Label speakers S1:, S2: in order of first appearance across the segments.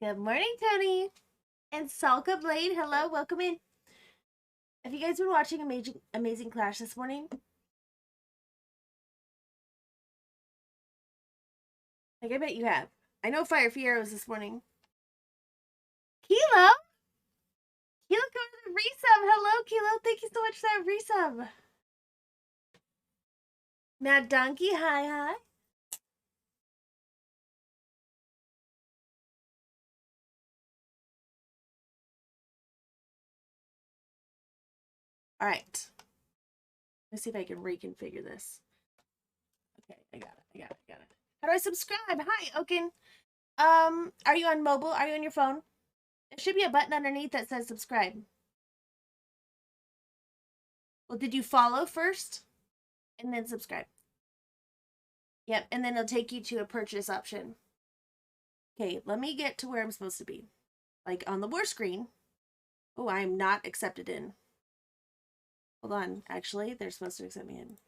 S1: Good morning, Tony. And Salka Blade, hello, welcome in. Have you guys been watching Amazing Clash this morning? Like, I bet you have. I know Fire Fiera was this morning. Kilo? Kilo, come to the resub. Hello, Kilo. Thank you so much for that resub. Mad Donkey, hi. All right. Let's see if I can reconfigure this. Okay, I got it. How do I subscribe? Hi, Oaken. Are you on mobile? Are you on your phone? There should be a button underneath that says subscribe. Well, did you follow first? And then subscribe. Yep, and then it'll take you to a purchase option. Okay, let me get to where I'm supposed to be. Like on the war screen. Oh, I am not accepted in. Hold on, actually, they're supposed to accept me in.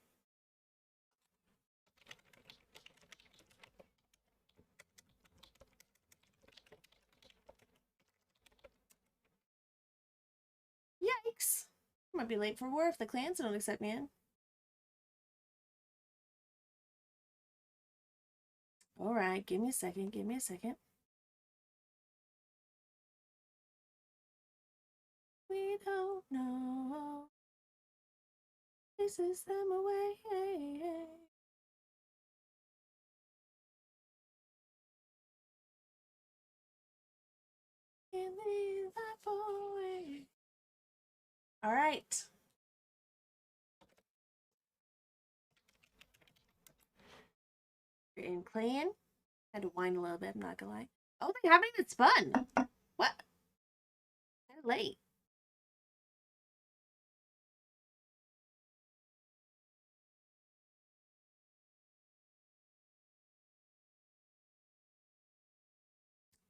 S1: Yikes. I might be late for war if the clans don't accept me in. Alright, give me a second. We don't know. Places them away. Can't leave life away. Alright. You're in clan. Had to whine a little bit, I'm not gonna lie. Oh, they're having it's fun. What? They're late.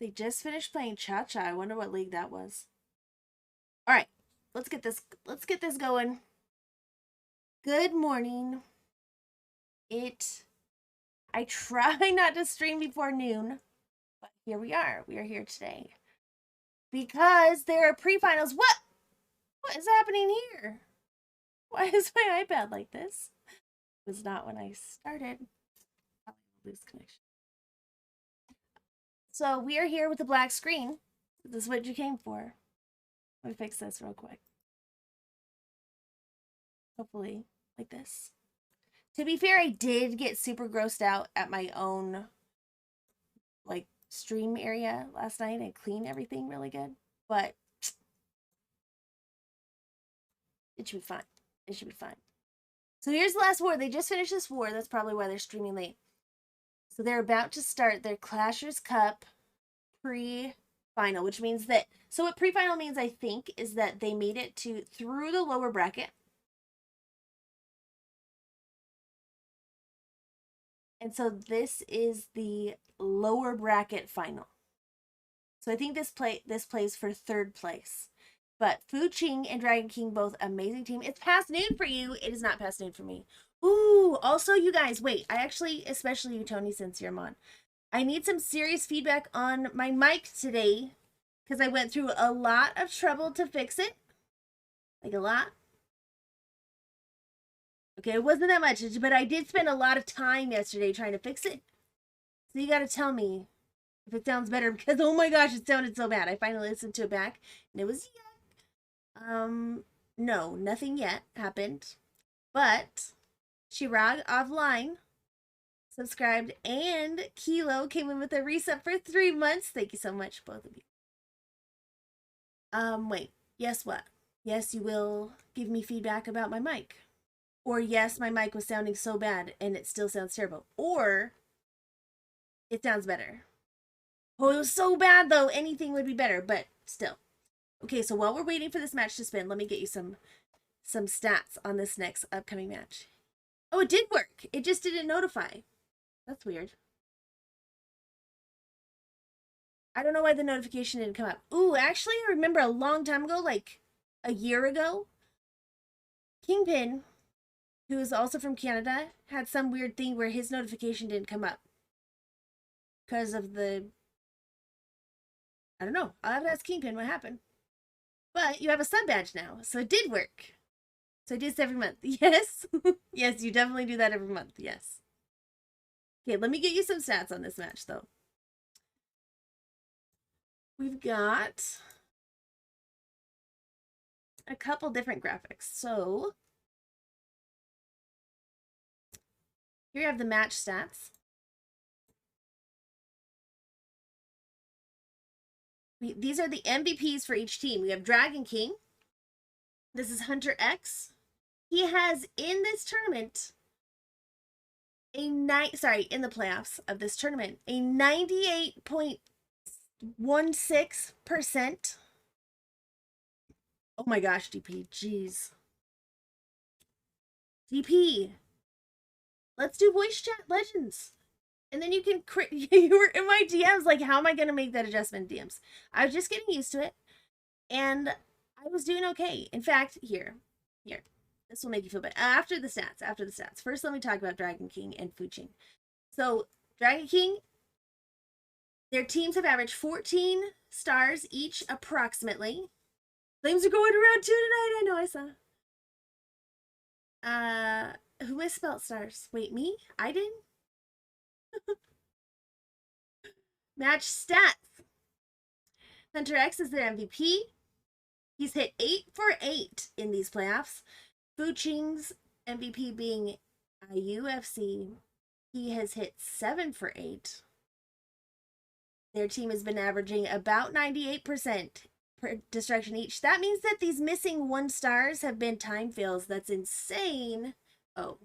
S1: They just finished playing Cha-Cha. I wonder what league that was. All right, let's get this going. Good morning. I try not to stream before noon, but here we are. We are here today because there are pre-finals. What is happening here? Why is my iPad like this? It was not when I started. I'll lose connection. So we are here with the black screen. This is what you came for. Let me fix this real quick. Hopefully, like this. To be fair, I did get super grossed out at my own, like, stream area last night and clean everything really good. But it should be fine. It should be fine. So here's the last war. They just finished this war. That's probably why they're streaming late. So they're about to start their Clashers Cup pre-final, which means that, so what pre-final means, I think, is that they made it through the lower bracket. And so this is the lower bracket final. So I think this plays for third place. But FuCHING and Dragon King, both amazing team. It's past noon for you. It is not past noon for me. Ooh, also you guys, wait. I actually, especially you, Tony, since you're on, I need some serious feedback on my mic today because I went through a lot of trouble to fix it. Like a lot. Okay, it wasn't that much, but I did spend a lot of time yesterday trying to fix it. So you got to tell me if it sounds better because, oh my gosh, it sounded so bad. I finally listened to it back and it was, no, nothing yet happened. But Chirag offline subscribed and Kilo came in with a resub for 3 months. Thank you so much, both of you. Wait, yes, what? Yes, you will give me feedback about my mic. Or yes, my mic was sounding so bad and it still sounds terrible. Or it sounds better. Oh, it was so bad though. Anything would be better, but still. Okay, so while we're waiting for this match to spin, let me get you some stats on this next upcoming match. Oh, it did work. It just didn't notify. That's weird. I don't know why the notification didn't come up. Ooh, actually, I remember a long time ago, like a year ago, Kingpin, who is also from Canada, had some weird thing where his notification didn't come up because of the I don't know. I'll have to ask Kingpin what happened. But you have a sub badge now, so it did work. So I do this every month. Yes. Yes, you definitely do that every month. Yes. Okay, let me get you some stats on this match, though. We've got a couple different graphics. So here you have the match stats. These are the MVPs for each team. We have Dragon King. This is Hunter X. He has in this tournament in the playoffs of this tournament, a 98.16%. Oh my gosh, DP, jeez. DP, let's do voice chat legends. And then you can you were in my DMs like, how am I going to make that adjustment in DMs? I was just getting used to it. And I was doing okay. In fact, here. This will make you feel better. After the stats. First, let me talk about Dragon King and FuCHING. So, Dragon King, their teams have averaged 14 stars each approximately. Flames are going around too tonight. I know, I saw. Who misspelled stars? Wait, me? I didn't? Match stats. Hunter X is their MVP. He's hit 8 for 8 in these playoffs. FuCHING's MVP being a UFC. He has hit 7 for 8. Their team has been averaging about 98% per destruction each. That means that these missing 1 stars have been time fails. That's insane. Oh.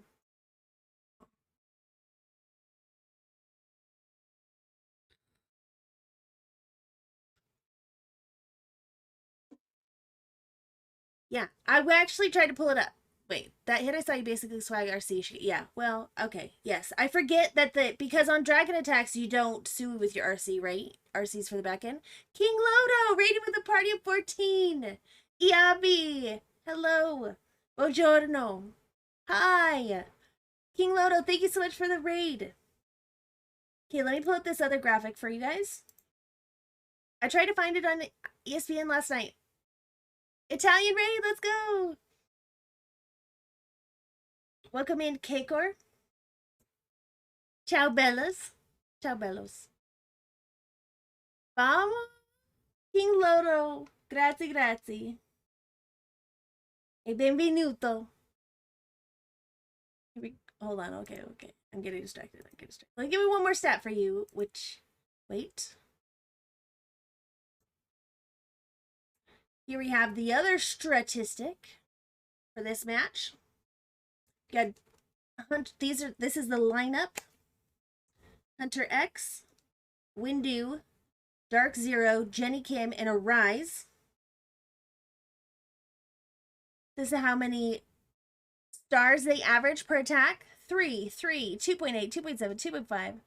S1: Yeah, I actually tried to pull it up. Wait, that hit I saw you basically swag RC. Yeah, well, okay, yes. I forget that because on Dragon Attacks you don't sue with your RC, right? RC's for the back end. King Lodo, rated with a party of 14. Iabi, hello. Buongiorno. Hi. King Lodo, thank you so much for the raid. Okay, let me pull up this other graphic for you guys. I tried to find it on ESPN last night. Italian raid, let's go. Welcome in, Kekor. Ciao, bellas. Ciao, bellos. Vamos. King Lodo. Grazie, grazie. E benvenuto. Hold on, okay. I'm getting distracted. Let me give me one more stat for you, wait. Here we have the other statistic for this match. You got this is the lineup. Hunter X, Windu, Dark Zero, Jenny Kim, and Arise. This is how many stars they average per attack. 3, 2.8, 2.7, 2.5.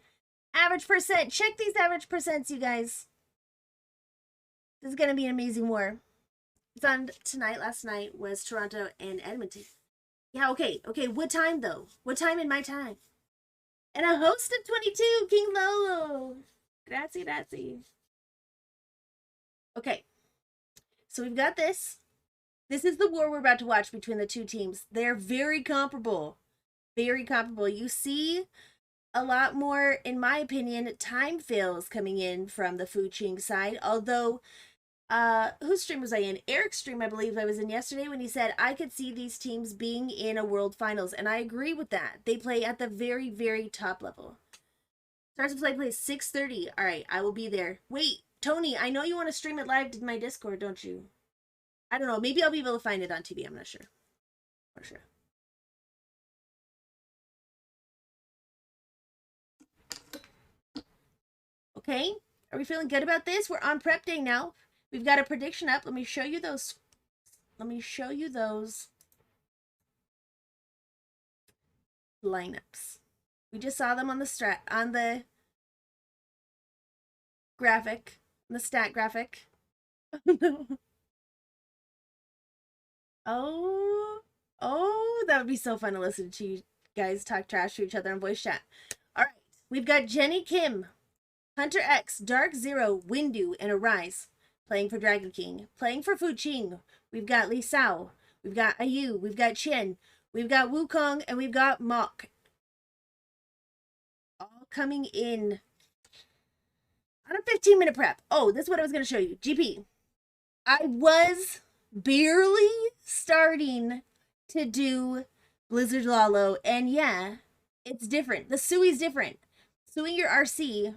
S1: Average percent. Check these average percents, you guys. This is going to be an amazing war. It's on tonight. Last night was Toronto and Edmonton. Yeah, okay. What time, though? What time in my time? And a host of 22, King Lolo. Grazie. Okay. So we've got this. This is the war we're about to watch between the two teams. They're very comparable. Very comparable. You see a lot more, in my opinion, time fails coming in from the FuCHING side. Although, whose stream was I in? Eric's stream, I believe I was in yesterday, when he said I could see these teams being in a World Finals. And I agree with that. They play at the very, very top level. Starts to play 6:30. All right, I will be there. Wait, Tony, I know you want to stream it live to my Discord, don't you? I don't know. Maybe I'll be able to find it on TV. I'm not sure. For sure. Okay. Are we feeling good about this? We're on prep day now. We've got a prediction up. Let me show you those. Lineups. We just saw them on the graphic, the stat graphic. Oh no. Oh, that would be so fun to listen to you guys talk trash to each other on voice chat. All right, we've got Jenny Kim, Hunter X, Dark Zero, Windu, and Arise. Playing for Dragon King. Playing for FuCHING. We've got Li Sao. We've got Ayu. We've got Chen. We've got Wukong. And we've got Mok. All coming in on a 15-minute prep. Oh, this is what I was going to show you. GP. I was barely starting to do Blizzard Lalo. And yeah, it's different. The Sui's different. Suing your RC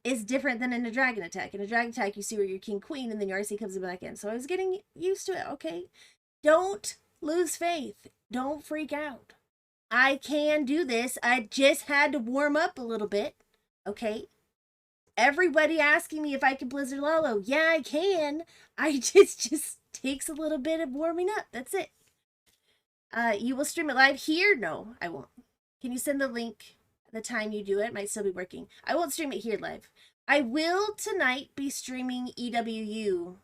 S1: is different than in a Dragon Attack. In a Dragon Attack, you see where your King Queen, and then your RC comes back in. So I was getting used to it, okay? Don't lose faith. Don't freak out. I can do this. I just had to warm up a little bit, okay? Everybody asking me if I can Blizzard Lalo. Yeah, I can. I just takes a little bit of warming up. That's it. You will stream it live here? No, I won't. Can you send the link the time you do it? It might still be working. I won't stream it here live. I will tonight be streaming EWU,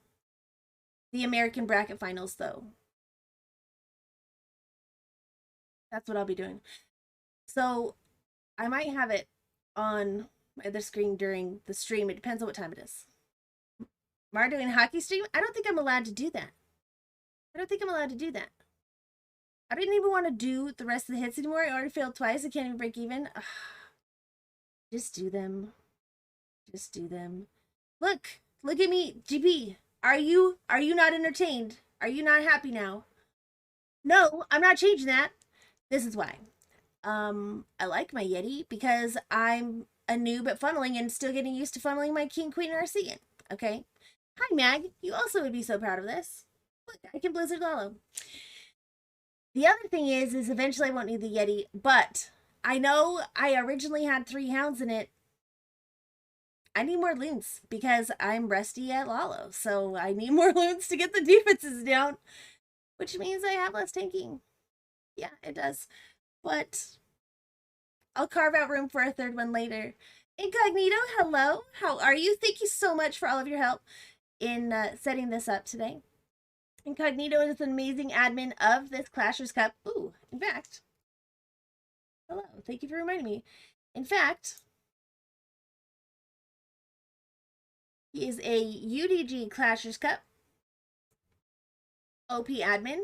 S1: the American Bracket Finals, though. That's what I'll be doing. So I might have it on my other screen during the stream. It depends on what time it is. Mar doing hockey stream? I don't think I'm allowed to do that. I don't think I'm allowed to do that. I didn't even want to do the rest of the hits anymore. I already failed twice. I can't even break even. Ugh. Just do them. Just do them. Look at me, GP. Are you not entertained? Are you not happy now? No, I'm not changing that. This is why. I like my Yeti because I'm a noob at funneling and still getting used to funneling my King, Queen, RC in. Okay. Hi, Mag. You also would be so proud of this. Look, I can Blizzard Lalo. The other thing is eventually I won't need the Yeti, but I know I originally had 3 hounds in it. I need more loons because I'm rusty at Lalo, so I need more loons to get the defenses down, which means I have less tanking. Yeah, it does. But I'll carve out room for a 3rd one later. Incognito, hello. How are you? Thank you so much for all of your help in setting this up today. Incognito is an amazing admin of this Clashers Cup. Ooh, in fact, hello. Thank you for reminding me. In fact, he is a UDG Clashers Cup OP admin.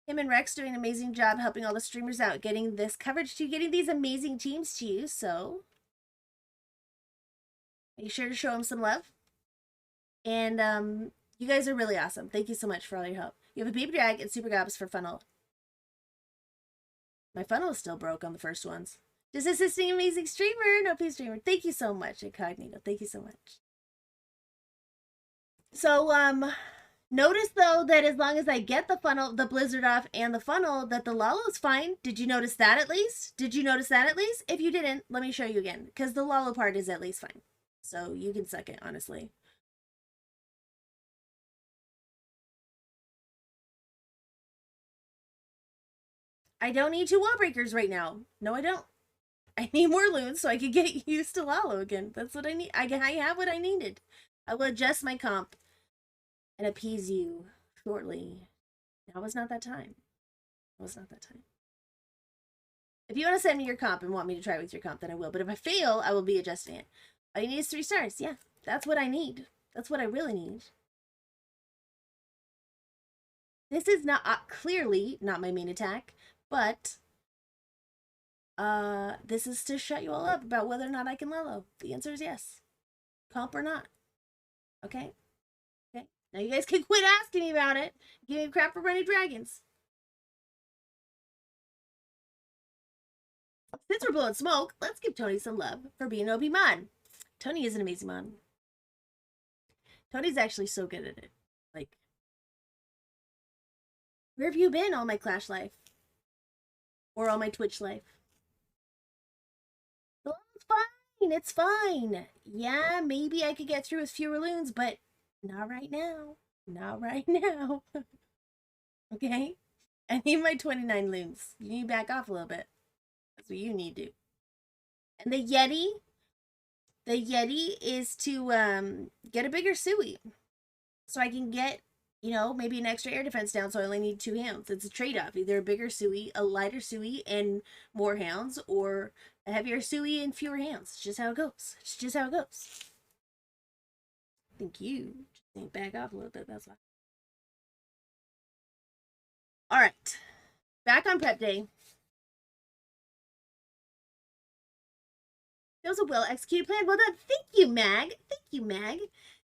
S1: Him and Rex doing an amazing job helping all the streamers out, getting this coverage to you, getting these amazing teams to you. So make sure to show him some love. And you guys are really awesome. Thank you so much for all your help. You have a baby drag and super gobs for funnel. My funnel is still broke on the first ones. Just assisting amazing streamer. No, please streamer. Thank you so much, Incognito. Thank you so much. So, notice though that as long as I get the funnel, the blizzard off and the funnel, that the Lalo's fine. Did you notice that at least? Did you notice that at least? If you didn't, let me show you again. Because the Lalo part is at least fine. So you can suck it, honestly. I don't need 2 wall breakers right now. No, I don't. I need more loons so I can get used to Lalo again. That's what I need. I have what I needed. I will adjust my comp and appease you shortly. Now was not that time. It was not that time. If you want to send me your comp and want me to try with your comp, then I will. But if I fail, I will be adjusting it. All you need is 3 stars. Yeah, that's what I need. That's what I really need. This is not clearly not my main attack, but this is to shut you all up about whether or not I can Lalo. The answer is yes. Comp or not. Okay? Okay. Now you guys can quit asking me about it. Give me crap for running dragons. Since we're blowing smoke, let's give Tony some love for being an OB mod. Tony is an amazing mod. Tony's actually so good at it. Like, where have you been all my Clash life? Or all my Twitch life? Well, it's fine. It's fine. Yeah, maybe I could get through with fewer loons, but not right now. Not right now. Okay? I need my 29 loons. You need to back off a little bit. That's what you need to do. And the Yeti is to get a bigger Sui. So I can get you know, maybe an extra air defense down, so I only need 2 hounds. It's a trade-off, either a bigger Sui, a lighter Sui, and more hounds, or a heavier Sui and fewer hounds. It's just how it goes. It's just how it goes. Thank you. Just back off a little bit, that's why. All right, back on prep day. That was a well-executed plan. Well done. Thank you, Mag. Thank you, Mag.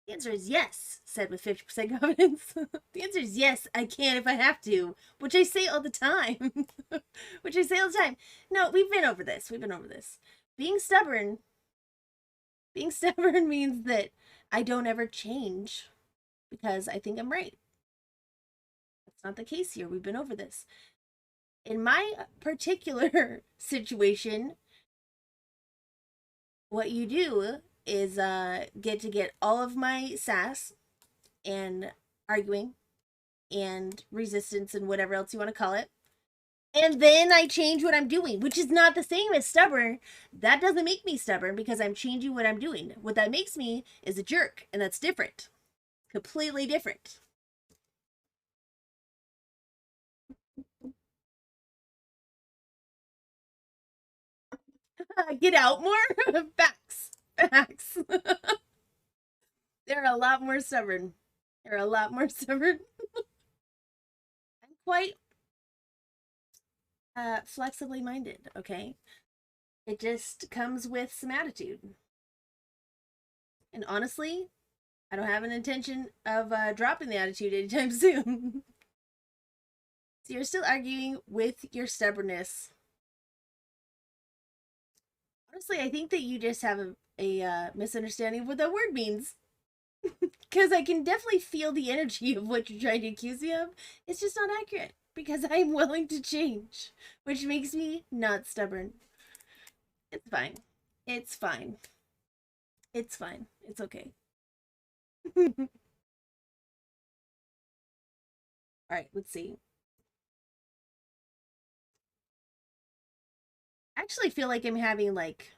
S1: The answer is yes, said with 50% confidence. The answer is yes, I can if I have to, which I say all the time. Which I say all the time. No, we've been over this. We've been over this. Being stubborn means that I don't ever change because I think I'm right. That's not the case here. We've been over this. In my particular situation, what you do is get all of my sass and arguing and resistance and whatever else you want to call it. And then I change what I'm doing, which is not the same as stubborn. That doesn't make me stubborn because I'm changing what I'm doing. What that makes me is a jerk, and that's different. Completely different. Get out more? Facts. Facts. They're a lot more stubborn. They're a lot more stubborn. I'm quite flexibly minded, okay? It just comes with some attitude. And honestly, I don't have an intention of dropping the attitude anytime soon. So you're still arguing with your stubbornness. Honestly, I think that you just have a misunderstanding of what that word means. Because I can definitely feel the energy of what you're trying to accuse me of. It's just not accurate. Because I'm willing to change. Which makes me not stubborn. It's fine. It's fine. It's fine. It's okay. Alright, let's see. I actually feel like I'm having like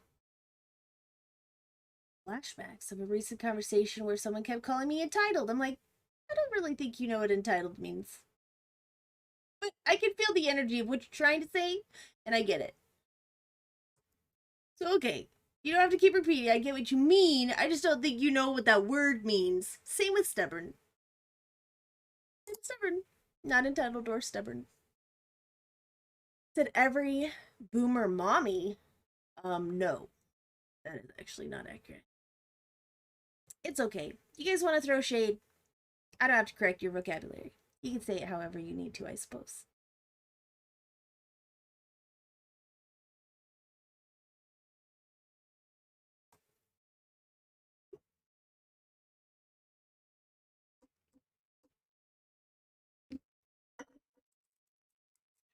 S1: flashbacks of a recent conversation where someone kept calling me entitled. I'm like, I don't really think you know what entitled means. But I can feel the energy of what you're trying to say, and I get it. So, okay. You don't have to keep repeating. I get what you mean. I just don't think you know what that word means. Same with stubborn. It's stubborn. Not entitled or stubborn. Said every boomer mommy. No. That is actually not accurate. It's okay. You guys want to throw shade? I don't have to correct your vocabulary. You can say it however you need to, I suppose.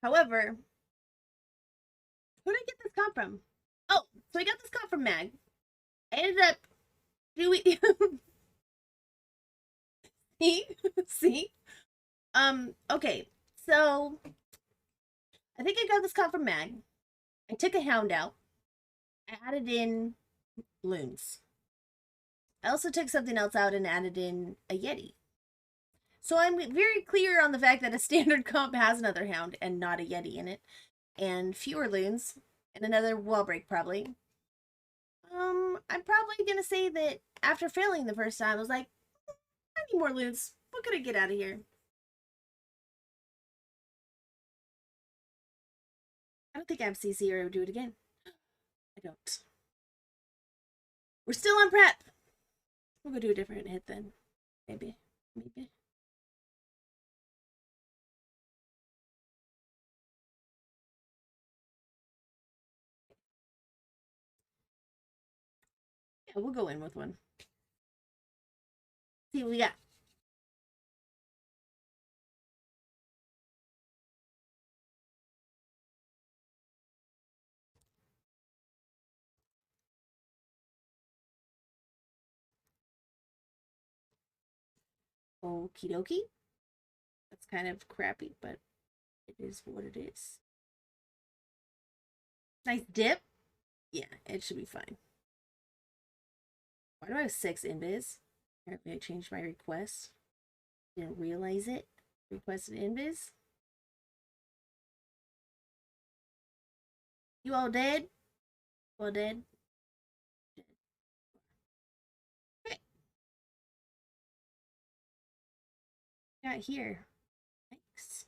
S1: However, who did I get this comp from? Oh, so I got this comp from Mag. I ended up doing see? See? Okay. So I think I got this comp from Mag. I took a hound out. I added in loons. I also took something else out and added in a Yeti. So I'm very clear on the fact that a standard comp has another hound and not a Yeti in it. And fewer loons. And another wall break, probably. I'm probably gonna say that after failing the first time, I was like, I need more loons. What could I get out of here? I don't think FCC or I would do it again. I don't. We're still on prep. We'll go do a different hit then. Maybe. Maybe. Yeah, we'll go in with one. See what we got. Okie dokie. That's kind of crappy, but it is what it is. Nice dip. Yeah, it should be fine. Why do I have 6 invis? Apparently I changed my request. Didn't realize it. Requested invis. You all dead? All dead? Okay. Got here. Thanks.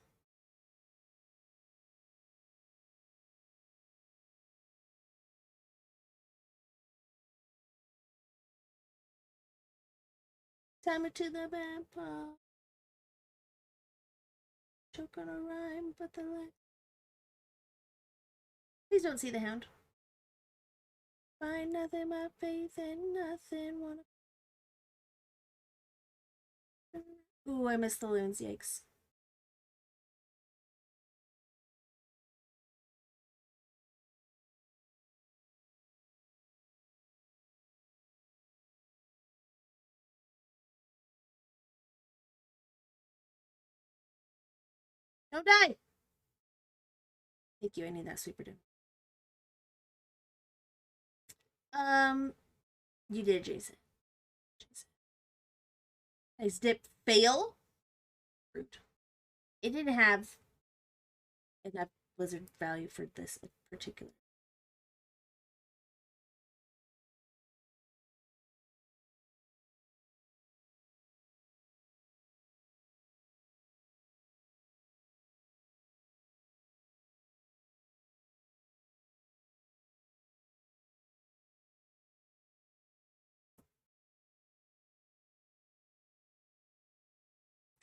S1: Time it to the vampire. Choke on a rhyme, but the light. Please don't see the hound. Find nothing but faith and nothing. Wanna. Ooh, I missed the loons. Yikes. Don't die! Thank you, I need that sweeper dip. You did, Jason. Nice dip. Fail? Fruit. It didn't have enough blizzard value for this in particular.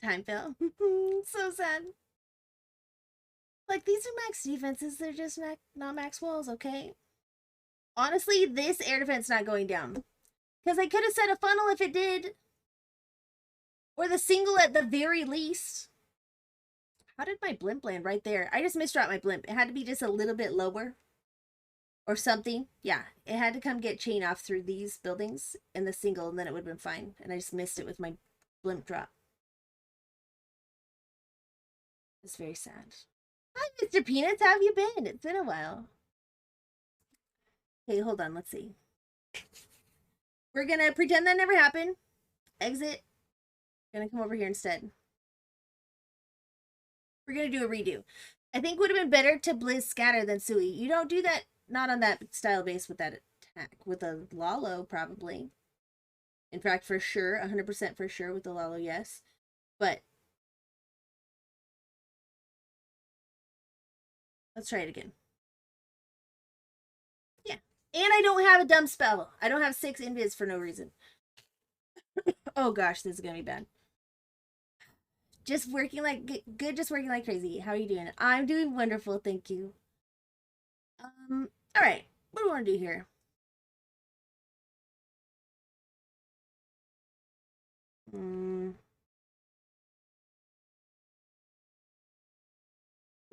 S1: Time fell. So sad. Like, these are max defenses. They're just not max walls, okay? Honestly, this air defense not going down. Because I could have set a funnel if it did. Or the single at the very least. How did my blimp land right there? I just misdropped my blimp. It had to be just a little bit lower. Or something. Yeah, it had to come get chain off through these buildings in the single, and then it would have been fine. And I just missed it with my blimp drop. It's very sad. Hi, Mr. Peanuts. How have you been? It's been a while. Okay, hold on. Let's see. We're gonna pretend that never happened. Exit. Gonna come over here instead. We're gonna do a redo. I think would have been better to Blizz Scatter than Sui. You don't do that, not on that style base with that attack. With a Lalo, probably. In fact, for sure, 100% for sure with the Lalo, yes. But let's try it again. Yeah. And I don't have a dumb spell. I don't have 6 invis for no reason. Oh gosh, this is gonna be bad. Just working like good, just working like crazy. How are you doing? I'm doing wonderful, thank you. All right. What do we want to do here?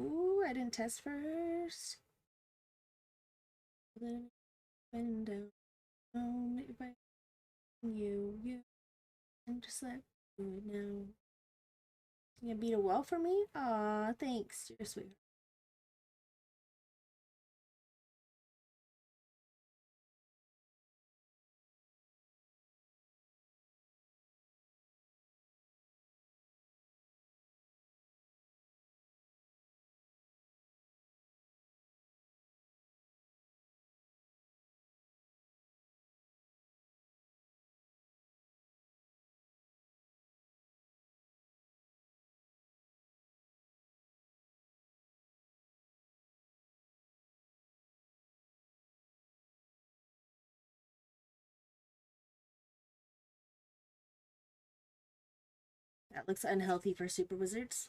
S1: Ooh, I didn't test first. Then bend down. If I you and just let do it now. Can you beat a wall for me? Aw, thanks. You're sweet. That looks unhealthy for super wizards.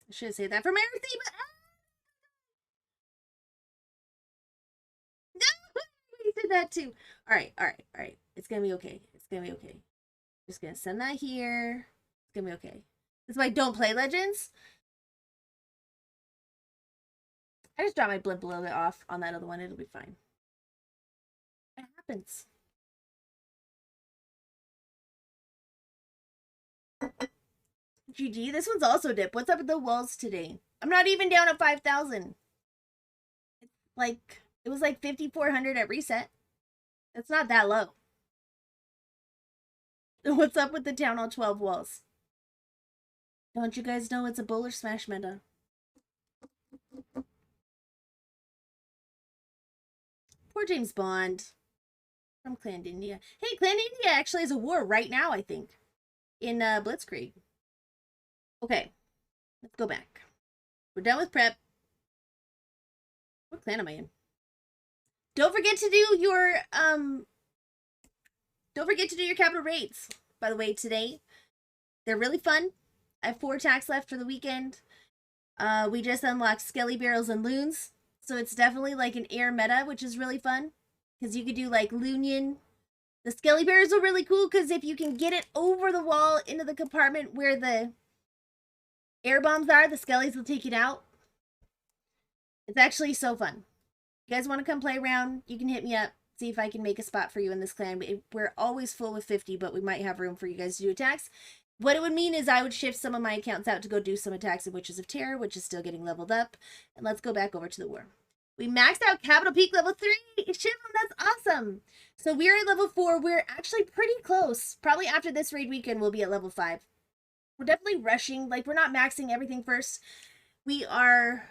S1: I should say that for Mercy, but no, we did that too. All right. It's gonna be okay. It's gonna be okay. Just gonna send that here. It's gonna be okay. That's why I don't play Legends. I just dropped my blimp a little bit off on that other one. It'll be fine. It happens. GG. This one's also dip. What's up with the walls today? I'm not even down at 5,000. Like, it was like 5,400 at reset. It's not that low. What's up with the Town Hall 12 walls? Don't you guys know it's a bowler smash meta? Poor James Bond. From Clan India. Hey, Clan India actually has a war right now, I think. In Blitzkrieg. Okay. Let's go back. We're done with prep. What clan am I in? Don't forget to do your capital raids. By the way, today they're really fun. I have 4 attacks left for the weekend. We just unlocked Skelly Barrels and Loons, so it's definitely like an air meta, which is really fun because you could do like Loonion. The Skelly Barrels are really cool because if you can get it over the wall into the compartment where the air bombs are, the Skellies will take it out. It's actually so fun. If you guys want to come play around, you can hit me up. See if I can make a spot for you in this clan. We're always full with 50, but we might have room for you guys to do attacks. What it would mean is I would shift some of my accounts out to go do some attacks of Witches of Terror, which is still getting leveled up. And let's go back over to the war. We maxed out Capital Peak level 3. Shivim, that's awesome. So we're at level 4. We're actually pretty close. Probably after this raid weekend, we'll be at level 5. We're definitely rushing. Like, we're not maxing everything first. We are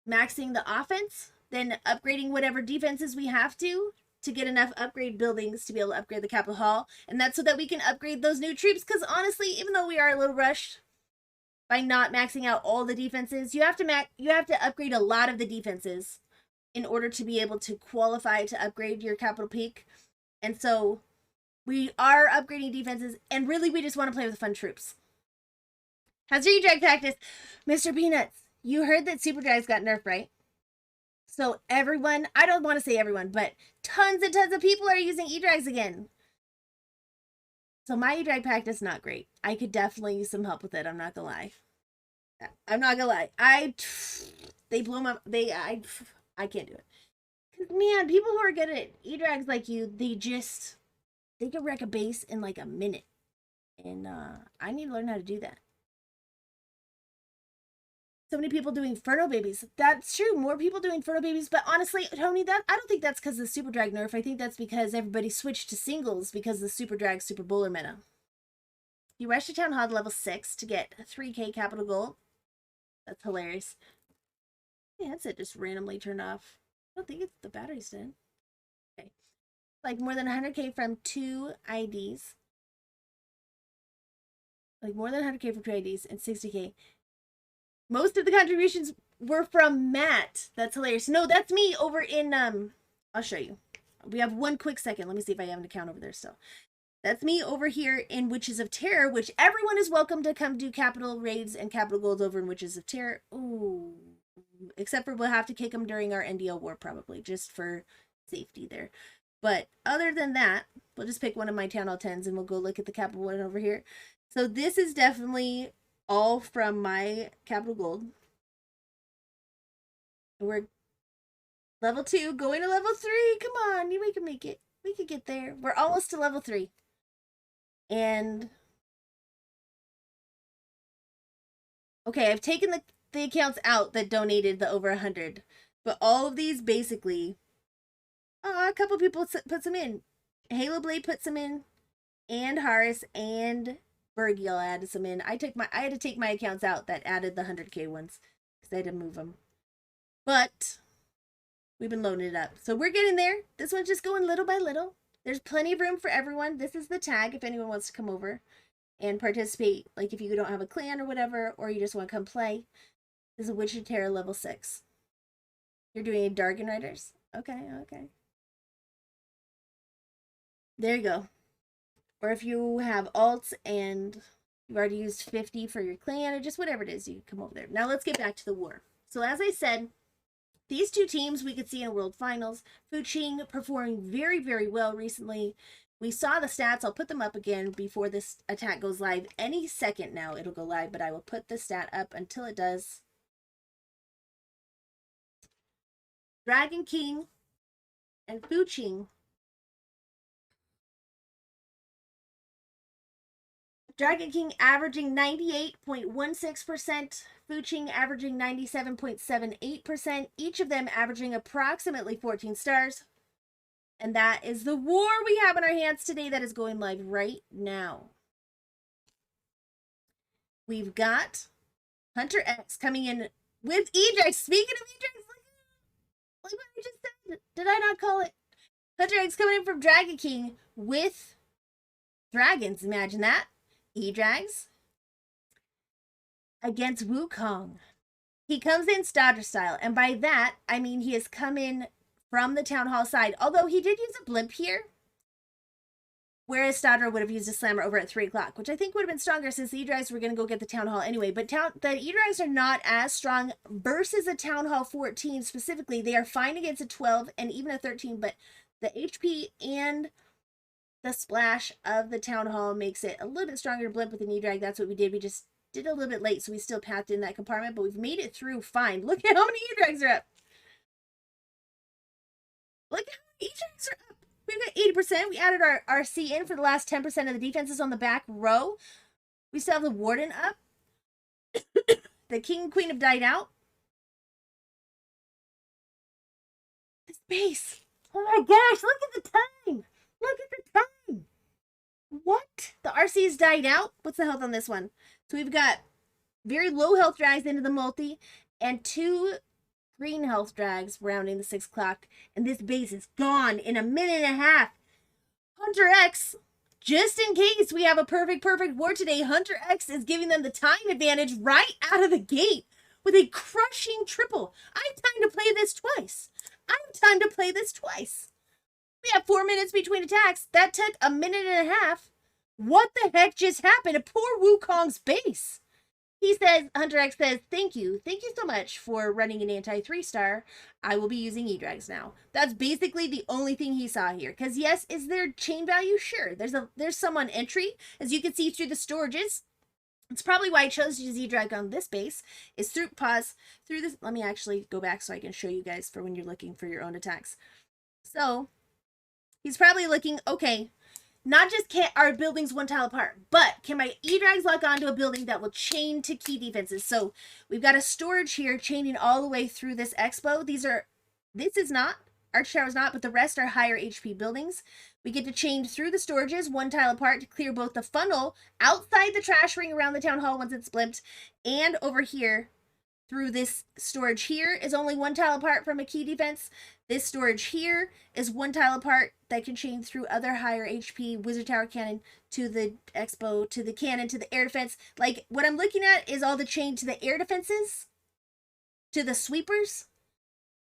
S1: maxing the offense, then upgrading whatever defenses we have to get enough upgrade buildings to be able to upgrade the Capitol Hall. And that's so that we can upgrade those new troops. Because honestly, even though we are a little rushed by not maxing out all the defenses, you have to upgrade a lot of the defenses in order to be able to qualify to upgrade your Capital Peak. And so we are upgrading defenses, and really we just want to play with fun troops. How's your E-Drag practice? Mr. Peanuts, you heard that Super Drags got nerfed, right? So everyone, I don't want to say everyone, but tons and tons of people are using E-Drags again. So my E-Drag practice, not great. I could definitely use some help with it. I'm not gonna lie. They blow my, I can't do it. Cause man, people who are good at E-Drags like you, they can wreck a base in like a minute. And I need to learn how to do that. So many people doing Inferno Babies. That's true. More people doing Inferno Babies. But honestly, Tony, I don't think that's because of the Super Drag nerf. I think that's because everybody switched to singles because of the Super Drag Super Bowler meta. You rushed to Town Hall to level 6 to get 3k capital gold. That's hilarious. My headset just randomly turned off. I don't think it's the battery's dead. Okay. Like more than 100k from 2 IDs. Like more than 100k from 2 IDs and 60k. Most of the contributions were from Matt. That's hilarious. No, that's me over in, I'll show you. We have one quick second. Let me see if I have an account over there still. That's me over here in Witches of Terror, which everyone is welcome to come do capital raids and capital golds over in Witches of Terror. Ooh. Except for we'll have to kick them during our NDL war probably, just for safety there. But other than that, we'll just pick one of my Town Hall 10s and we'll go look at the capital one over here. So this is definitely all from my capital gold. We're level 2, going to level 3. Come on, we can make it. We can get there. We're almost to level 3. And okay, I've taken the accounts out that donated the over 100. But all of these basically, a couple people put some in. Halo Blade put some in, and Harris and Bergiel added some in. I had to take my accounts out that added the 100k ones because I had to move them. But we've been loading it up. So we're getting there. This one's just going little by little. There's plenty of room for everyone. This is the tag if anyone wants to come over and participate. Like if you don't have a clan or whatever, or you just want to come play. This is a Witch of Terror level 6. You're doing a Darkin Riders? Okay, okay. There you go. Or if you have alts and you've already used 50 for your clan or just whatever it is, you can come over there. Now let's get back to the war. So as I said, these two teams we could see in World Finals. FuCHING performing very, very well recently. We saw the stats. I'll put them up again before this attack goes live. Any second now it'll go live, but I will put the stat up until it does. Dragon King and FuCHING Dragon King averaging 98.16%, FuCHING averaging 97.78%, each of them averaging approximately 14 stars. And that is the war we have in our hands today that is going live right now. We've got Hunter X coming in with Eject. Speaking of Eject, like what I just said, did I not call it? Hunter X coming in from Dragon King with dragons. Imagine that. E-Drags against Wukong. He comes in starter style, and by that, I mean he has come in from the Town Hall side, although he did use a blimp here, whereas Starter would have used a slammer over at 3 o'clock, which I think would have been stronger since the E-Drives were going to go get the Town Hall anyway, but the E-Drives are not as strong versus a Town Hall 14 specifically. They are fine against a 12 and even a 13, but the HP and the splash of the Town Hall makes it a little bit stronger to blimp with an E-Drag. That's what we did. We just did a little bit late, so we still pathed in that compartment, but we've made it through fine. Look at how many E-Drags are up. Look at how many E-Drags are up. We've got 80%. We added our RC in for the last 10% of the defenses on the back row. We still have the Warden up. The King and Queen have died out. This base. Oh my gosh, look at the time. Look at the time. What? The RC has died out? What's the health on this one? So we've got very low health drags into the multi and 2 green health drags rounding the 6 o'clock. And this base is gone in a minute and a half. Hunter X, just in case we have a perfect war today, Hunter X is giving them the time advantage right out of the gate with a crushing triple. I have time to play this twice. We have 4 minutes between attacks. That took a minute and a half. What the heck just happened to poor Wukong's base? He says, Hunter X says, thank you so much for running an anti-3-star. I will be using E-Drags now. That's basically the only thing he saw here. Because yes, is there chain value? Sure. There's some on entry. As you can see through the storages. It's probably why I chose to use E-Drag on this base. Is through this. Let me actually go back so I can show you guys for when you're looking for your own attacks. So, he's probably looking, okay, not just can our buildings one tile apart, but can my E-Drags lock onto a building that will chain to key defenses? So we've got a storage here chaining all the way through this expo. This is not, Arch Tower is not, but the rest are higher HP buildings. We get to chain through the storages one tile apart to clear both the funnel outside the trash ring around the Town Hall once it's blimped, and over here through this storage here is only one tile apart from a key defense. This storage here is one tile apart that can chain through other higher HP Wizard Tower cannon to the expo, to the cannon, to the air defense. Like, what I'm looking at is all the chain to the air defenses, to the sweepers.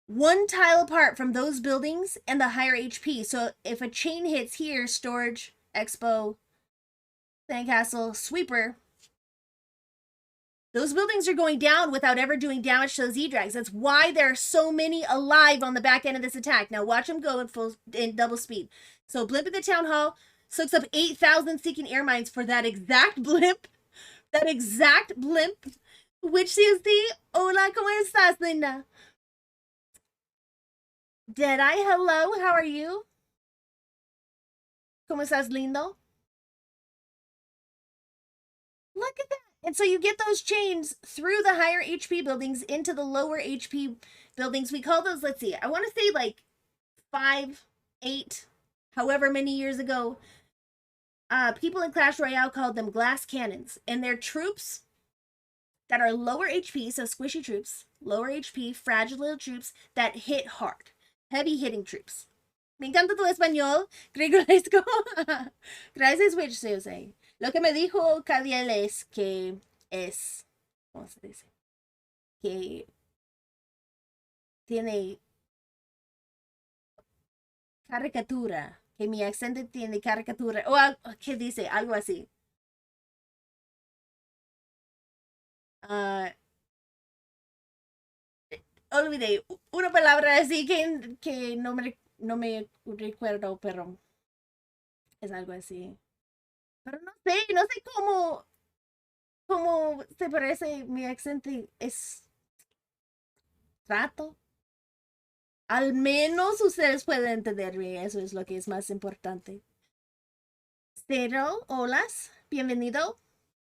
S1: One tile apart from those buildings and the higher HP. So if a chain hits here, storage, expo, sandcastle, sweeper, those buildings are going down without ever doing damage to those E-Drags. That's why there are so many alive on the back end of this attack. Now watch them go in double speed. So blimp at the Town Hall soaks up 8,000 seeking air mines for that exact blimp. Which is the Hola, ¿cómo estás, Linda? Deadeye, hello, how are you? ¿Cómo estás, lindo? Look at that. And so you get those chains through the higher HP buildings into the lower HP buildings. We call those, let's see, I want to say like 5, 8, however many years ago, people in Clash Royale called them glass cannons. And they're troops that are lower HP, so squishy troops, lower HP, fragile little troops that hit hard. Heavy hitting troops. Me encanta tu español. Gregoriesco. Gracias, which say. Lo que me dijo Cadiel es que es, ¿cómo se dice? Que tiene caricatura. Que mi acento tiene caricatura. O ¿qué dice? Algo así. Olvidé una palabra así que no me recuerdo, pero es algo así. Pero no sé cómo se parece mi acento es trato. Al menos ustedes pueden entenderme, eso es lo que es más importante. Cero, holas, bienvenido.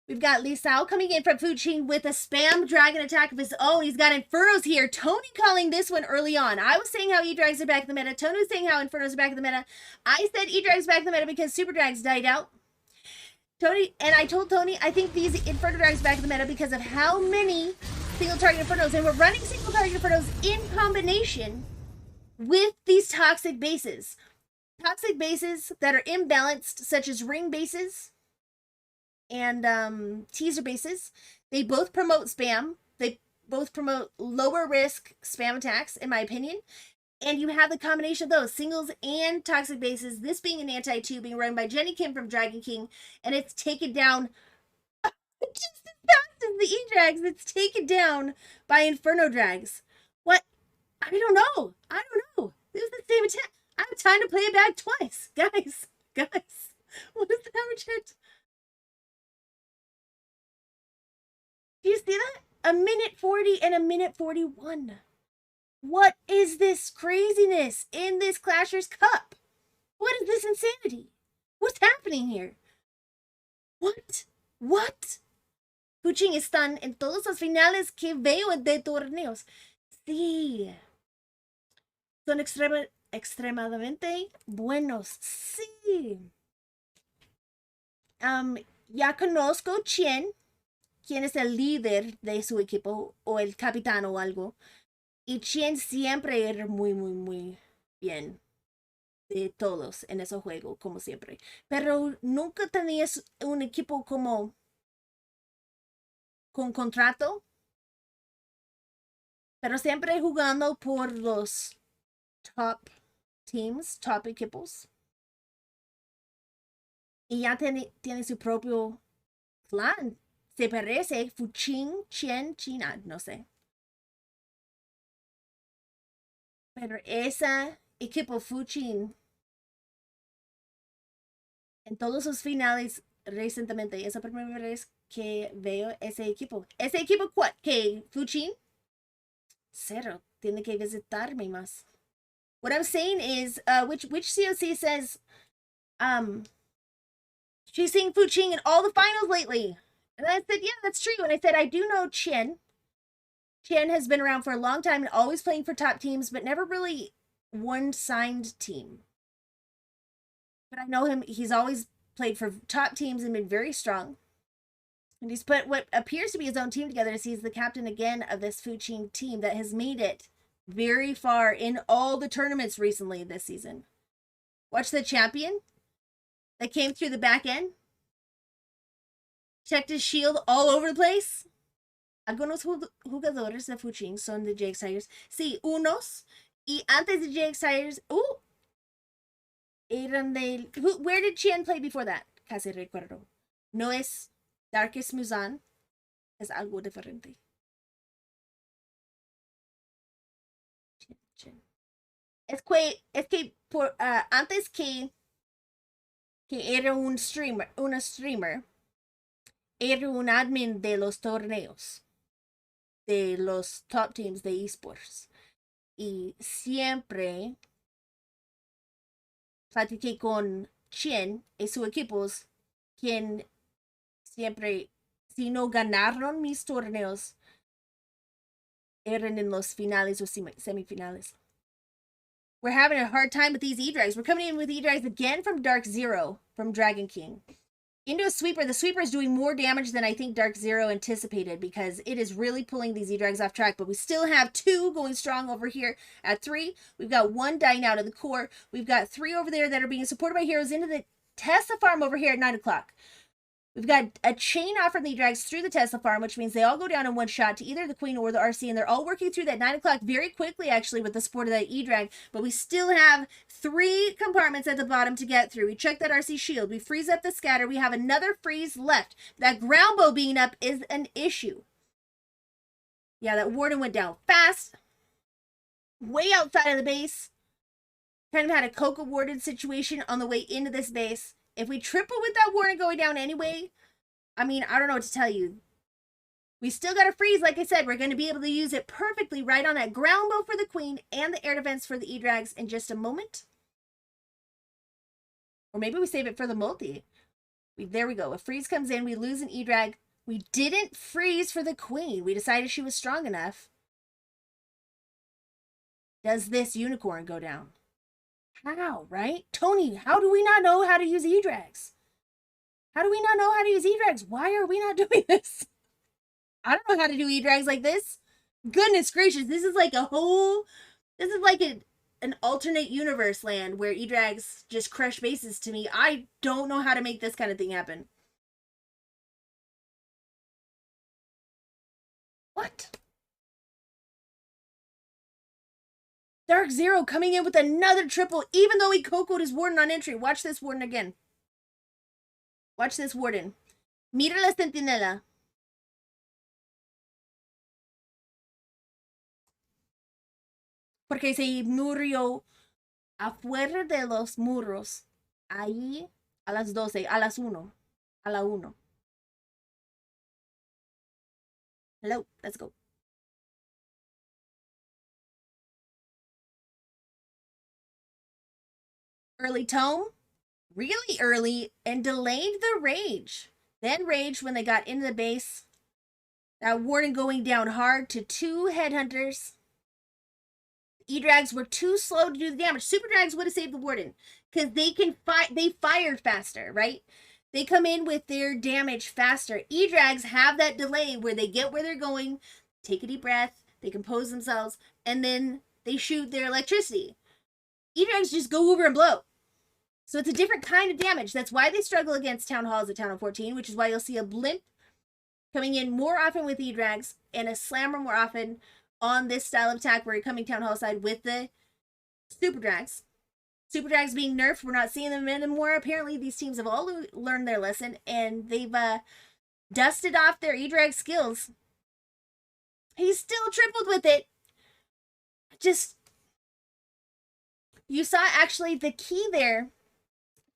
S1: We've got Lisao coming in from FuCHING with a spam dragon attack of his own. He's got Infernos here. Tony calling this one early on. I was saying how E-Drags are back in the meta. Tony was saying how Infernos are back in the meta. I said E-Drags back in the meta because Super Drags died out. Tony, and I told Tony, I think these Inferno Drags back in the meta because of how many single target Infernos. And we're running single target Infernos in combination with these toxic bases. Toxic bases that are imbalanced, such as ring bases and teaser bases. They both promote spam. They both promote lower risk spam attacks, in my opinion. And you have the combination of those, singles and toxic bases. This being an anti-2, being run by Jenny Kim from Dragon King. And it's taken down just as fast as the E-Drags. It's taken down by Inferno Drags. What? I don't know. I don't know. It was the same attack. I have time to play it back twice. Guys. What is the average hit? Do you see that? A minute 40 and a minute 41. What is this craziness in this Clashers Cup? What is this insanity? What's happening here? What? FuCHING están en todos los finales que veo de torneos. Sí. Son extremadamente buenos. Sí. Ya conozco quién es el líder de su equipo o el capitán o algo. Y Chen siempre era muy bien de todos en ese juego, como siempre. Pero nunca tenías un equipo como con contrato. Pero siempre jugando por los top teams, top equipos. Y ya tiene su propio clan. Se parece FuCHING, China, no sé. Pero ese equipo FuCHING en todos sus finales recientemente, es la primera vez que veo ese equipo. ¿Ese equipo cuál? ¿Qué? ¿FuCHING? Cero. Tiene que visitarme más. What I'm saying is, which COC says, she's seeing FuCHING in all the finals lately. And I said, yeah, that's true. And I said, I do know Chen. Chen has been around for a long time and always playing for top teams, but never really one signed team. But I know him. He's always played for top teams and been very strong. And he's put what appears to be his own team together as he's the captain again of this FuCHING team that has made it very far in all the tournaments recently this season. Watch the champion that came through the back end. Checked his shield all over the place. Algunos jugadores de FuCHING son de JX Tigers. Sí, unos. Y antes de JX Tigers, eran de... Where did Chen play before that? Casi recuerdo. No es Darkest Muzan. Es algo diferente. Chen. Es que por, antes que era un streamer, una streamer, era un admin de los torneos, de los top teams de esports. Y siempre platiqué con Chen y sus equipos, quien siempre, si no ganaron mis torneos, eran en los finales o semifinales. We're having a hard time with these E-Drags. We're coming in with E-Drags again from Dark Zero, from Dragon King. Into a sweeper. The sweeper is doing more damage than I think Dark Zero anticipated because it is really pulling these E-Drags off track. But we still have 2 going strong over here at 3. We've got 1 dying out of the core. We've got 3 over there that are being supported by heroes into the Tesla farm over here at 9 o'clock. We've got a chain off from the E-Drags through the Tesla farm, which means they all go down in one shot to either the Queen or the RC, and they're all working through that 9 o'clock very quickly, actually, with the support of that E-Drag, but we still have 3 compartments at the bottom to get through. We check that RC shield. We freeze up the scatter. We have another freeze left. That ground bow being up is an issue. Yeah, that warden went down fast. Way outside of the base. Kind of had a Coca warden situation on the way into this base. If we triple with that warden going down anyway, I mean, I don't know what to tell you. We still got to freeze, like I said. We're going to be able to use it perfectly right on that ground bow for the Queen and the air defense for the E-Drags in just a moment. Or maybe we save it for the multi. There we go. A freeze comes in. We lose an E-Drag. We didn't freeze for the queen. We decided she was strong enough. Does this unicorn go down? How, right? Tony, how do we not know how to use E-Drags? How do we not know how to use E-Drags? Why are we not doing this? I don't know how to do E-Drags like this. Goodness gracious, this is like an alternate universe land where E-Drags just crush bases to me. I don't know how to make this kind of thing happen. What? Dark Zero coming in with another triple, even though he Coco'd his Warden on entry. Watch this Warden again. Watch this Warden. Mira la Centinela. Porque se murió afuera de los muros. Ahí a las 12, a las 1. A la 1. Hello, let's go. Early tome, really early, and delayed the rage. Then rage when they got into the base. That Warden going down hard to 2 headhunters. E-Drags were too slow to do the damage. Super Drags would have saved the Warden because they fired faster, right? They come in with their damage faster. E-Drags have that delay where they get where they're going, take a deep breath, they compose themselves, and then they shoot their electricity. E-Drags just go over and blow. So it's a different kind of damage. That's why they struggle against Town Halls at Town Hall 14, which is why you'll see a Blimp coming in more often with E-Drags and a Slammer more often on this style of attack where you're coming Town Hall side with the Super Drags. Super Drags being nerfed, we're not seeing them anymore. Apparently these teams have all learned their lesson and they've dusted off their E-Drag skills. He's still tripled with it. Just, you saw actually the key there,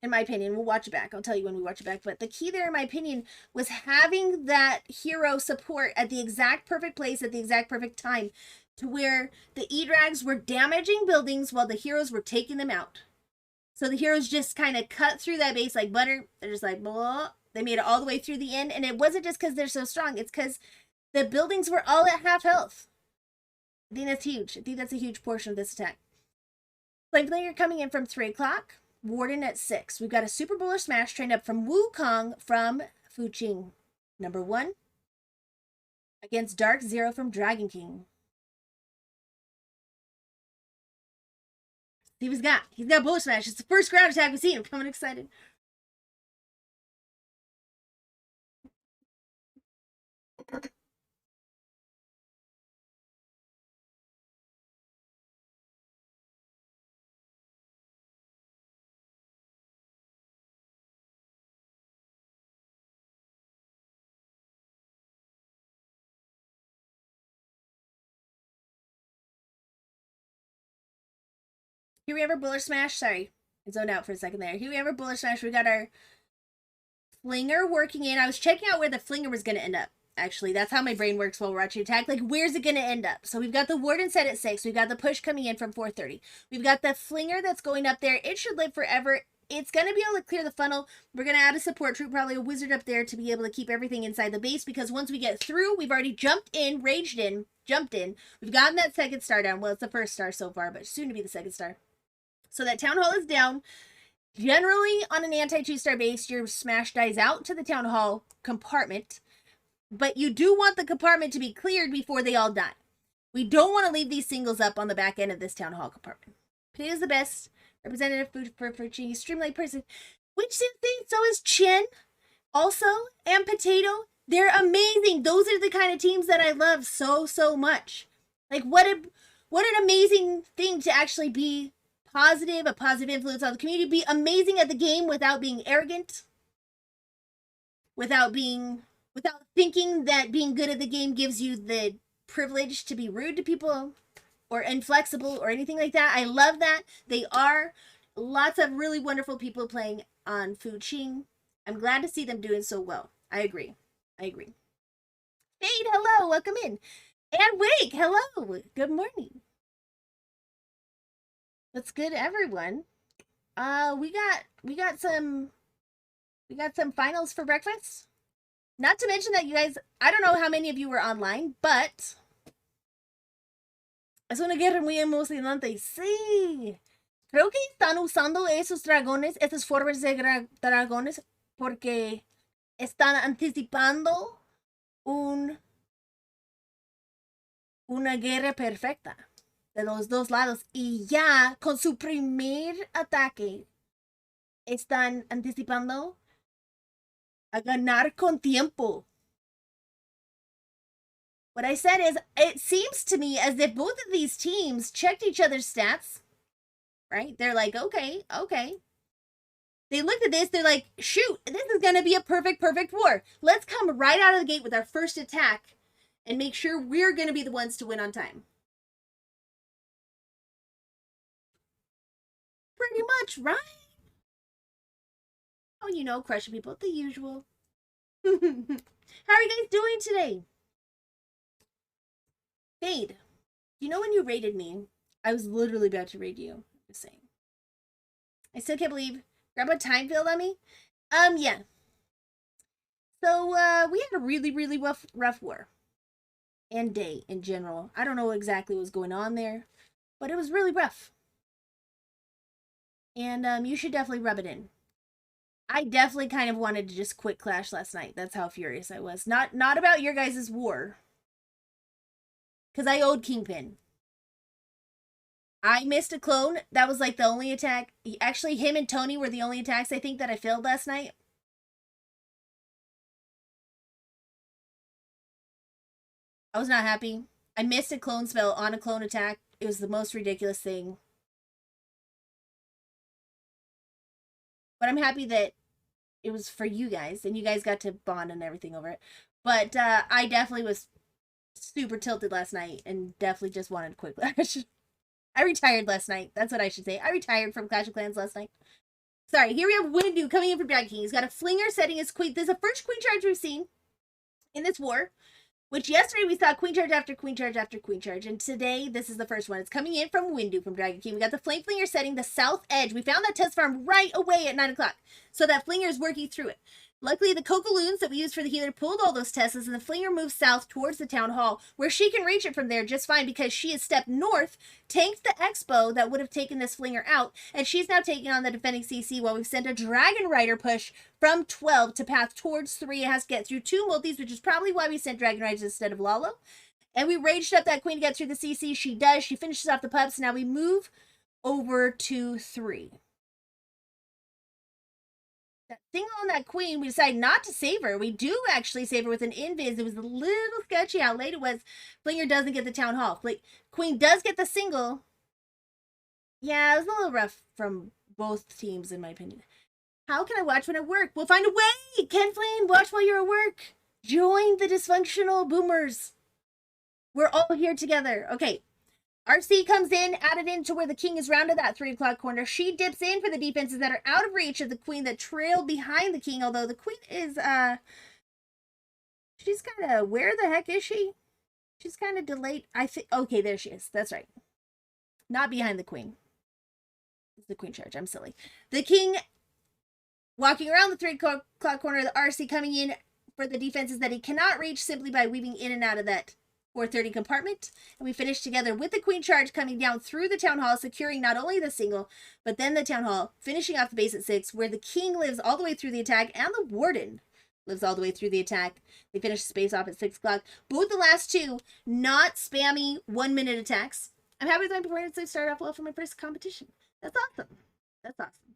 S1: in my opinion, we'll watch it back. I'll tell you when we watch it back. But the key there, in my opinion, was having that hero support at the exact perfect place at the exact perfect time to where the E-Drags were damaging buildings while the heroes were taking them out. So the heroes just kind of cut through that base like butter. They're just like, blah. They made it all the way through the end. And it wasn't just because they're so strong. It's because the buildings were all at half health. I think that's huge. I think that's a huge portion of this attack. Flame Flinger coming in from 3 o'clock. Warden at 6. We've got a Super Bullish Smash trained up from Wukong from FuCHING. Number 1. Against Dark Zero from Dragon King. See what he's got. He's got Bullish Smash. It's the first ground attack we've seen. I'm coming excited. Here we have our Bullish Smash. Sorry, I zoned out for a second there. Here we have our Bullish Smash. We got our Flinger working in. I was checking out where the Flinger was going to end up. Actually, that's how my brain works while we're watching attack. Like, where's it going to end up? So we've got the Warden set at 6. We've got the push coming in from 4:30. We've got the Flinger that's going up there. It should live forever. It's going to be able to clear the funnel. We're going to add a support troop, probably a wizard up there to be able to keep everything inside the base because once we get through, we've already jumped in, raged in, jumped in. We've gotten that second star down. Well, it's the first star so far, but soon to be the second star. So that Town Hall is down. Generally, on an anti-2-star base, your Smash dies out to the Town Hall compartment. But you do want the compartment to be cleared before they all die. We don't want to leave these singles up on the back end of this Town Hall compartment. Potato is the best representative food for FuCHING. Streamlight person. Which thing? So is Chin. Also, and Potato. They're amazing. Those are the kind of teams that I love so, so much. Like, what an amazing thing to actually be positive, a positive influence on the community, be amazing at the game without being arrogant, without thinking that being good at the game gives you the privilege to be rude to people or inflexible or anything like that. I love that. They are lots of really wonderful people playing on FuCHING. I'm glad to see them doing so well. I agree. Fade, hello, welcome in. And Wake, hello, good morning. What's good, everyone? We got some We got some finals for breakfast. Not to mention that you guys, I don't know how many of you were online, but es una guerra muy emocionante. Sí. Creo que están usando esos dragones, esas formas de dragones, porque están anticipando una guerra perfecta de los dos lados. Y ya con su primer ataque están anticipando a ganar con tiempo. What I said is, it seems to me as if both of these teams checked each other's stats, right? They're like, okay. They looked at this, they're like, shoot, this is going to be a perfect war. Let's come right out of the gate with our first attack and make sure we're going to be the ones to win on time. Pretty much, right? Oh, you know, crushing people, the usual. How are you guys doing today? Fade, you know when you raided me, I was literally about to raid you. Just saying. I still can't believe Grandpa time failed on me. Yeah. So, we had a really rough war. And day in general. I don't know exactly what was going on there, but it was really rough. And, you should definitely rub it in. I definitely kind of wanted to just quit Clash last night. That's how furious I was. Not about your guys' war. Because I owed Kingpin. I missed a clone. That was like the only attack. Actually, him and Tony were the only attacks I think that I failed last night. I was not happy. I missed a clone spell on a clone attack. It was the most ridiculous thing. But I'm happy that it was for you guys, and you guys got to bond and everything over it. But I definitely was super tilted last night, and definitely just wanted to quit Clash. I retired last night. That's what I should say. I retired from Clash of Clans last night. Sorry, here we have Windu coming in for Dragon King. He's got a flinger setting his queen. This is the first queen charge we've seen in this war. Which yesterday we saw queen charge after queen charge after queen charge. And today, this is the first one. It's coming in from Windu from Dragon King. We got the Flame Flinger setting the south edge. We found that test farm right away at 9 o'clock. So that Flinger is working through it. Luckily, the Cocaloons that we used for the healer pulled all those tests, and the Flinger moves south towards the Town Hall, where she can reach it from there just fine because she has stepped north, tanked the Expo that would have taken this Flinger out, and she's now taking on the defending CC while we've sent a Dragon Rider push from 12 to path towards 3. It has to get through 2 multis, which is probably why we sent Dragon Riders instead of Lalo. And we raged up that queen to get through the CC. She does. She finishes off the pups. Now we move over to 3. That thing on that queen, we decided not to save her. We do actually save her with an invis. It was a little sketchy how late it was. Flinger doesn't get the Town Hall. Queen does get the single. Yeah, it was a little rough from both teams, in my opinion. How can I watch when I work? We'll find a way! Ken Flame, watch while you're at work. Join the dysfunctional boomers. We're all here together. Okay. RC comes in, added into where the king is rounded that 3 o'clock corner. She dips in for the defenses that are out of reach of the queen that trailed behind the king, although the queen is, she's kind of, where the heck is she? She's kind of delayed. I think, okay, there she is. That's right. Not behind the queen. It's the queen charge. I'm silly. The king walking around the 3 o'clock corner, the RC coming in for the defenses that he cannot reach simply by weaving in and out of that 430 compartment, and we finish together with the queen charge coming down through the Town Hall, securing not only the single, but then the Town Hall, finishing off the base at 6, where the king lives all the way through the attack, and the warden lives all the way through the attack. They finish the space off at 6 o'clock. Both the last two, not spammy 1-minute attacks. I'm happy with my performance. I started off well for my first competition. That's awesome. That's awesome.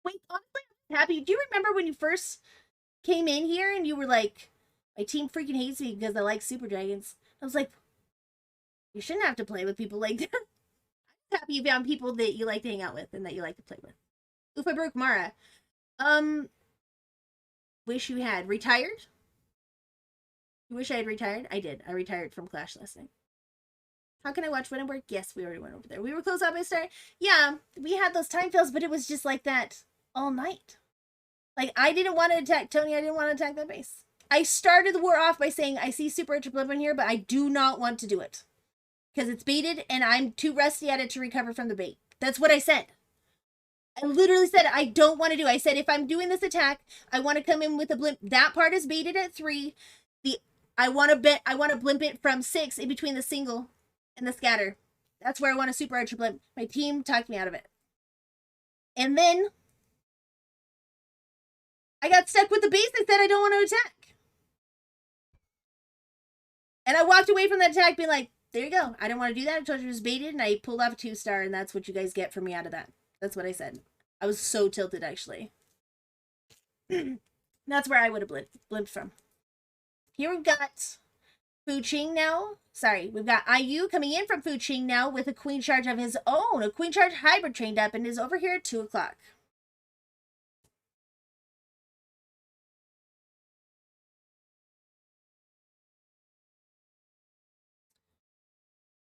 S1: Wait, honestly, I'm happy. Do you remember when you first came in here and you were like, my team freaking hates me because I like Super Dragons? I was like, you shouldn't have to play with people like that. I'm happy you found people that you like to hang out with and that you like to play with. Ufa Brook Mara. Wish you had retired. You wish I had retired? I did. I retired from Clash last night. How can I watch when I work? Yes, we already went over there. We were close up by start. Yeah, we had those time fails, but it was just like that all night. Like, I didn't want to attack Tony. I didn't want to attack that base. I started the war off by saying, I see Super Ultra Blip in here, but I do not want to do it. Because it's baited, and I'm too rusty at it to recover from the bait. That's what I said. I literally said I don't want to do. I said if I'm doing this attack, I want to come in with a blimp. That part is baited at 3. I want to blimp it from 6 in between the single and the scatter. That's where I want a super archer blimp. My team talked me out of it. And then I got stuck with the base that said I don't want to attack. And I walked away from that attack being like, there you go. I didn't want to do that. I told you it was baited, and I pulled off a 2-star, and that's what you guys get from me out of that. That's what I said. I was so tilted, actually. That's where I would have blimped from. Here we've got FuCHING now. Sorry, we've got IU coming in from FuCHING now with a queen charge of his own. A queen charge hybrid trained up and is over here at 2 o'clock.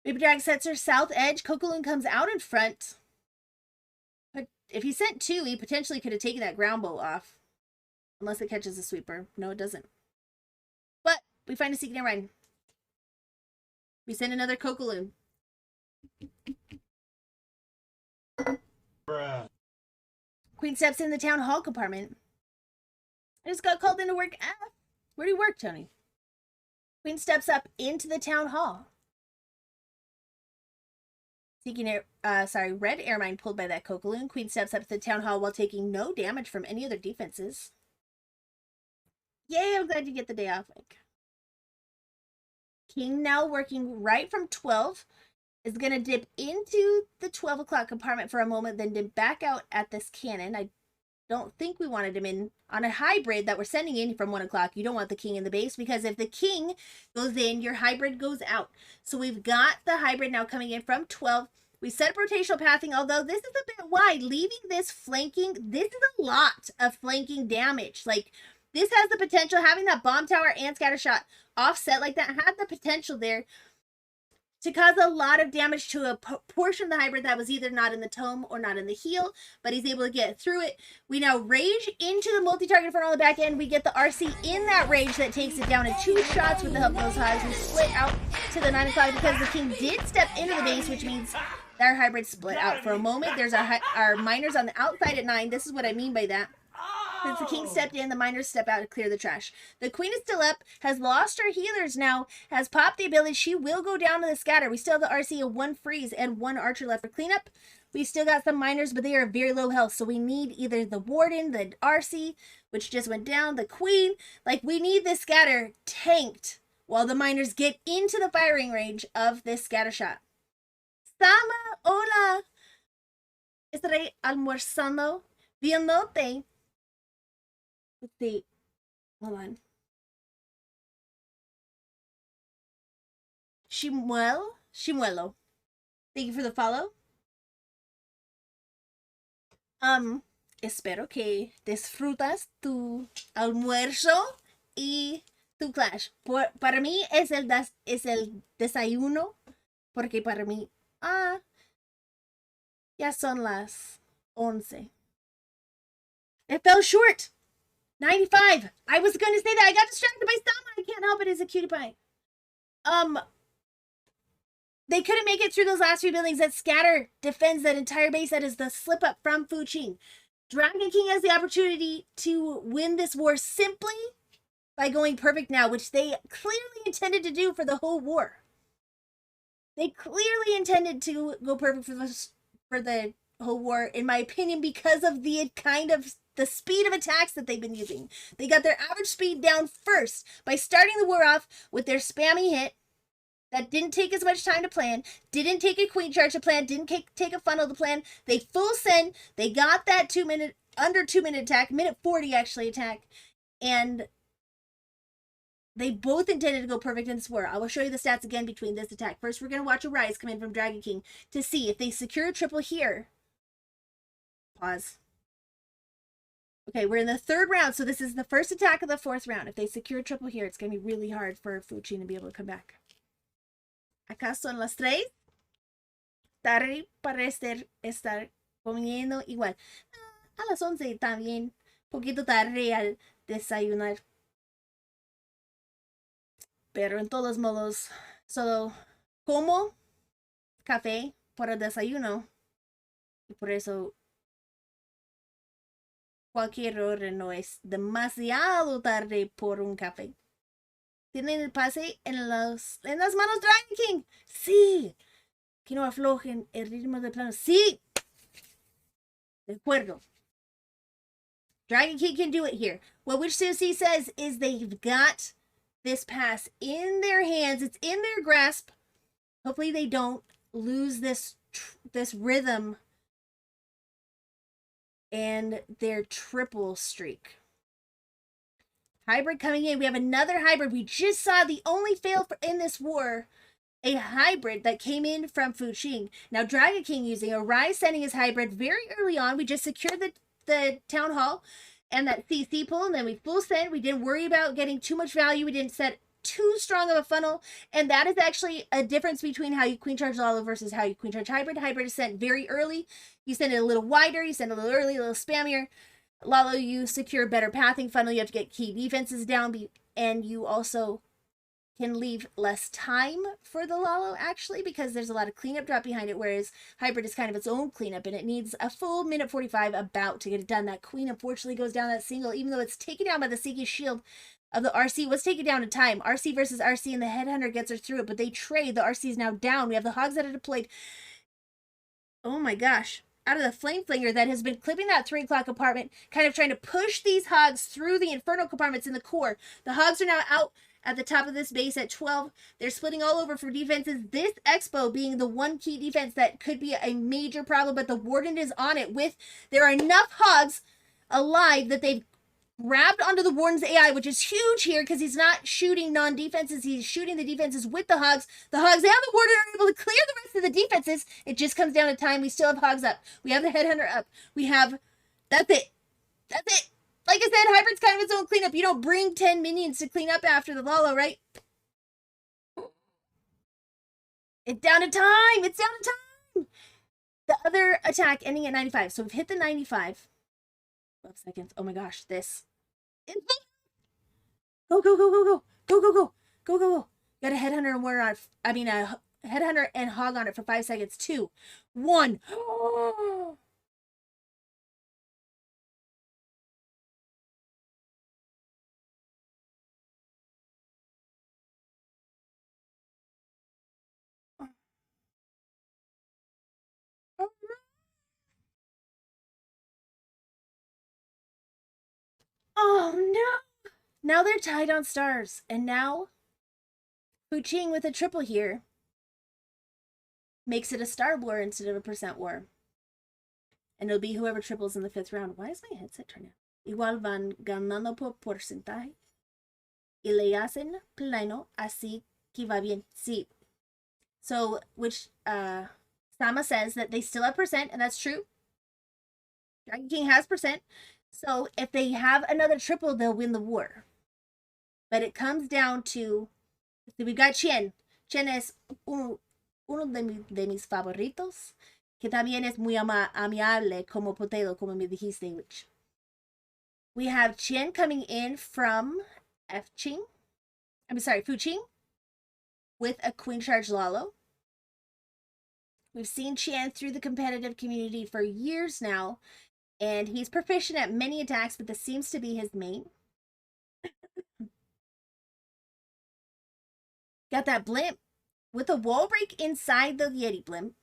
S1: Baby Drag sets her south edge. Kokoloon comes out in front. But if he sent 2, he potentially could have taken that ground bow off. Unless it catches a sweeper. No, it doesn't. But we find a Seeking Run. We send another Kokoloon. Bruh. Queen steps in the town hall compartment. I just got called into work. Where do you work, Tony? Queen steps up into the town hall. Red air mine pulled by that Kokoloon. Queen steps up to the town hall while taking no damage from any other defenses. Yay, I'm glad you get the day off, Mike. King now working right from 12 is going to dip into the 12 o'clock compartment for a moment, then dip back out at this cannon. I don't think we wanted him in on a hybrid that we're sending in from 1 o'clock. You don't want the king in the base because if the king goes in, your hybrid goes out. So we've got the hybrid now coming in from 12. We set up rotational pathing, although this is a bit wide. Leaving this flanking, this is a lot of flanking damage. Like, this has the potential, having that bomb tower and scatter shot offset like that, had the potential there to cause a lot of damage to a portion of the hybrid that was either not in the tome or not in the heal, but he's able to get through it. We now rage into the multi-target inferno on the back end. We get the RC in that rage that takes it down in 2 shots with the help of those highs. We split out to the 9 o'clock because the king did step into the base, which means our hybrid split out for a moment. There's our miners on the outside at 9. This is what I mean by that. Since the king stepped in, the miners step out to clear the trash. The queen is still up, has lost her healers now, has popped the ability. She will go down to the scatter. We still have the RC of 1 freeze and 1 archer left for cleanup. We still got some miners, but they are very low health. So we need either the warden, the RC, which just went down, the queen. Like, we need this scatter tanked while the miners get into the firing range of this scatter shot. Sama, hola. Estaré almorzando. Viéndote. Let's see. Hold on. Shimuelo. Thank you for the follow. Espero que disfrutas tu almuerzo y tu clash. Para mí es el desayuno, porque para mí, ya son las 11. It fell short. 95. I was going to say that. I got distracted by Sama. I can't help it. It's a cutie pie. They couldn't make it through those last 3 buildings. That scatter defends that entire base. That is the slip up from FuCHING. Dragon King has the opportunity to win this war simply by going perfect now, which they clearly intended to do for the whole war. They clearly intended to go perfect for the whole war, in my opinion, because of the kind of the speed of attacks that they've been using. They got their average speed down first by starting the war off with their spammy hit that didn't take as much time to plan, didn't take a queen charge to plan, didn't take a funnel to plan. They full send. They got that under 2 minute attack, minute 40 actually attack, and they both intended to go perfect in this war. I will show you the stats again between this attack. First, we're going to watch a rise come in from Dragon King to see if they secure a triple here. Pause. Okay, we're in the 3rd round, so this is the first attack of the 4th round. If they secure a triple here, it's going to be really hard for FuCHING to be able to come back. Acá son las 3. Tarde parece estar comiendo igual. A las 11 también. Poquito tarde al desayunar. Pero en todos modos, solo como café por el desayuno. Y por eso Cualquier hora no es demasiado tarde por un café. ¿Tienen el pase en las manos, Dragon King? Sí. Que no aflojen el ritmo del plano. Sí. De acuerdo. Dragon King can do it here. What Witch Susie says is they've got this pass in their hands. It's in their grasp. Hopefully they don't lose this rhythm and their triple streak. Hybrid coming in. We have another hybrid. We just saw the only fail in this war, a hybrid that came in from FuCHING. Now Dragon King using a Rise sending his hybrid very early on. We just secured the town hall and that CC pull, and then we full sent. We didn't worry about getting too much value. We didn't set too strong of a funnel, and that is actually a difference between how you queen charge Lalo versus how you queen charge hybrid. Hybrid is sent very early. You send it a little wider, you send it a little early, a little spammier. Lalo, you secure better pathing funnel. You have to get key defenses down, and you also can leave less time for the Lalo, actually, because there's a lot of cleanup drop behind it, whereas hybrid is kind of its own cleanup, and it needs a full minute 45 about to get it done. That queen, unfortunately, goes down that single, even though it's taken down by the Seiki shield of the RC. Was taken down in time. RC versus RC, and the Headhunter gets her through it, but they trade. The RC is now down. We have the Hogs that are deployed. Oh my gosh. Out of the Flame Flinger that has been clipping that 3 o'clock apartment, kind of trying to push these Hogs through the Inferno compartments in the core. The Hogs are now out at the top of this base at 12. They're splitting all over for defenses. This Expo being the one key defense that could be a major problem, but the Warden is on it with, there are enough Hogs alive that they've grabbed onto the Warden's AI, which is huge here because he's not shooting non-defenses. He's shooting the defenses with the Hogs. The Hogs and the Warden are able to clear the rest of the defenses. It just comes down to time. We still have Hogs up. We have the Headhunter up. We have, that's it. That's it. Like I said, hybrid's kind of its own cleanup. You don't bring 10 minions to clean up after the Lalo, right? It's down to time. It's down to time. The other attack ending at 95. So we've hit the 95. 12 seconds. Oh my gosh, this. Go, go, go, go, go. Go, go, go. Go, go, go. Got a Headhunter and Warrior on it. I mean, a Headhunter and Hog on it for 5 seconds. 2, 1. Oh no! Now they're tied on stars, and now FuCHING with a triple here makes it a star war instead of a percent war. And it'll be whoever triples in the 5th round. Why is my headset turned on? Igual van ganando por porcentaje. Y le hacen pleno, así que va bien. Sí. So, which Sama says that they still have percent, and that's true. Dragon King has percent. So if they have another triple, they'll win the war. But it comes down to, we've got Chen. Chen es uno de mis favoritos, que también es muy amable como potato, como me dijiste, which. We have Chen coming in from FuCHING with a Queen Charge Lalo. We've seen Chen through the competitive community for years now, and he's proficient at many attacks, but this seems to be his main. Got that blimp with a wall break inside the Yeti blimp.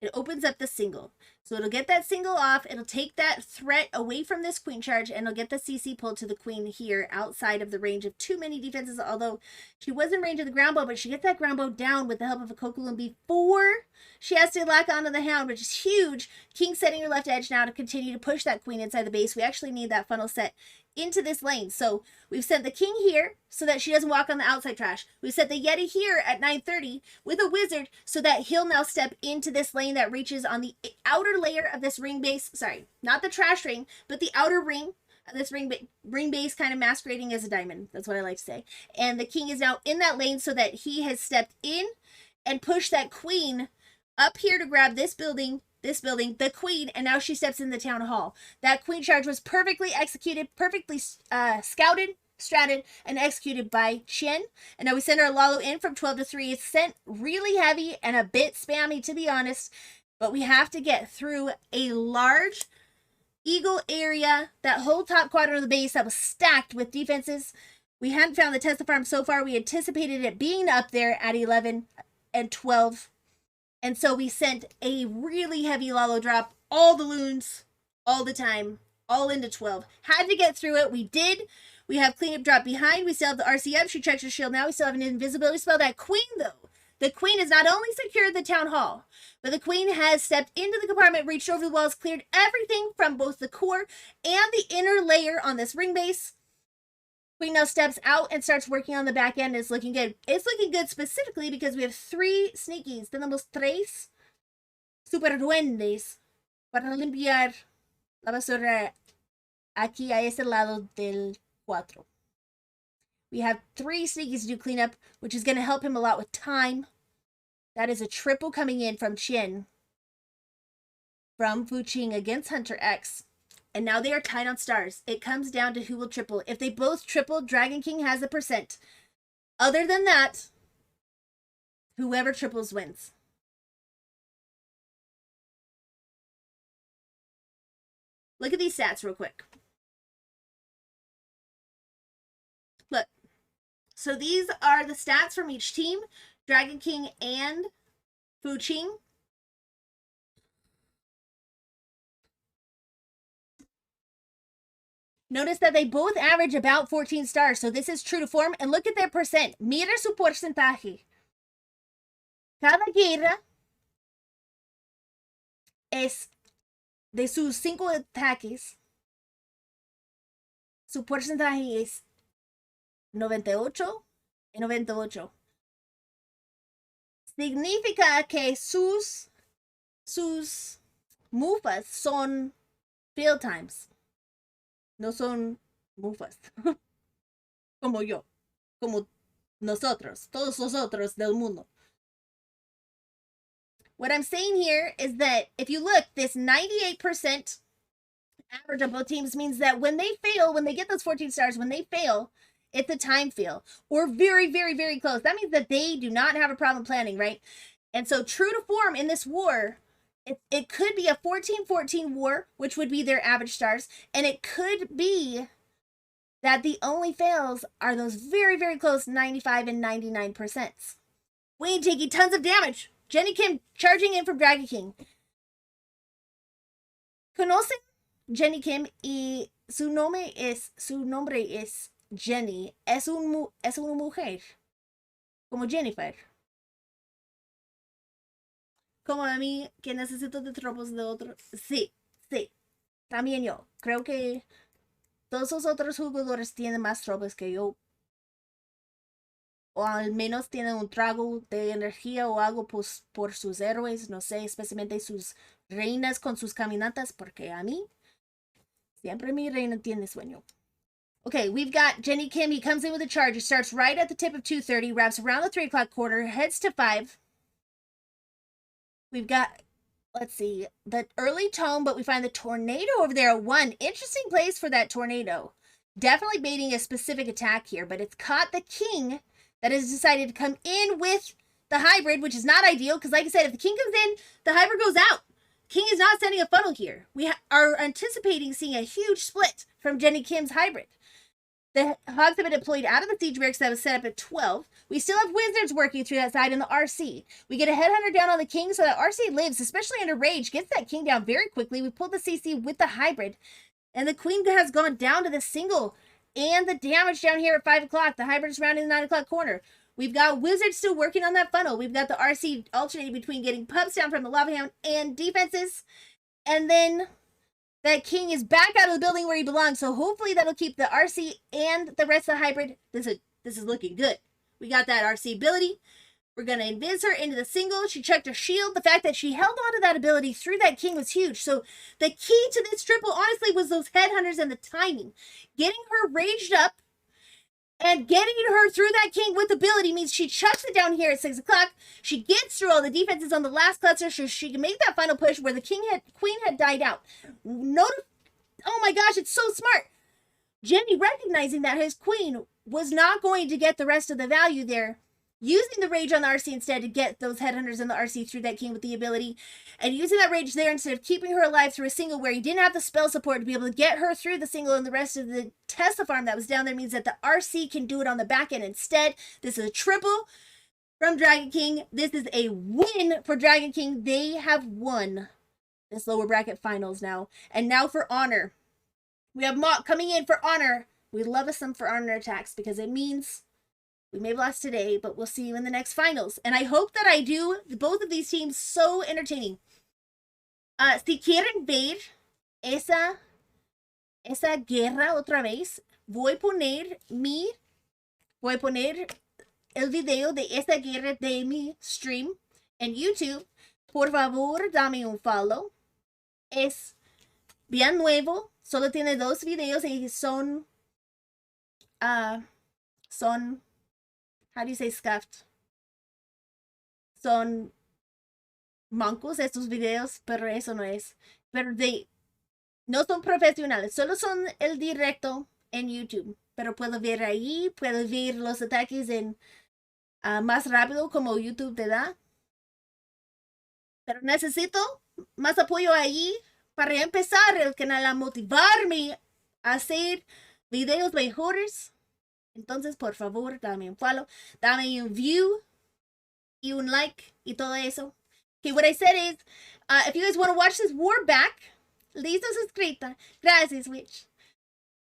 S1: It opens up the single. So it'll get that single off. It'll take that threat away from this queen charge, and it'll get the CC pulled to the queen here outside of the range of too many defenses, although she was in range of the ground bow, but she gets that ground bow down with the help of a Kokulun before she has to lock onto the hound, which is huge. King setting her left edge now to continue to push that queen inside the base. We actually need that funnel set into this lane. So we've sent the king here so that she doesn't walk on the outside trash. We've set the Yeti here at 9:30 with a wizard so that he'll now step into this lane that reaches on the outer layer of this ring base. Sorry, not the trash ring, but the outer ring of this ring base, kind of masquerading as a diamond. That's what I like to say. And the king is now in that lane so that he has stepped in and pushed that queen up here to grab this building, the queen, and now she steps in the town hall. That queen charge was perfectly executed, perfectly scouted, stratted, and executed by Chen. And now we send our Lalo in from 12 to 3. It's sent really heavy and a bit spammy, to be honest, but we have to get through a large Eagle area, that whole top quadrant of the base that was stacked with defenses. We hadn't found the Tesla farm so far. We anticipated it being up there at 11 and 12. And so we sent a really heavy Lalo drop, all the loons, all the time, all into 12. Had to get through it. We did. We have cleanup drop behind. We still have the RCM. She checks her shield now. We still have an invisibility spell. That queen, though. The queen has not only secured the town hall, but the queen has stepped into the compartment, reached over the walls, cleared everything from both the core and the inner layer on this ring base. Queen now steps out and starts working on the back end. It's looking good. It's looking good specifically because we have 3 sneakies. Tenemos 3 super duendes para limpiar la basura aquí a ese lado del 4. We have 3 sneakies to do cleanup, which is going to help him a lot with time. That is a triple coming in from Chin, from FuCHING against Hunter X. And now they are tied on stars. It comes down to who will triple. If they both triple, Dragon King has a %. Other than that, whoever triples wins. Look at these stats real quick. Look. So these are the stats from each team. Dragon King and FuCHING. Notice that they both average about 14 stars, so this is true to form. And look at their %. Mira su porcentaje. Cada guerra es de sus 5 ataques. Su porcentaje es 98 y 98. Significa que sus mufas son field times. No son mufas. Como yo. Como nosotros. Todos nosotros del mundo. What I'm saying here is that if you look, this 98% average on both teams means that when they fail, when they get those 14 stars, when they fail, it's a time fail. Or very, very, very close. That means that they do not have a problem planning, right? And so true to form in this war, it could be a 14-14 war, which would be their average stars. And it could be that the only fails are those very, very close 95 and 99%. Wayne taking tons of damage. Jenny Kim charging in from Dragon King. ¿Conocen Jenny Kim? Y su nombre es Jenny. Es una mujer. Como Jennifer. Como a mí, que necesito de tropos de otros. Sí, sí. También yo. Creo que todos los otros jugadores tienen más tropos que yo. O al menos tienen un trago de energía o algo por sus héroes. No sé, especialmente sus reinas con sus caminatas. Porque a mí, siempre mi reina tiene sueño. Okay, we've got Jenny Kim. He comes in with a charge. He starts right at the tip of 230. Wraps around the 3 o'clock quarter. Heads to 5. We've got, let's see, the early tome, but we find the tornado over there at 1. Interesting place for that tornado. Definitely baiting a specific attack here, but it's caught the king that has decided to come in with the hybrid, which is not ideal, because like I said, if the king comes in, the hybrid goes out. King is not sending a funnel here. We are anticipating seeing a huge split from Jenny Kim's hybrid. The hogs have been deployed out of the siege barracks that was set up at 12. We still have wizards working through that side in the RC. We get a headhunter down on the king so that RC lives, especially under rage, gets that king down very quickly. We pulled the CC with the hybrid. And the queen has gone down to the single. And the damage down here at 5 o'clock. The hybrid is rounding the 9 o'clock corner. We've got wizards still working on that funnel. We've got the RC alternating between getting pups down from the lava hound and defenses. And then that king is back out of the building where he belongs. So hopefully that'll keep the RC and the rest of the hybrid. This is looking good. We got that RC ability. We're going to invis her into the single. She checked her shield. The fact that she held on to that ability through that king was huge. So the key to this triple, honestly, was those headhunters and the timing. Getting her raged up and getting her through that king with ability means she chucks it down here at 6 o'clock. She gets through all the defenses on the last cluster so she can make that final push where the queen had died out. Oh my gosh, it's so smart. Jenny recognizing that his queen was not going to get the rest of the value there using the rage on the RC instead to get those headhunters in the RC through that king with the ability, and using that rage there instead of keeping her alive through a single where he didn't have the spell support to be able to get her through the single, and the rest of the Tesla farm that was down there means that the RC can do it on the back end instead. This is a triple from Dragon King. This is a win for Dragon King. They have won this lower bracket finals now. And now for honor. We have Mock coming in for honor. We love us some for honor attacks because it means we may have lost today, but we'll see you in the next finals. And I hope that I do both of these teams so entertaining. Si quieren ver esa guerra otra vez, voy a poner el video de esa guerra de mi stream en YouTube. Por favor, dame un follow. Es bien nuevo. Solo tiene 2 videos y son, how do you say scuffed? Son mancos estos videos, pero eso no es. Pero no son profesionales, solo son el directo en YouTube. Pero puedo ver ahí, puedo ver los ataques en más rápido como YouTube te da. Pero necesito más apoyo ahí para empezar el canal a motivarme a hacer videos mejores. Entonces, por favor, dame un follow, dame un view y un like y todo eso. Okay, what I said is, if you guys want to watch this war back, listo suscrita. Gracias, Witch.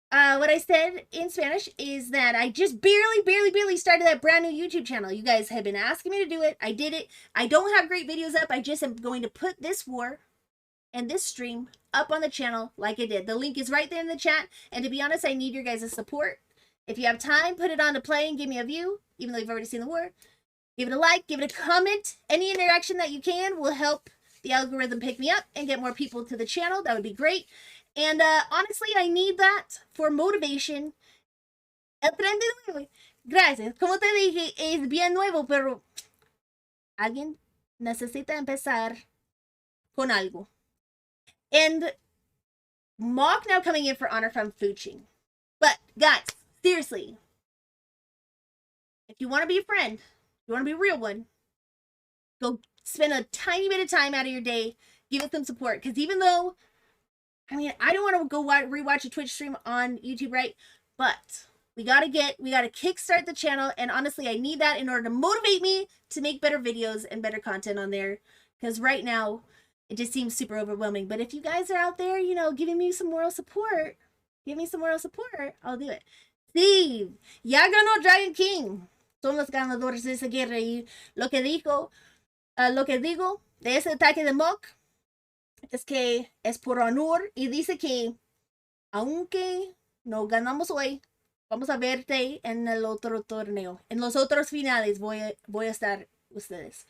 S1: What I said in Spanish is that I just barely started that brand new YouTube channel. You guys have been asking me to do it. I did it. I don't have great videos up. I just am going to put this war and this stream up on the channel like I did. The link is right there in the chat. And to be honest, I need your guys' support. If you have time, put it on to play and give me a view, even though you've already seen the war. Give it a like, give it a comment. Any interaction that you can will help the algorithm pick me up and get more people to the channel. That would be great. And honestly, I need that for motivation. El 39. Gracias. Como te dije, es bien nuevo, pero alguien necesita empezar con algo. And Mock now coming in for honor from FuCHING. But guys, seriously, if you want to be a friend, you want to be a real one, go spend a tiny bit of time out of your day, give it some support. Because even though, I mean, I don't want to go rewatch a Twitch stream on YouTube, right? But we gotta kickstart the channel, and honestly, I need that in order to motivate me to make better videos and better content on there. Because right now, it just seems super overwhelming. But if you guys are out there, you know, giving me some moral support, I'll do it. Sí, ya ganó Dragon King. Son los ganadores de esa guerra. Y lo que digo de ese ataque de Mock es que es por honor, y dice que aunque no ganamos hoy, vamos a verte en el otro torneo. En los otros finales voy a estar ustedes.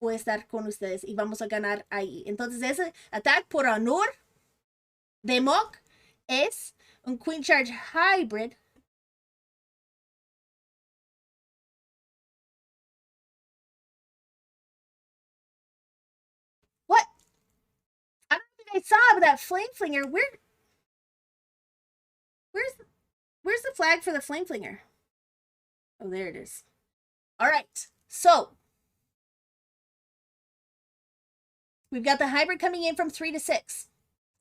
S1: Voy a estar con ustedes y vamos a ganar ahí. Entonces ese ataque por honor de Mock es un Queen Charge Hybrid. What? I don't think I saw that flame flinger. Where's the flag for the flame flinger? Oh, there it is. All right. So we've got the hybrid coming in from 3 to 6.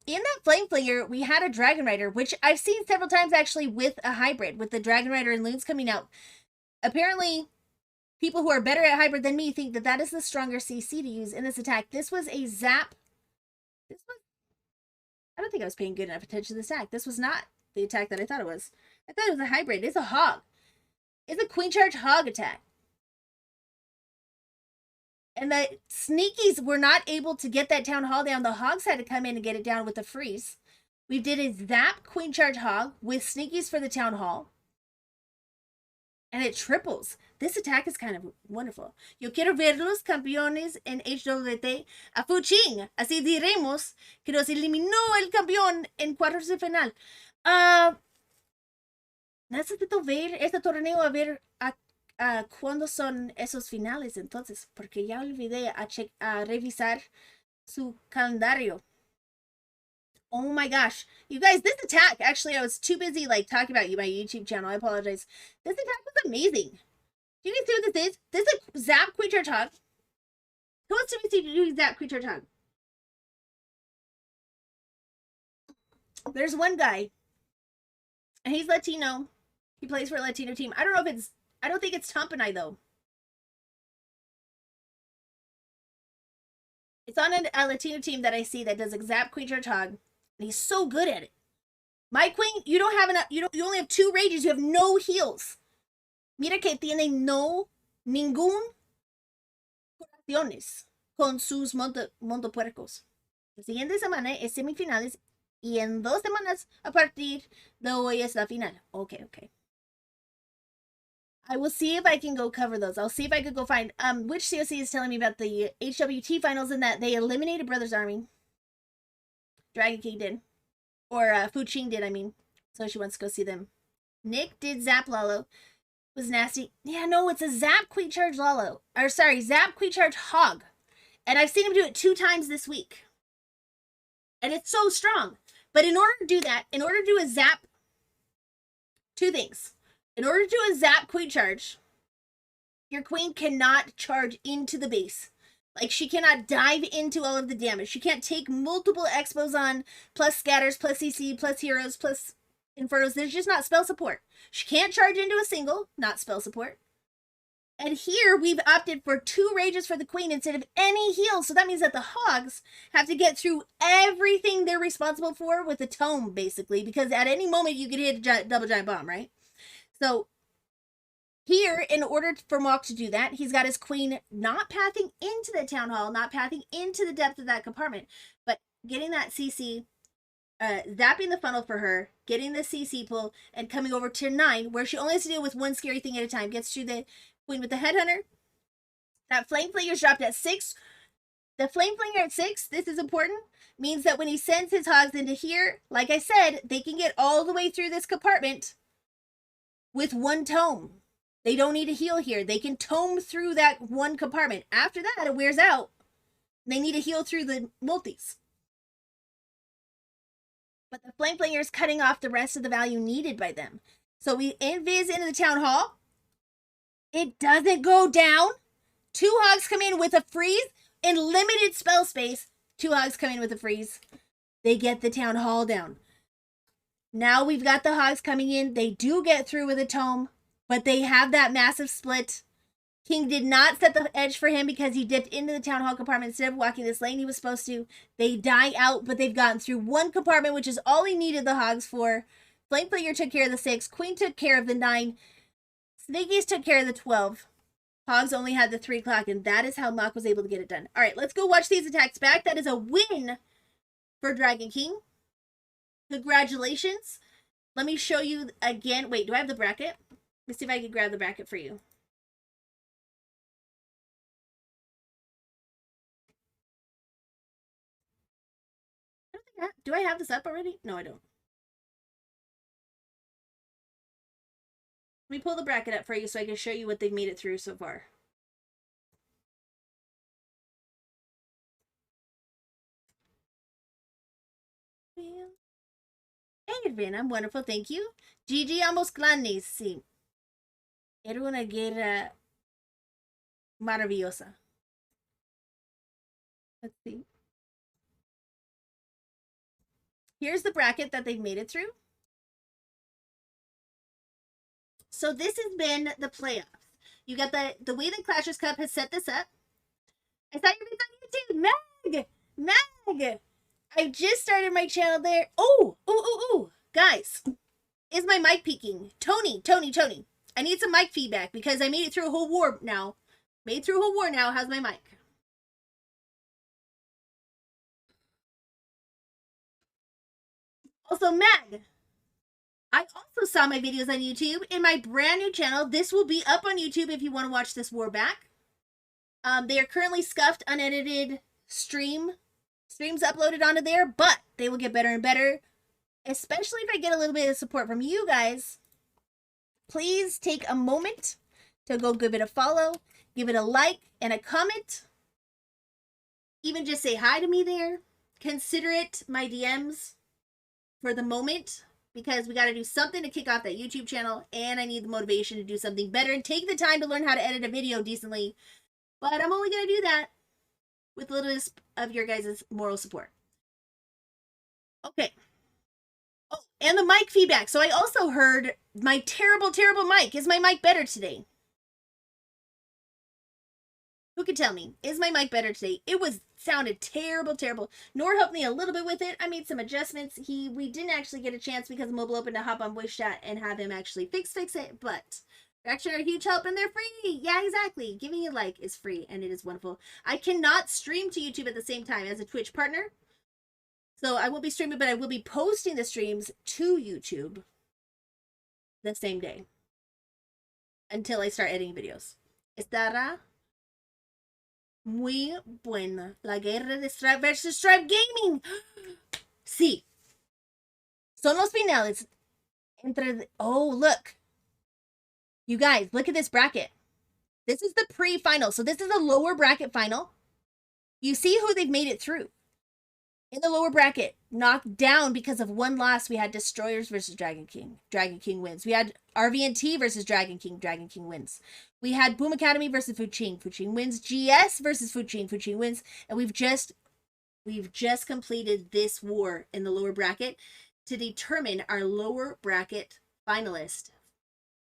S1: In that flame flinger, we had a Dragon Rider, which I've seen several times actually with a hybrid, with the Dragon Rider and Loons coming out. Apparently, people who are better at hybrid than me think that that is the stronger CC to use in this attack. This was a zap. I don't think I was paying good enough attention to this attack. This was not the attack that I thought it was. I thought it was a hybrid. It's a hog. It's a Queen Charge hog attack. And the sneakies were not able to get that town hall down. The hogs had to come in and get it down with the freeze. We did a zap Queen Charge hog with sneakies for the town hall. And it triples. This attack is kind of wonderful. Yo quiero ver los campeones en HWT a FuCHING. Así diremos que nos eliminó el campeón en cuartos de final. Necesito ver este torneo a ver cuándo son esos finales entonces, porque ya olvidé a revisar su calendario. Oh my gosh. You guys, this attack, actually, I was too busy like talking about my YouTube channel. I apologize. This attack was amazing. Do you guys see what is. This is a Zap Creature Tug. Who wants to be doing Zap Creature Tug? There's one guy, and he's Latino. He plays for a Latino team. I don't know if it's, I don't think it's Tompanay though. It's on a Latino team that I see that does a Zap Creature Tug, and he's so good at it. My queen, you don't have enough, you only have 2 rages, you have no heals. Mira que tiene no ningún curaciones con sus montopuercos. La siguiente semana es semifinales y en 2 semanas a partir de hoy es la final. Okay, okay. I will see if I can go cover those. I'll see if I could go find which COC is telling me about the HWT finals and that they eliminated Brothers Army. Dragon King did. Or FuCHING did, I mean. So she wants to go see them. Nick did Zap Lalo. Was nasty. Yeah, no, it's a Zap Quick Charge Lalo. Or sorry, Zap Quick Charge Hog. And I've seen him do it 2 times this week. And it's so strong. But in order to do that, in order to do a Zap, 2 things. In order to do a Zap Queen Charge, your queen cannot charge into the base. Like, she cannot dive into all of the damage. She can't take multiple expos on, plus scatters, plus CC, plus heroes, plus infernos. There's just not spell support. She can't charge into a single, not spell support. And here, we've opted for 2 rages for the queen instead of any heals. So that means that the hogs have to get through everything they're responsible for with a tome, basically. Because at any moment, you could hit a double giant bomb, right? So here, in order for Mock to do that, he's got his queen not pathing into the town hall, not pathing into the depth of that compartment, but getting that CC, zapping the funnel for her, getting the CC pull, and coming over to 9, where she only has to deal with 1 scary thing at a time. Gets through the queen with the headhunter. That flame flinger's dropped at 6. The flame flinger at 6, this is important, means that when he sends his hogs into here, like I said, they can get all the way through this compartment with 1 tome. They don't need to heal here. They can tome through that 1 compartment. After that, it wears out. They need to heal through the multis. But the flame flinger is cutting off the rest of the value needed by them. So we invis into the town hall. It doesn't go down. 2 hogs come in with a freeze. In limited spell space, 2 hogs come in with a freeze. They get the town hall down. Now we've got the hogs coming in. They do get through with a tome, but they have that massive split. King did not set the edge for him because he dipped into the town hall compartment instead of walking this lane he was supposed to. They die out, but they've gotten through 1 compartment, which is all he needed the hogs for. Flame Flinger took care of the 6. Queen took care of the 9. Snakies took care of the 12. Hogs only had the 3 o'clock, and that is how Mock was able to get it done. All right, let's go watch these attacks back. That is a win for Dragon King. Congratulations. Let me show you again. Wait, do I have the bracket? Let's see if I can grab the bracket for you. Do I have this up already? No, I don't. Let me pull the bracket up for you so I can show you what they've made it through so far. Hey, Edwin, I'm wonderful, thank you. GG ambos clanes, sí. Era una guerra maravillosa. Let's see. Here's the bracket that they've made it through. So this has been the playoffs. You got the way the Clashers Cup has set this up. I saw your videos on YouTube. Meg! I just started my channel there. Oh! Guys, is my mic peaking? Tony. I need some mic feedback because I made it through a whole war now. How's my mic? Also, Meg, I also saw my videos on YouTube in my brand new channel. This will be up on YouTube if you want to watch this war back. They are currently scuffed, unedited streams uploaded onto there, but they will get better and better, especially if I get a little bit of support from you guys. Please take a moment to go give it a follow, give it a like and a comment. Even just say hi to me there. Consider it my DMs for the moment. because we got to do something to kick off that YouTube channel, and I need the motivation to do something better and take the time to learn how to edit a video decently. But I'm only going to do that with a little bit of your guys' moral support. Okay. Oh, and the mic feedback. So I also heard my terrible, terrible mic. Is my mic better today? Who can tell me? Is my mic better today? It sounded terrible, terrible. Nor helped me a little bit with it. I made some adjustments. We didn't actually get a chance because of Mobile Open to hop on voice chat and have him actually fix it, but reaction are a huge help and they're free. Yeah, exactly. Giving a like is free and it is wonderful. I cannot stream to YouTube at the same time as a Twitch partner. So I won't be streaming, but I will be posting the streams to YouTube the same day until I start editing videos. Estará muy buena la guerra de Stripe versus Stripe Gaming. Sí. Son los finales. Oh, look. You guys, look at this bracket. This is the pre-final. So this is a lower bracket final. You see who they've made it through. In the lower bracket, knocked down because of one loss, we had Destroyers versus Dragon King. Dragon King wins. We had RVNT versus Dragon King. Dragon King wins. We had Boom Academy versus FuCHING. FuCHING wins. GS versus FuCHING. FuCHING wins. And we've just completed this war in the lower bracket to determine our lower bracket finalist.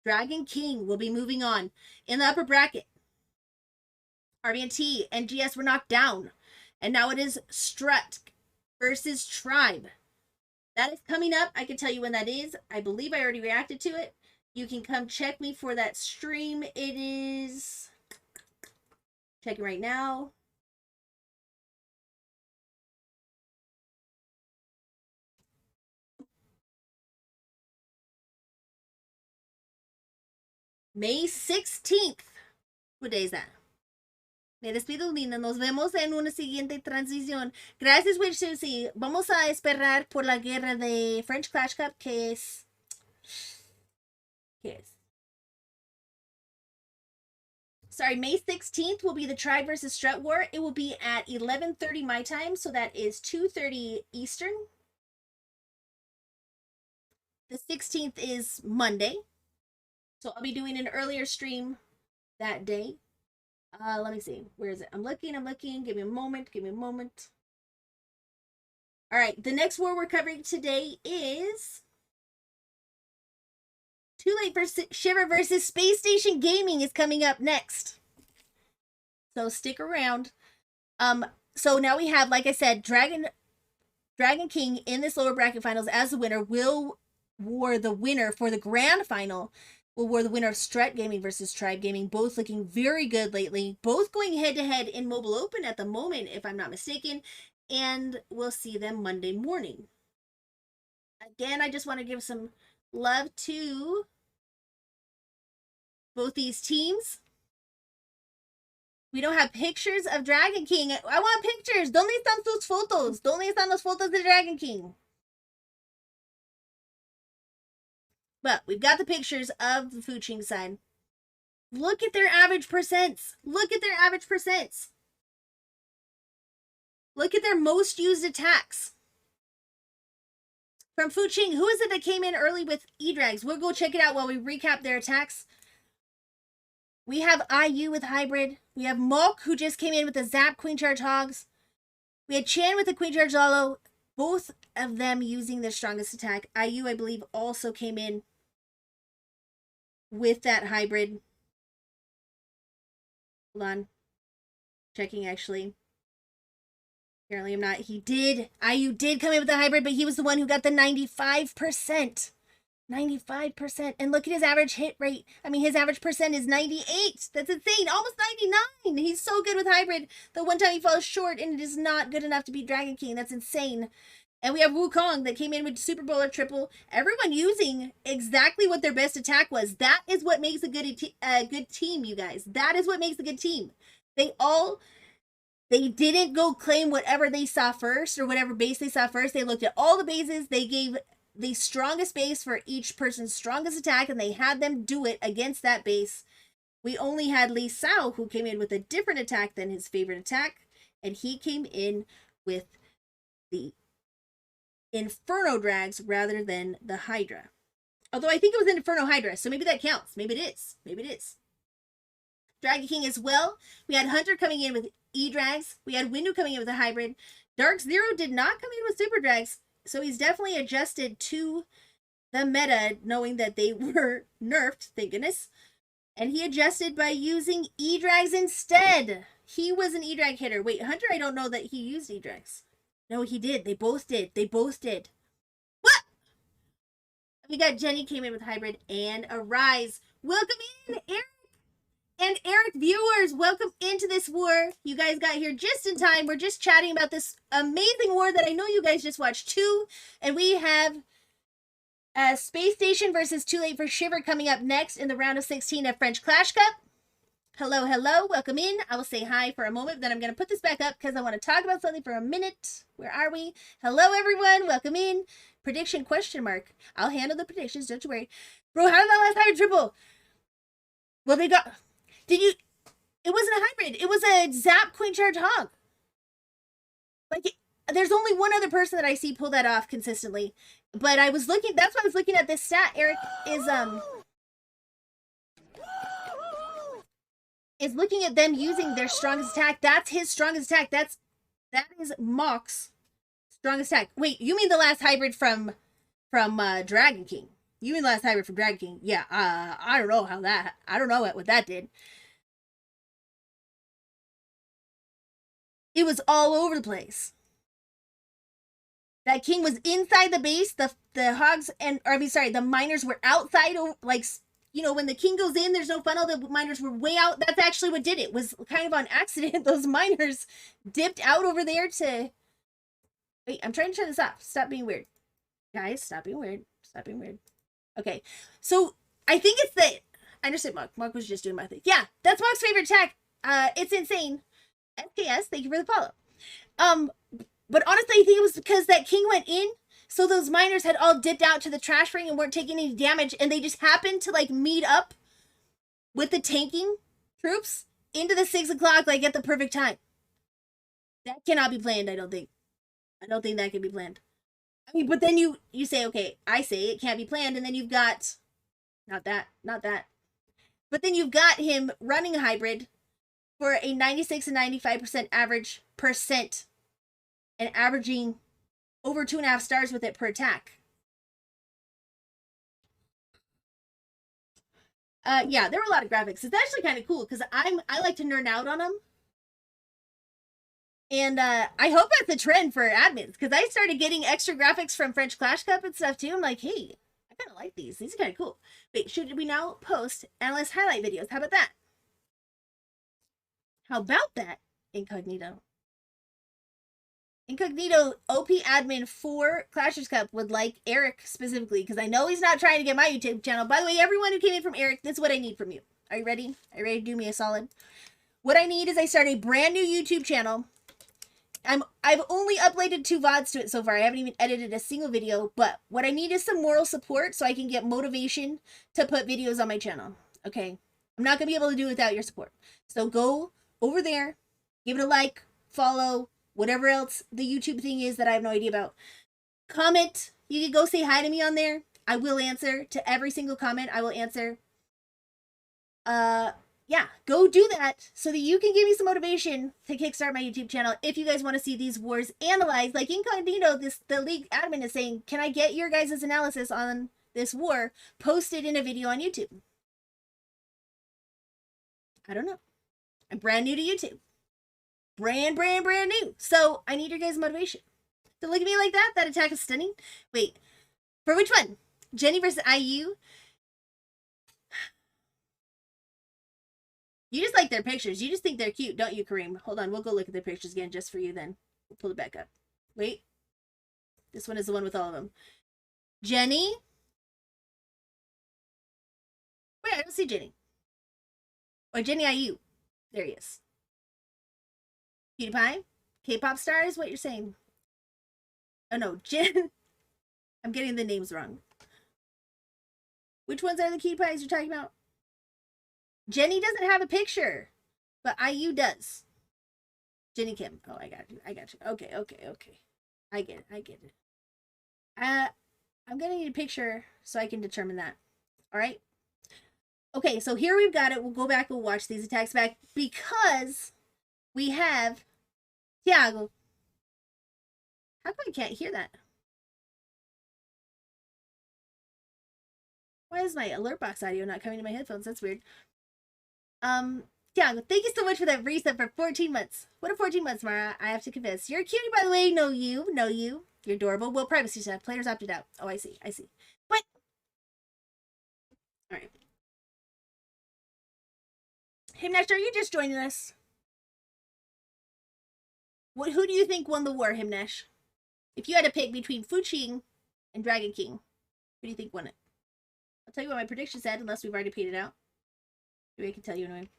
S1: Dragon King will be moving on. In the upper bracket, RVNT and GS were knocked down. And now it is Strut versus Tribe. That is coming up. I can tell you when that is. I believe I already reacted to it. You can come check me for that stream. It is... checking right now. May 16th. What day is that? Me despido, linda. Nos vemos en una siguiente transición. Gracias, Witch. Vamos a esperar por la guerra de French Clash Cup, que es... ¿Qué es? Sorry, May 16th will be the Tribe versus Strut War. It will be at 11:30 my time, so that is 2:30 Eastern. The 16th is Monday, so I'll be doing an earlier stream that day. Let me see. Where is it? I'm looking. Give me a moment. All right. The next war we're covering today is 2Late4Shiver versus Spacestation Gaming is coming up next. So stick around. So now we have, like I said, Dragon King in this lower bracket finals as the winner. Will war the winner for the grand final. We're the winner of Strut Gaming versus Tribe Gaming, both looking very good lately, both going head-to-head in Mobile Open at the moment, if I'm not mistaken, and we'll see them Monday morning. Again, I just want to give some love to both these teams. We don't have pictures of Dragon King. I want pictures. ¿Dónde están sus fotos? ¿Dónde están las fotos de Dragon King? But we've got the pictures of the FuCHING side. Look at their average percents. Look at their most used attacks. From FuCHING, who is it that came in early with E-Drags? We'll go check it out while we recap their attacks. We have IU with Hybrid. We have Mok, who just came in with the Zap Queen Charge Hogs. We had Chan with the Queen Charge Zolo. Both of them using their strongest attack. IU, I believe, also came in with that Hybrid. Hold on. Checking, actually. Apparently I'm not. IU did come in with the Hybrid, but he was the one who got the 95%. 95%. And look at his average hit rate. I mean, his average percent is 98. That's insane. Almost 99. He's so good with Hybrid. The one time he falls short, and it is not good enough to beat Dragon King. That's insane. And we have Wukong that came in with Super Bowler triple. Everyone using exactly what their best attack was. That is what makes a good team, you guys. That is what makes a good team. They didn't go claim whatever they saw first or whatever base they saw first. They looked at all the bases. They gave the strongest base for each person's strongest attack, and they had them do it against that base. We only had Lee Sao, who came in with a different attack than his favorite attack, and he came in with the Inferno drags rather than the Hydra. Although I think it was an Inferno Hydra, so maybe that counts. Maybe it is. Maybe it is. Dragon King as well. We had Hunter coming in with E-Drags. We had Windu coming in with a hybrid. Dark Zero did not come in with Super Drags, so he's definitely adjusted to the meta, knowing that they were nerfed, thank goodness. And he adjusted by using E-Drags instead. He was an E-Drag hitter. Wait, Hunter, I don't know that he used E-Drags. No, he did. They both did. They both did. What? We got Jenny came in with hybrid and Arise. Welcome in, Eric. And Eric viewers, welcome into this war. You guys got here just in time. We're just chatting about this amazing war that I know you guys just watched too. And we have Spacestation versus 2Late4Shiver coming up next in the round of 16 of French Clash Cup. Hello, hello, welcome in. I will say hi for a moment, then I'm going to put this back up because I want to talk about something for a minute. Where are we? Hello, everyone. Welcome in. Prediction question mark. I'll handle the predictions, don't you worry. Bro, how did that last hybrid triple? Well, they got... Did you... It wasn't a hybrid. It was a Zap Queen Charge Hog. Like, there's only one other person that I see pull that off consistently. But I was looking... That's why I was looking at this stat. Eric is looking at them using their strongest attack. That's his strongest attack. That is Mock's strongest attack. Wait, you mean the last hybrid from Dragon King? You mean the last hybrid from Dragon King? Yeah, I don't know how that... I don't know what that did. It was all over the place. That king was inside the base. The hogs the miners were outside, like, you know, when the king goes in, there's no funnel, the miners were way out. That's actually what did it. It was kind of on accident. Those miners dipped out over there to... Wait, I'm trying to turn this off. Stop being weird. Guys, stop being weird. Stop being weird. Okay, so I think it's that... I understand Mark. Mark was just doing my thing. Yeah, that's Mark's favorite attack. It's insane. SKS, thank you for the follow. But honestly, I think it was because that king went in, so those miners had all dipped out to the trash ring and weren't taking any damage, and they just happened to, like, meet up with the tanking troops into the 6 o'clock, like, at the perfect time. That cannot be planned, I don't think. I don't think that can be planned. I mean, but then you say, okay, I say it can't be planned, and then you've got... Not that. But then you've got him running a hybrid for a 96 and 95% average percent and averaging over 2.5 stars with it per attack. Yeah, there were a lot of graphics. It's actually kind of cool because I like to nerd out on them. And I hope that's a trend for admins because I started getting extra graphics from French Clash Cup and stuff too. I'm like, hey, I kind of like these. These are kind of cool. Wait, should we now post analyst highlight videos? How about that? How about that, Incognito? Incognito OP admin for Clashers Cup would like Eric specifically because I know he's not trying to get my YouTube channel. By the way, everyone who came in from Eric, this is what I need from you. Are you ready? Are you ready to do me a solid? What I need is I start a brand new YouTube channel. I've only uploaded 2 VODs to it so far. I haven't even edited a single video, but what I need is some moral support so I can get motivation to put videos on my channel. Okay? I'm not going to be able to do it without your support. So go over there, give it a like, follow, whatever else the YouTube thing is that I have no idea about. Comment. You can go say hi to me on there. I will answer to every single comment. I will answer. Yeah, go do that so that you can give me some motivation to kickstart my YouTube channel if you guys want to see these wars analyzed. Like Incognito, the league admin is saying, can I get your guys' analysis on this war posted in a video on YouTube? I don't know. I'm brand new to YouTube. Brand new. So I need your guys' motivation. So look at me like that. That attack is stunning. Wait, for which one? Jenny versus IU? You just like their pictures. You just think they're cute, don't you, Kareem? Hold on, we'll go look at their pictures again just for you then. We'll pull it back up. Wait. This one is the one with all of them. Jenny? Wait, I don't see Jenny. Oh, Jenny IU. There he is. Cutie Pie? K-pop star is what you're saying. Oh, no. Jen... I'm getting the names wrong. Which ones are the Cutie Pies you're talking about? Jenny doesn't have a picture, but IU does. Jenny Kim. Oh, I got you. Okay. I get it. I'm gonna need a picture so I can determine that. All right. Okay, so here we've got it. We'll go back and watch these attacks back because we have Tiago. How come I can't hear that? Why is my alert box audio not coming to my headphones? That's weird. Tiago, thank you so much for that reset for 14 months. What a 14 months, Mara. I have to confess. You're a cutie, by the way. Know you. You're adorable. Well, privacy stuff. Players opted out. Oh, I see. But, all right. Hey, Himnesh, are you just joining us? Who do you think won the war, Himnesh? If you had to pick between FuCHING and Dragon King, who do you think won it? I'll tell you what my prediction said, unless we've already paid it out. Maybe I can tell you anyway.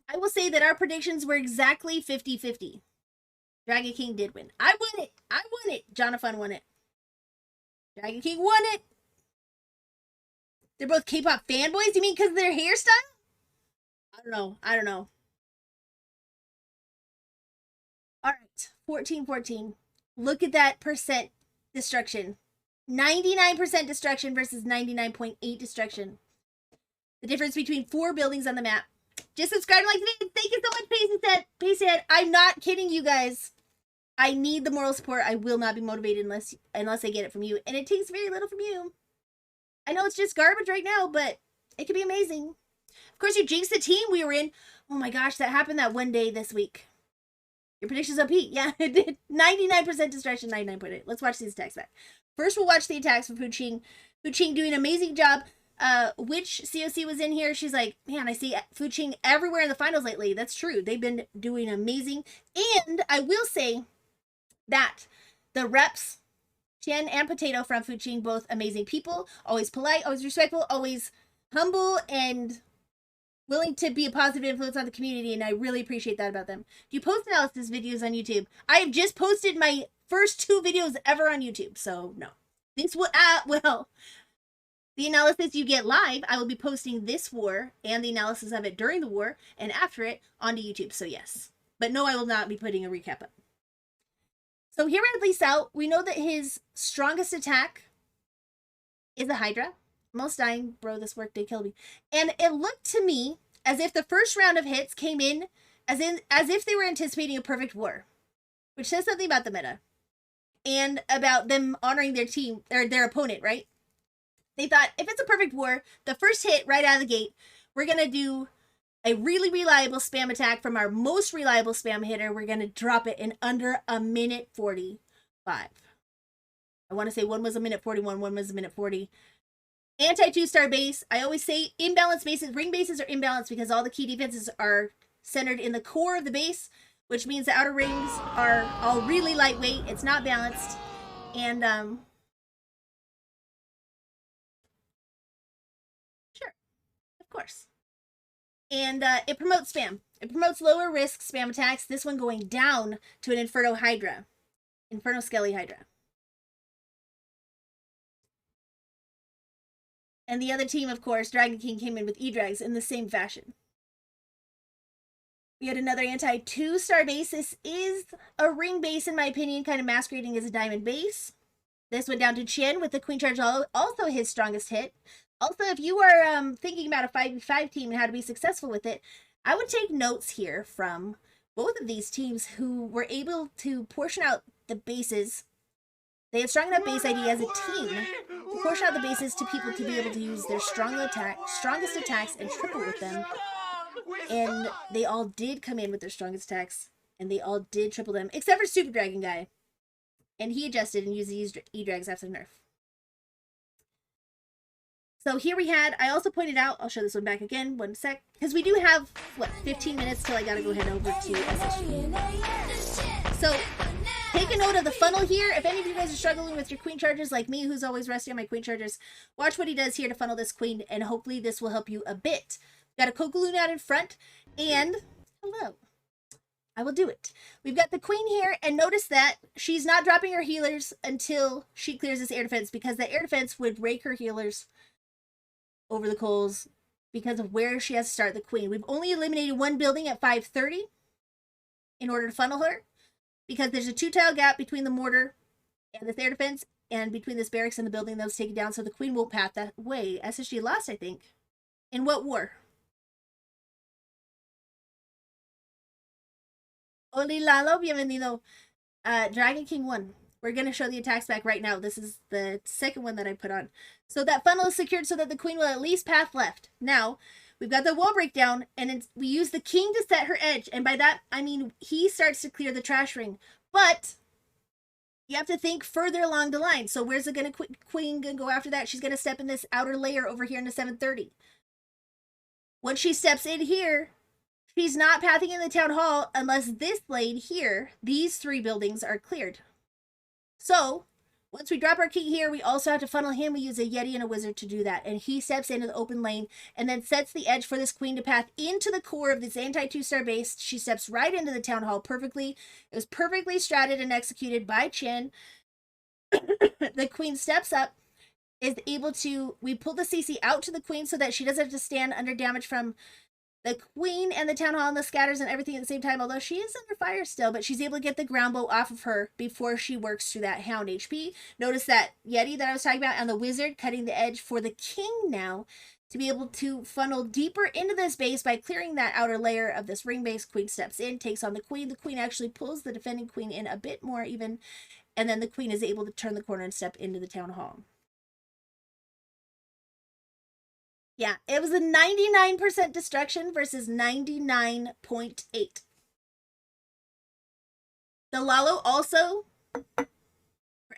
S1: I will say that our predictions were exactly 50-50. Dragon King did win. I won it. Jonathan won it. Dragon King won it. They're both K-pop fanboys? You mean because of their hairstyle? I don't know. All right, 14-14. Look at that percent destruction. 99% destruction versus 99.8 destruction. The difference between 4 buildings on the map. Just subscribe and like the video. Thank you so much, Pacey. I'm not kidding you guys. I need the moral support. I will not be motivated unless I get it from you. And it takes very little from you. I know it's just garbage right now, but it could be amazing. Of course, you jinxed the team we were in. Oh my gosh, that happened that one day this week. Your predictions OP. Yeah, it did. 99% destruction, 99.8. Let's watch these attacks back. First, we'll watch the attacks from FuCHING. FuCHING doing an amazing job. Which COC was in here? She's like, man, I see FuCHING everywhere in the finals lately. That's true. They've been doing amazing. And I will say that the reps, Chen and Potato from FuCHING, both amazing people. Always polite, always respectful, always humble, and willing to be a positive influence on the community, and I really appreciate that about them. Do you post analysis videos on YouTube? I have just posted my first 2 videos ever on YouTube, so no. This will, well, the analysis you get live, I will be posting this war and the analysis of it during the war and after it onto YouTube, so yes. But no, I will not be putting a recap up. So here at Lee Sao, we know that his strongest attack is the Hydra. Almost dying. Bro, this work did kill me. And it looked to me as if the first round of hits came in as if they were anticipating a perfect war, which says something about the meta and about them honoring their team or their opponent, right? They thought, if it's a perfect war, the first hit right out of the gate, we're going to do a really reliable spam attack from our most reliable spam hitter. We're going to drop it in under a minute 45. I want to say one was a minute 41, one was a minute 40. Anti-2-star base. I always say imbalanced bases. Ring bases are imbalanced because all the key defenses are centered in the core of the base, which means the outer rings are all really lightweight. It's not balanced. And, sure, of course. And it promotes spam. It promotes lower risk spam attacks. This one going down to an Inferno Hydra. Inferno Skelly Hydra. And the other team, of course, Dragon King came in with E-Drags in the same fashion. We had another anti-2-star base. This is a ring base, in my opinion, kind of masquerading as a diamond base. This went down to Chen with the Queen Charge, also his strongest hit. Also, if you are thinking about a 5v5 team and how to be successful with it, I would take notes here from both of these teams who were able to portion out the bases. They had strong enough base ID as a team to portion out the bases to people to be able to use their strongest attacks and triple with them. And they all did come in with their strongest attacks, and they all did triple them, except for Super Dragon Guy. And he adjusted and used the E-Drags after nerf. So here we had, I also pointed out, I'll show this one back again, one sec, because we do have, what, 15 minutes till I gotta go head over to SSG. So, take a note of the funnel here. If any of you guys are struggling with your queen charges like me, who's always rusty on my queen charges, watch what he does here to funnel this queen, and hopefully this will help you a bit. Got a Kokoloon out in front, and, hello, I will do it. We've got the queen here, and notice that she's not dropping her healers until she clears this air defense, because the air defense would rake her healers over the coals because of where she has to start the queen. We've only eliminated one building at 5:30 in order to funnel her. because there's a 2-tile gap between the mortar and this air defense, and between this barracks and the building that was taken down, so the queen won't path that way. SSG lost, I think. In what war? Oli Lalo, bienvenido. Dragon King won. We're going to show the attacks back right now. This is the second one that I put on. So that funnel is secured so that the queen will at least path left. Now, we've got the wall breakdown, and we use the king to set her edge. And by that, I mean he starts to clear the trash ring. But you have to think further along the line. So where's the queen going to go after that? She's going to step in this outer layer over here into 730. Once she steps in here, she's not pathing in the town hall unless this lane here, these 3 buildings are cleared. So, once we drop our king here, we also have to funnel him. We use a Yeti and a wizard to do that. And he steps into the open lane and then sets the edge for this queen to path into the core of this anti-2-star base. She steps right into the town hall perfectly. It was perfectly stratted and executed by Chin. The queen steps up, is able to, we pull the CC out to the queen so that she doesn't have to stand under damage from the queen and the town hall and the scatters and everything at the same time, although she is under fire still, but she's able to get the ground bow off of her before she works through that hound HP. Notice that Yeti that I was talking about and the wizard cutting the edge for the king now to be able to funnel deeper into this base by clearing that outer layer of this ring base. Queen steps in, takes on the queen. The queen actually pulls the defending queen in a bit more even, and then the queen is able to turn the corner and step into the town hall. Yeah, it was a 99% destruction versus 99.8. The Lalo also, for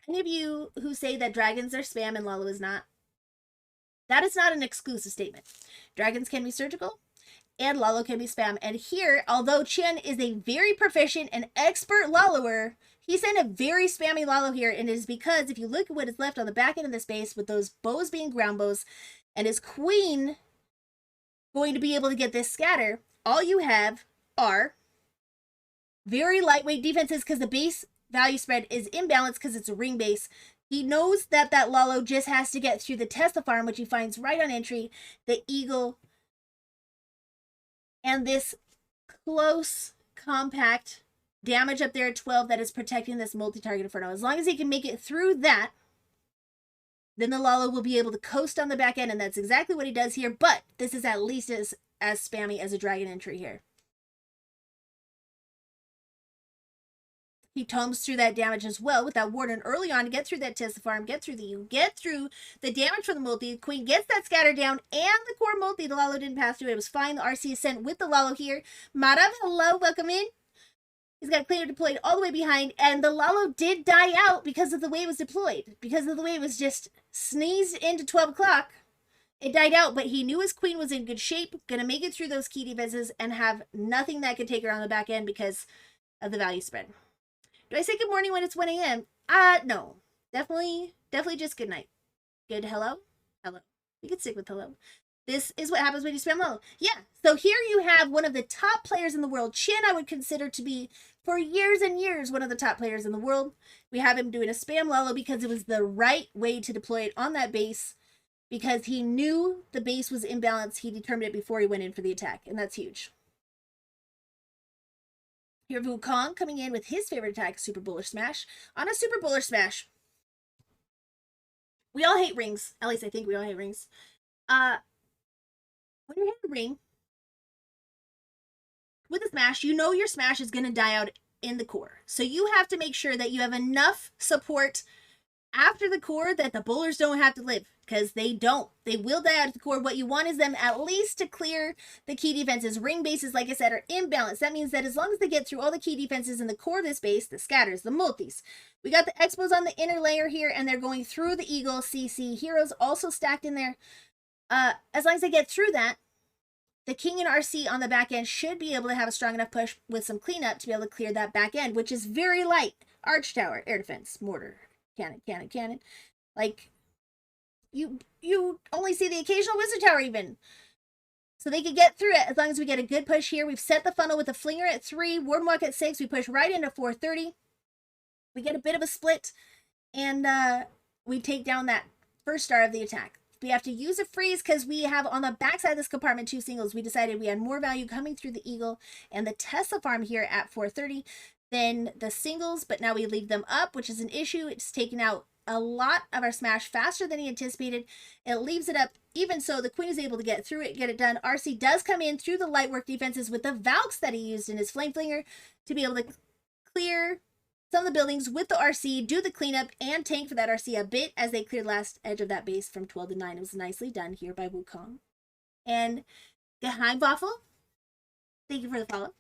S1: any of you who say that dragons are spam and Lalo is not, that is not an exclusive statement. Dragons can be surgical and Lalo can be spam. And here, although Chen is a very proficient and expert Laloer, he sent a very spammy Lalo here, and it is because if you look at what is left on the back end of this base with those bows being ground bows, and his queen going to be able to get this scatter, all you have are very lightweight defenses because the base value spread is imbalanced because it's a ring base. He knows that that Lalo just has to get through the Tesla farm, which he finds right on entry, the Eagle, and this close, compact damage up there at 12 that is protecting this multi-target Inferno. As long as he can make it through that, then the Lalo will be able to coast on the back end, and that's exactly what he does here, but this is at least as spammy as a dragon entry here. He tomes through that damage as well with that Warden early on to get through that Tesla farm, get through the damage from the multi. Queen gets that scatter down and the core multi. The Lalo didn't pass through it. It was fine. The RC is sent with the Lalo here. Marav, hello, welcome in. He's got cleaner deployed all the way behind, and the Lalo did die out because of the way it was deployed. Because of the way it was just sneezed into 12 o'clock. It died out, but he knew his queen was in good shape, gonna make it through those key defenses, and have nothing that could take her on the back end because of the value spread. Do I say good morning when it's 1 a.m.? No. Definitely just good night. Good hello? Hello. We can stick with hello. This is what happens when you spam Lalo. Yeah, so here you have one of the top players in the world. Chin, I would consider to be, for years and years, one of the top players in the world. We have him doing a spam Lalo because it was the right way to deploy it on that base. Because he knew the base was imbalanced. He determined it before he went in for the attack, and that's huge. Here, Wukong coming in with his favorite attack, Super Bullish Smash. On a Super Bullish Smash, we all hate rings. At least I think we all hate rings. When you're hitting a ring with a smash, you know your smash is going to die out in the core. So you have to make sure that you have enough support after the core that the bowlers don't have to live, because they don't. They will die out at the core. What you want is them at least to clear the key defenses. Ring bases, like I said, are imbalanced. That means that as long as they get through all the key defenses in the core of this base, the scatters, the multis, we got the expos on the inner layer here, and they're going through the Eagle, CC, heroes also stacked in there. As long as they get through that, the King and RC on the back end should be able to have a strong enough push with some cleanup to be able to clear that back end, which is very light. Arch tower, air defense, mortar, cannon. Like, you only see the occasional wizard tower even. So they could get through it as long as we get a good push here. We've set the funnel with a flinger at 3, warden walk at 6. We push right into 430. We get a bit of a split, and we take down that first star of the attack. We have to use a freeze because we have on the backside of this compartment 2 singles. We decided we had more value coming through the Eagle and the Tesla farm here at 430. than the singles, but now we leave them up, which is an issue. It's taken out a lot of our smash faster than he anticipated. It leaves it up. Even so, the queen is able to get through it, get it done. RC does come in through the light work defenses with the Valks that he used in his Flame Flinger to be able to clear some of the buildings with the RC, do the cleanup, and tank for that RC a bit as they cleared last edge of that base from 12 to 9. It was nicely done here by Wukong. And Geheimwaffel, thank you for the follow.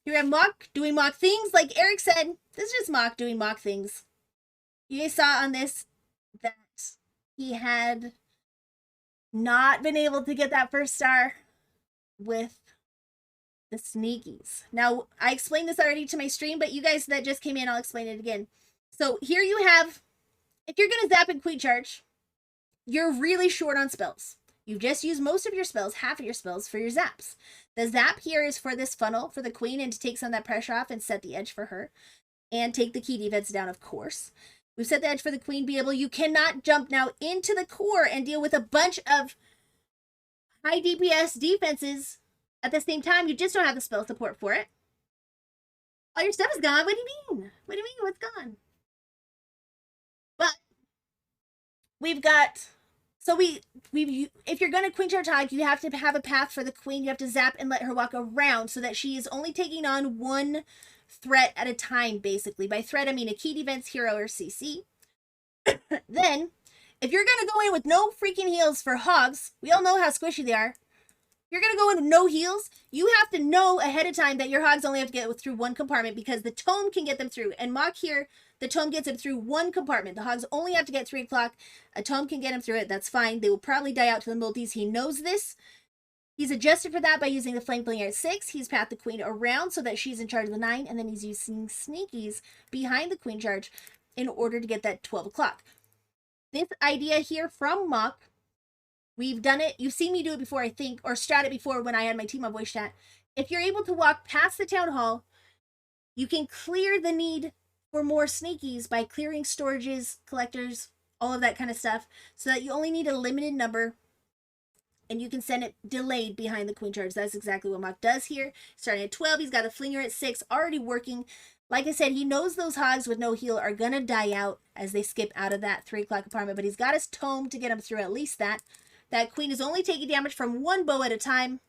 S1: Here we have Mock doing mock things. Like Eric said, this is just Mock doing mock things. You guys saw on this that he had not been able to get that first star with the sneakies. Now, I explained this already to my stream, but you guys that just came in, I'll explain it again. So here you have, if you're going to zap and queen charge, you're really short on spells. You've just used most of your spells, half of your spells, for your zaps. The zap here is for this funnel for the queen and to take some of that pressure off and set the edge for her. And take the key defense down, of course. We've set the edge for the queen. You cannot jump now into the core and deal with a bunch of high DPS defenses at the same time. You just don't have the spell support for it. All your stuff is gone. What do you mean? What do you mean what's gone? But we've got... So if you're going to queen charge high, you have to have a path for the queen. You have to zap and let her walk around so that she is only taking on one threat at a time, basically. By threat, I mean a key defense, hero, or CC. Then, if you're going to go in with no freaking heals for hogs, we all know how squishy they are. If you're going to go in with no heals, you have to know ahead of time that your hogs only have to get through one compartment because the tome can get them through. And Mock here, the tome gets him through one compartment. The hogs only have to get 3 o'clock. A tome can get him through it. That's fine. They will probably die out to the multis. He knows this. He's adjusted for that by using the Flame Flinger at 6. He's pathed the queen around so that she's in charge of the 9. And then he's using sneakies behind the queen charge in order to get that 12 o'clock. This idea here from Mock, we've done it. You've seen me do it before, I think, or strat it before when I had my team on voice chat. If you're able to walk past the town hall, you can clear the need for more sneakies by clearing storages, collectors, all of that kind of stuff, so that you only need a limited number and you can send it delayed behind the queen charge. That's exactly what Mock does here. Starting at 12, he's got the flinger at 6, already working. Like I said, he knows those hogs with no heal are going to die out as they skip out of that 3 o'clock apartment, but he's got his tome to get him through at least that. That queen is only taking damage from one bow at a time.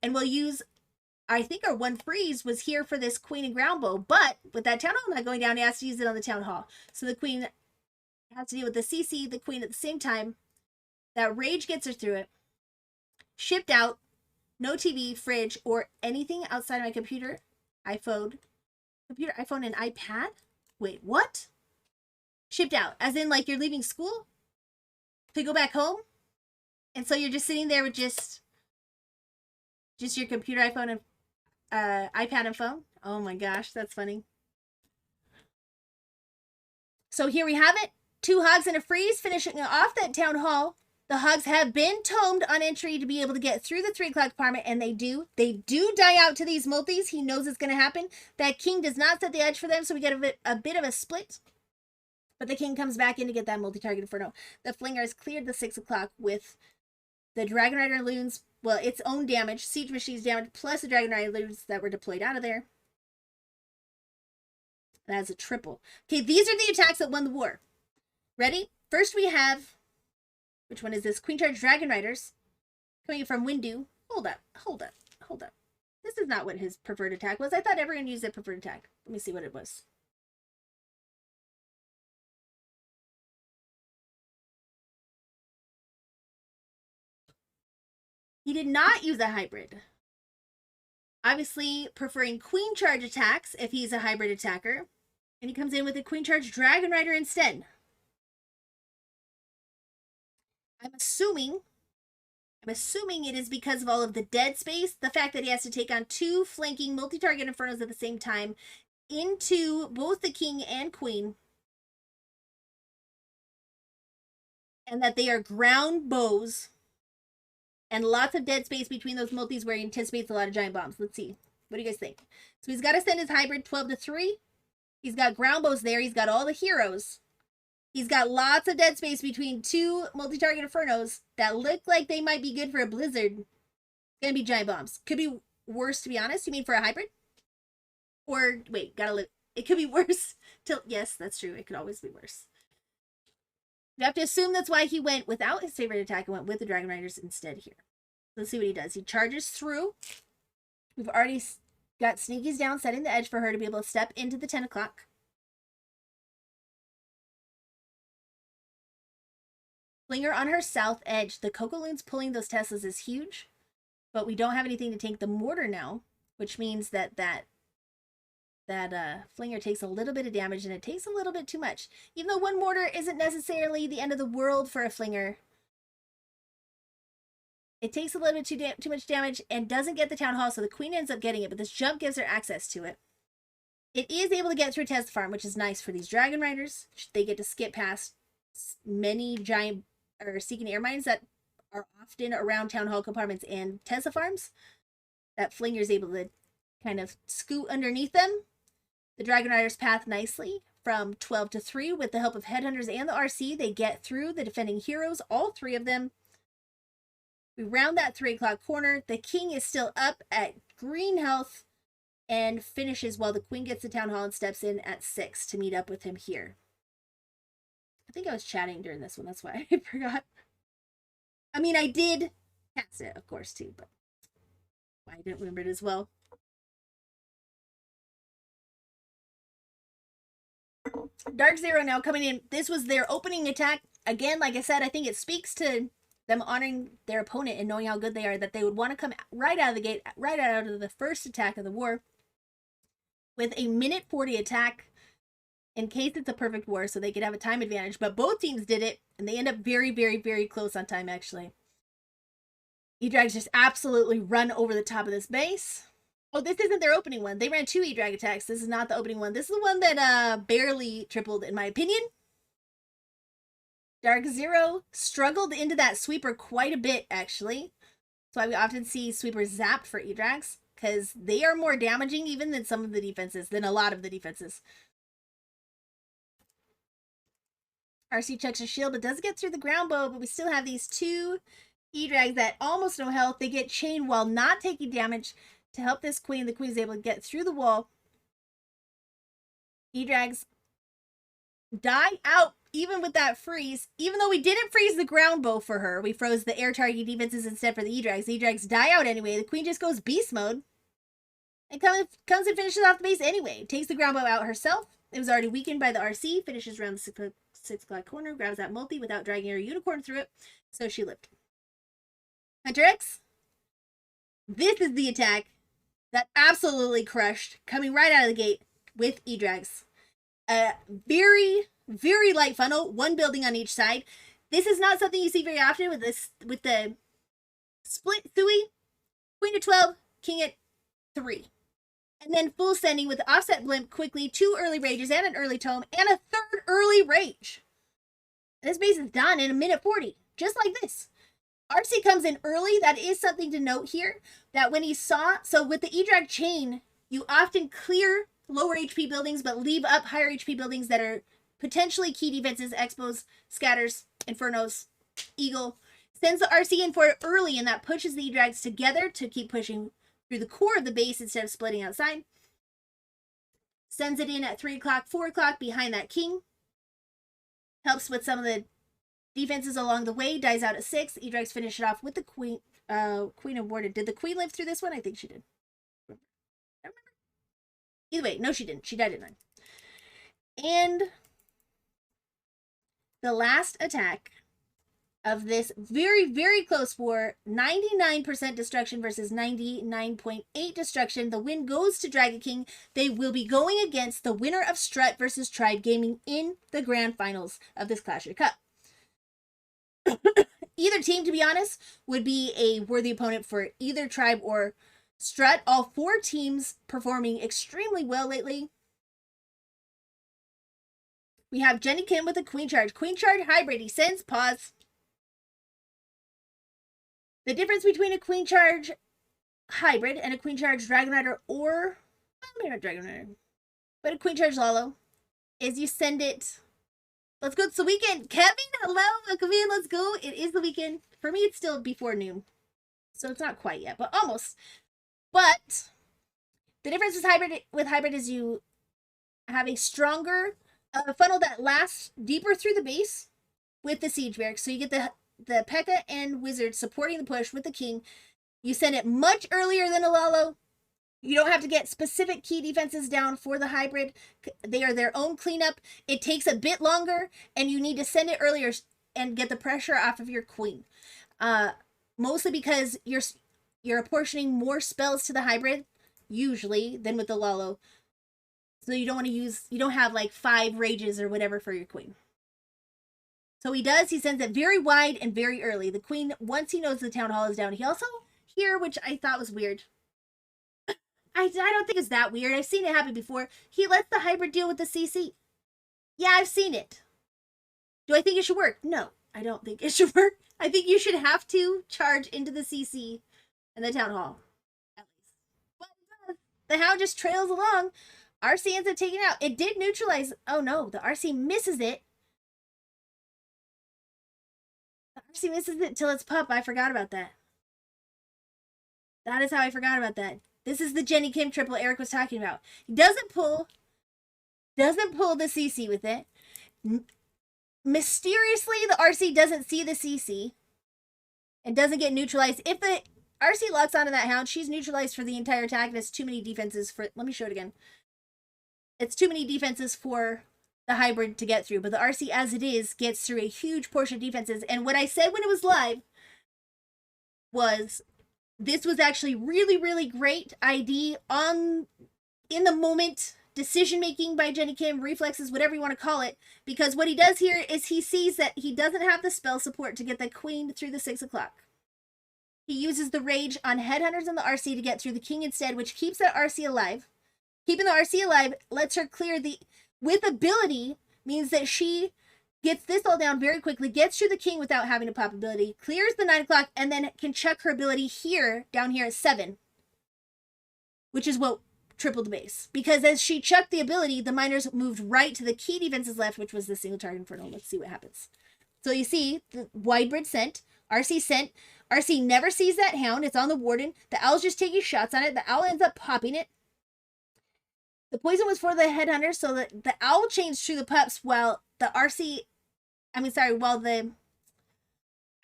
S1: And we'll use, I think our one freeze was here for this queen and ground bow, but with that town hall not going down, he has to use it on the town hall. So the queen has to deal with the CC, the queen at the same time. That rage gets her through it. Shipped out. No TV, fridge, or anything outside of my computer, iPhone, and iPad? Wait, what? Shipped out. As in, like, you're leaving school to go back home? And so you're just sitting there with just your computer, iPhone, and iPad and phone? Oh my gosh, that's funny. So here we have it. 2 hogs and a freeze, finishing off that town hall. The hogs have been tomed on entry to be able to get through the 3 o'clock apartment, and they do. They do die out to these multis. He knows it's going to happen. That king does not set the edge for them, so we get a bit of a split. But the king comes back in to get that multi-target inferno. The flinger has cleared the 6 o'clock with the Dragon Rider loons. Well, its own damage, siege machines damage, plus the Dragon Rider loons that were deployed out of there. That's a triple. Okay, these are the attacks that won the war. Ready? First we have... Which one is this? Queen Charge Dragon Riders. Coming from Windu. Hold up. This is not what his preferred attack was. I thought everyone used their preferred attack. Let me see what it was. He did not use a hybrid. Obviously preferring Queen Charge attacks if he's a hybrid attacker. And he comes in with a Queen Charge Dragon Rider instead. I'm assuming it is because of all of the dead space, the fact that he has to take on 2 flanking multi-target infernos at the same time into both the king and queen. And that they are ground bows. And lots of dead space between those multis where he anticipates a lot of giant bombs. Let's see. What do you guys think? So he's got to send his hybrid 12 to 3. He's got ground bows there. He's got all the heroes. He's got lots of dead space between 2 multi-target infernos that look like they might be good for a blizzard. It's going to be giant bombs. Could be worse, to be honest. You mean for a hybrid? Or, wait, gotta live. It could be worse. Yes, that's true. It could always be worse. You have to assume that's why he went without his favorite attack and went with the Dragon Riders instead here. Let's see what he does. He charges through. We've already got Sneakies down, setting the edge for her to be able to step into the 10 o'clock. Flinger on her south edge. The Coco Loons pulling those Teslas is huge, but we don't have anything to tank the mortar now, which means that Flinger takes a little bit of damage, and it takes a little bit too much. Even though one mortar isn't necessarily the end of the world for a Flinger, it takes a little bit too much damage and doesn't get the Town Hall, so the Queen ends up getting it, but this jump gives her access to it. It is able to get through Tesla Farm, which is nice for these Dragon Riders. They get to skip past many giant or Seeking Air Mines that are often around Town Hall compartments and Tesla Farms. That Flinger is able to kind of scoot underneath them. The Dragon Riders path nicely from 12 to 3 with the help of Headhunters and the RC. They get through the defending heroes, all three of them. We round that 3 o'clock corner. The King is still up at green health and finishes while the Queen gets to Town Hall and steps in at 6 to meet up with him here. I think I was chatting during this one. That's why I forgot. I mean, I did cast it, of course, too, but I didn't remember it as well. Dark Zero now coming in. This was their opening attack. Again, like I said, I think it speaks to them honoring their opponent and knowing how good they are, that they would want to come right out of the gate, right out of the first attack of the war with a minute 40 attack in case it's a perfect war, so they could have a time advantage. But both teams did it, and they end up very, very, very close on time, actually. E-Drags just absolutely run over the top of this base. Oh, this isn't their opening one. They ran 2 E-Drag attacks. This is not the opening one. This is the one that barely tripled, in my opinion. Dark Zero struggled into that sweeper quite a bit, actually. That's why we often see sweepers zapped for E-Drags, because they are more damaging even than some of the defenses, than a lot of the defenses. RC checks her shield, but doesn't get through the ground bow, but we still have these 2 E-Drags that almost no health. They get chained while not taking damage to help this Queen. The Queen is able to get through the wall. E-Drags die out even with that freeze. Even though we didn't freeze the ground bow for her, we froze the air target defenses instead for the E-Drags. The E-Drags die out anyway. The Queen just goes beast mode and comes and finishes off the base anyway. Takes the ground bow out herself. It was already weakened by the RC. Finishes around the 6 o'clock corner. Grabs that multi without dragging her unicorn through it. So she lived. Hunter X. This is the attack that absolutely crushed, coming right out of the gate with E-Drags. A very, very light funnel, 1 building on each side. This is not something you see very often with the split Thui, Queen at 12, King at 3. And then full sending with the offset blimp quickly, 2 early rages and an early tome, and a 3rd early rage. And this base is done in a minute 40, just like this. RC comes in early. That is something to note here, that when he saw, so with the E-Drag chain, you often clear lower HP buildings, but leave up higher HP buildings that are potentially key defenses, expos, scatters, infernos, eagle. Sends the RC in for it early, and that pushes the E-Drags together to keep pushing through the core of the base instead of splitting outside. Sends it in at 3 o'clock, 4 o'clock behind that King. Helps with some of the defenses along the way. Dies out at 6. E-Drags finish it off with the Queen. Queen awarded. Did the Queen live through this one? I think she did. I remember. Either way, no, she didn't. She died at 9. And the last attack of this very, very close war, 99% destruction versus 99.8 destruction. The win goes to Dragon King. They will be going against the winner of Strut versus Tribe Gaming in the grand finals of this Clash of the Cup. Either team, to be honest, would be a worthy opponent for either Tribe or Strut. All 4 teams performing extremely well lately. We have Jenny Kim with a Queen Charge. Queen Charge hybrid. He sends pause. The difference between a Queen Charge hybrid and a Queen Charge Dragon Rider, or maybe not Dragon Rider, but a Queen Charge Lalo, is you send it. Let's go. It's the weekend. Kevin, hello. Welcome in. Let's go. It is the weekend. For me, it's still before noon. So it's not quite yet, but almost. But The difference with hybrid is you have a stronger funnel that lasts deeper through the base with the siege barracks. So you get the P.E.K.K.A. and wizard supporting the push with the king. You send it much earlier than a Lalo. You don't have to get specific key defenses down for the hybrid. They are their own cleanup. It takes a bit longer, and you need to send it earlier and get the pressure off of your queen. Mostly because you're apportioning more spells to the hybrid, usually, than with the Lalo. So you don't have like 5 rages or whatever for your queen. So he sends it very wide and very early. The queen, once he knows the town hall is down, he also here, which I thought was weird. I don't think it's that weird. I've seen it happen before. He lets the hybrid deal with the CC. Yeah, I've seen it. Do I think it should work? No, I don't think it should work. I think you should have to charge into the CC and the town hall. At least. But the hound just trails along. RC ends up taking it out. It did neutralize. Oh no, the RC misses it. The RC misses it till it's pup. I forgot about that. That is how I forgot about that. This is the Jenny Kim triple Eric was talking about. He doesn't pull the CC with it. Mysteriously, the RC doesn't see the CC and doesn't get neutralized. If the RC locks onto that hound, she's neutralized for the entire attack, and it's too many defenses for... Let me show it again. It's too many defenses for the hybrid to get through, but the RC, as it is, gets through a huge portion of defenses. And what I said when it was live was... This was actually really, really great ID in the moment decision making by Jenny Kim, reflexes, whatever you want to call it. Because what he does here is he sees that he doesn't have the spell support to get the queen through the 6 o'clock. He uses the rage on headhunters and the RC to get through the king instead, which keeps that RC alive. Keeping the RC alive lets her clear the... With ability means that she gets this all down very quickly, gets through the king without having a pop ability, clears the 9 o'clock, and then can check her ability here, down here at 7. Which is what tripled the base. Because as she chucked the ability, the miners moved right to the key defenses left, which was the single target inferno. Let's see what happens. So you see, the wide bridge sent, RC sent, RC never sees that hound, it's on the warden, the owl's just taking shots on it, the owl ends up popping it. The poison was for the headhunter, so that the owl changed through the pups while the while the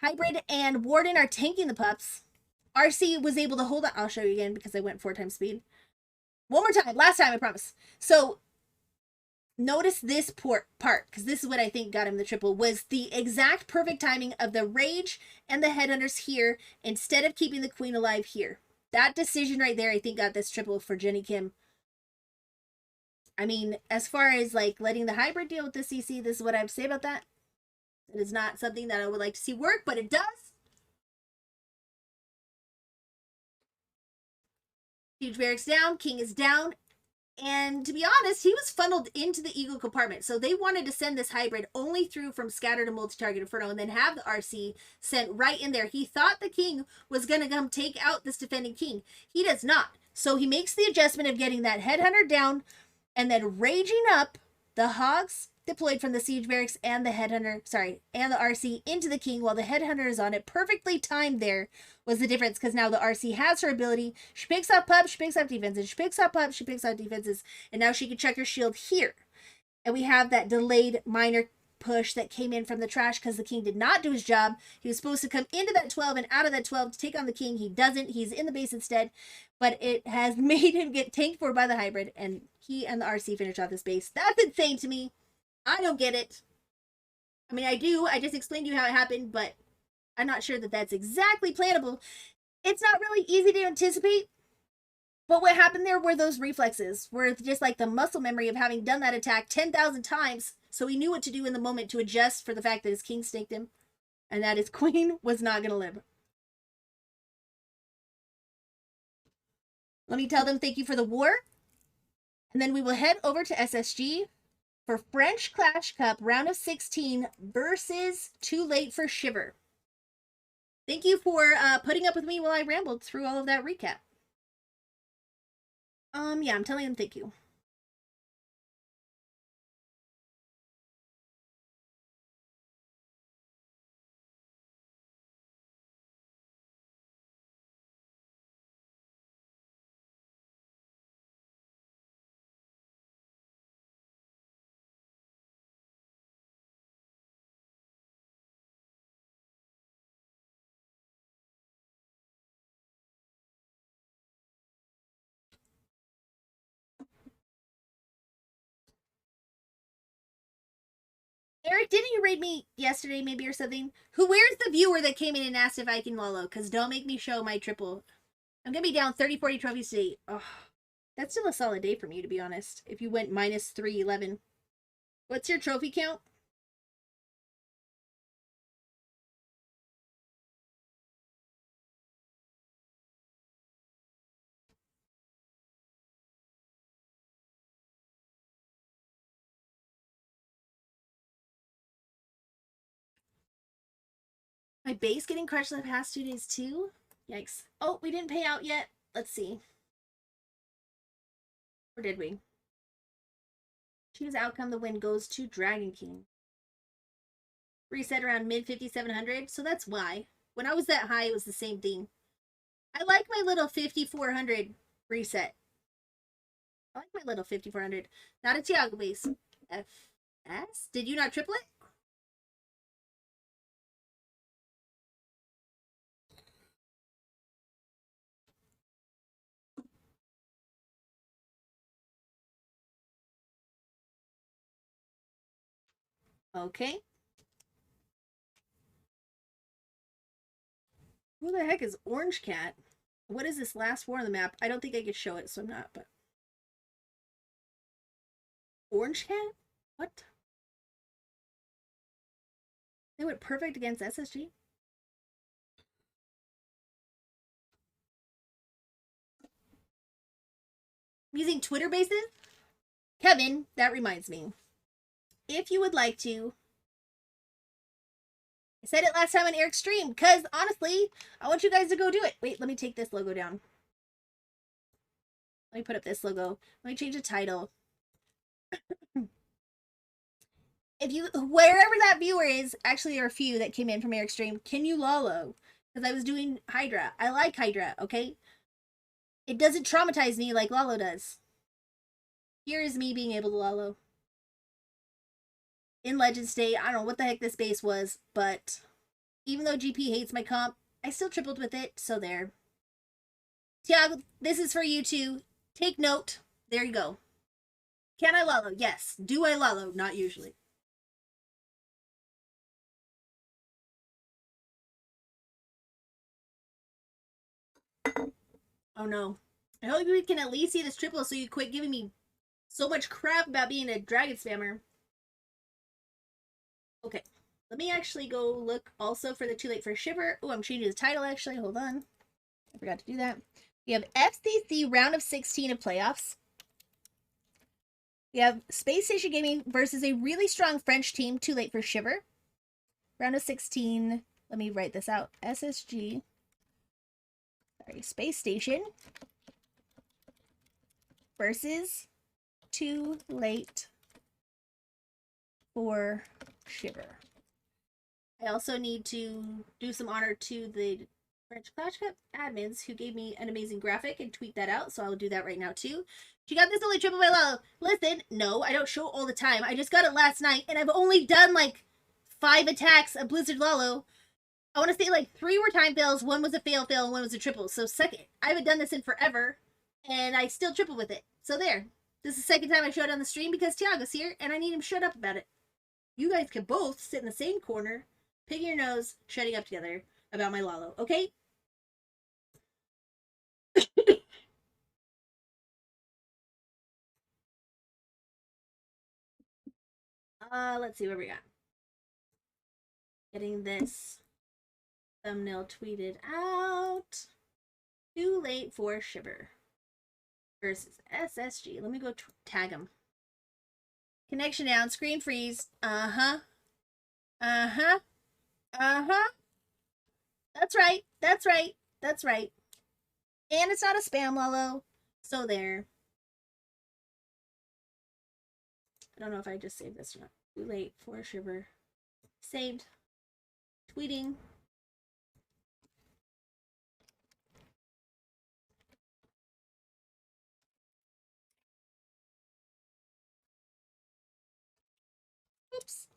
S1: hybrid and warden are tanking the pups. RC was able to hold on. I'll show you again because I went 4 times speed. One more time. Last time, I promise. So notice this part, because this is what I think got him the triple, was the exact perfect timing of the rage and the headhunters here instead of keeping the queen alive here. That decision right there, I think, got this triple for Jenny Kim. I mean, as far as like letting the hybrid deal with the CC, this is what I have to say about that. It is not something that I would like to see work, but it does. Siege barracks down, king is down, and to be honest, he was funneled into the eagle compartment. So they wanted to send this hybrid only through from scatter to multi-target inferno and then have the RC sent right in there. He thought the king was going to come take out this defending king. He does not. So he makes the adjustment of getting that headhunter down and then raging up the hogs deployed from the siege barracks and the headhunter, and the RC into the king while the headhunter is on it. Perfectly timed there was the difference, because now the RC has her ability. She picks up pups, she picks up defenses, she picks up pups, she picks up defenses, and now she can check her shield here. And we have that delayed minor push that came in from the trash because the king did not do his job. He was supposed to come into that 12 and out of that 12 to take on the king. He doesn't. He's in the base instead, but it has made him get tanked for by the hybrid, and he and the RC finish off this base. That's insane to me. I don't get it. I mean, I do. I just explained to you how it happened, but I'm not sure that that's exactly plannable. It's not really easy to anticipate, but what happened there were those reflexes, were just like the muscle memory of having done that attack 10,000 times, so he knew what to do in the moment to adjust for the fact that his king staked him, and that his queen was not going to live. Let me tell them thank you for the war, and then we will head over to SSG for French Clash Cup round of 16 versus 2Late4Shiver. Thank you for putting up with me while I rambled through all of that recap. Yeah, I'm telling them thank you. Eric, didn't you raid me yesterday, maybe, or something? Where's the viewer that came in and asked if I can Lolo? Because don't make me show my triple. I'm going to be down 30, 40 trophies today. Oh, that's still a solid day for me, to be honest. If you went minus 311. What's your trophy count? My base getting crushed the past 2 days, too? Yikes. Oh, we didn't pay out yet. Let's see. Or did we? Choose outcome. The win goes to Dragon King. Reset around mid 5,700. So that's why. When I was that high, it was the same thing. I like my little 5,400 reset. I like my little 5,400. Not a Tiago base. FS? Did you not triple it? Okay. Who the heck is Orange Cat? What is this last war on the map? I don't think I could show it, so I'm not, but... Orange Cat? What? They went perfect against SSG? I'm using Twitter bases? Kevin, that reminds me. If you would like to... I said it last time on Eric's stream, because honestly, I want you guys to go do it. Wait, let me take this logo down. Let me put up this logo. Let me change the title. If you, wherever that viewer is, actually there are a few that came in from Eric's stream, can you Lolo? Because I was doing Hydra. I like Hydra, okay? It doesn't traumatize me like Lolo does. Here is me being able to Lolo. In Legends Day, I don't know what the heck this base was, but even though GP hates my comp, I still tripled with it, so there. Tiago, this is for you too. Take note. There you go. Can I Lolo? Yes. Do I Lolo? Not usually. Oh no. I hope we can at least see this triple so you quit giving me so much crap about being a dragon spammer. Okay. Let me actually go look also for the 2Late4Shiver. Oh, I'm changing the title actually. Hold on. I forgot to do that. We have FCC round of 16 of playoffs. We have Spacestation Gaming versus a really strong French team, 2Late4Shiver. Round of 16. Let me write this out. SSG. Sorry, Spacestation versus 2Late4Shiver. I also need to do some honor to the French Clash Cup admins who gave me an amazing graphic and tweet that out, so I'll do that right now too. She got this only triple by Lolo. Listen, no, I don't show it all the time. I just got it last night, and I've only done like 5 attacks of Blizzard Lolo. I want to say like 3 were time fails, 1 was a fail, and 1 was a triple. So second, I haven't done this in forever, and I still triple with it. So there. This is the second time I showed on the stream because Tiago's here, and I need him shut up about it. You guys can both sit in the same corner, picking your nose, shutting up together about my Lolo, okay? Let's see what we got. Getting this thumbnail tweeted out. 2Late4Shiver versus SSG. Let me go tag him. Connection down, screen freeze. Uh-huh. Uh-huh. Uh-huh. That's right. That's right. That's right. And it's not a spam, Lolo. So there. I don't know if I just saved this or not. 2Late4Shiver. Saved. Tweeting. Oops.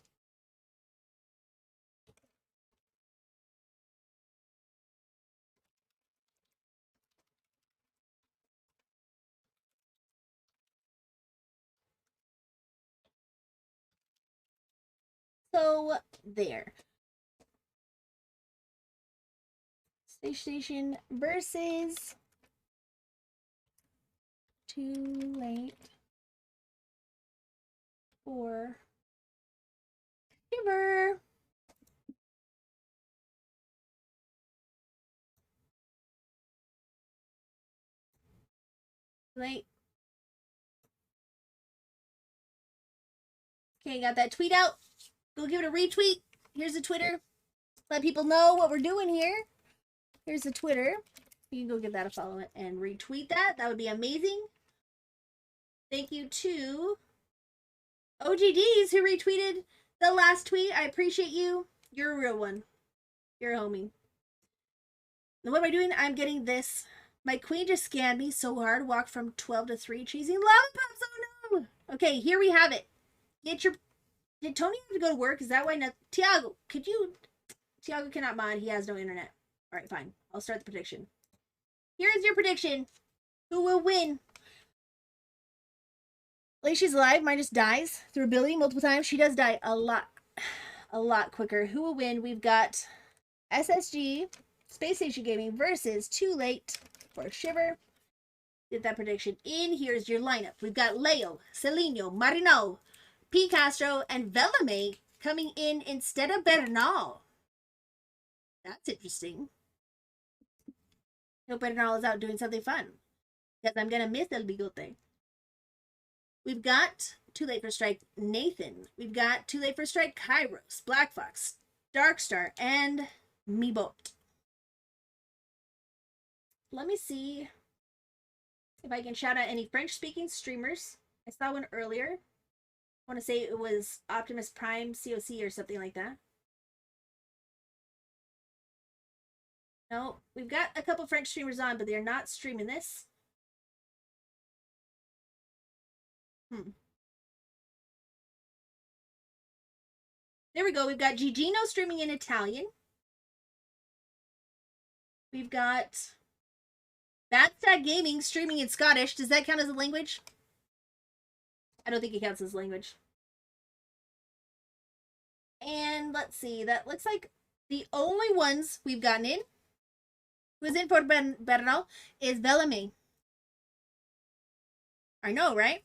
S1: So there. Spacestation versus 2Late4Shiver. Late. Okay, got that tweet out. Go give it a retweet. Here's the Twitter. Let people know what we're doing here. Here's the Twitter. You can go give that a follow and retweet that. That would be amazing. Thank you to OGDs who retweeted the last tweet. I appreciate you. You're a real one. You're a homie. Now what am I doing? I'm getting this. My queen just scanned me so hard. Walk from 12 to 3. Cheesy lollipops. Oh no. Okay, here we have it. Get your... Did Tony have to go to work? Is that why not? Tiago, could you... Tiago cannot mod. He has no internet. Alright, fine. I'll start the prediction. Here is your prediction. Who will win? Like she's alive. Mine just dies through ability multiple times. She does die a lot quicker. Who will win? We've got SSG, Spacestation Gaming versus 2Late4Shiver. Get that prediction in. Here's your lineup. We've got Leo, Celino, Marino, P. Castro, and Velame coming in instead of Bernal. That's interesting. I hope Bernal is out doing something fun. Because I'm going to miss El Bigote. We've got 2Late4Strike Nathan. We've got 2Late4Strike Kairos, Black Fox, Darkstar, and Meebot. Let me see if I can shout out any French-speaking streamers. I saw one earlier. I want to say it was Optimus Prime COC or something like that. No, we've got a couple French streamers on, but they're not streaming this. There we go. We've got Gigino streaming in Italian. We've got Badstag Gaming streaming in Scottish. Does that count as a language? I don't think it counts as language. And let's see. That looks like the only ones we've gotten in. Who's in for Bernal is Bellamy. I know, right?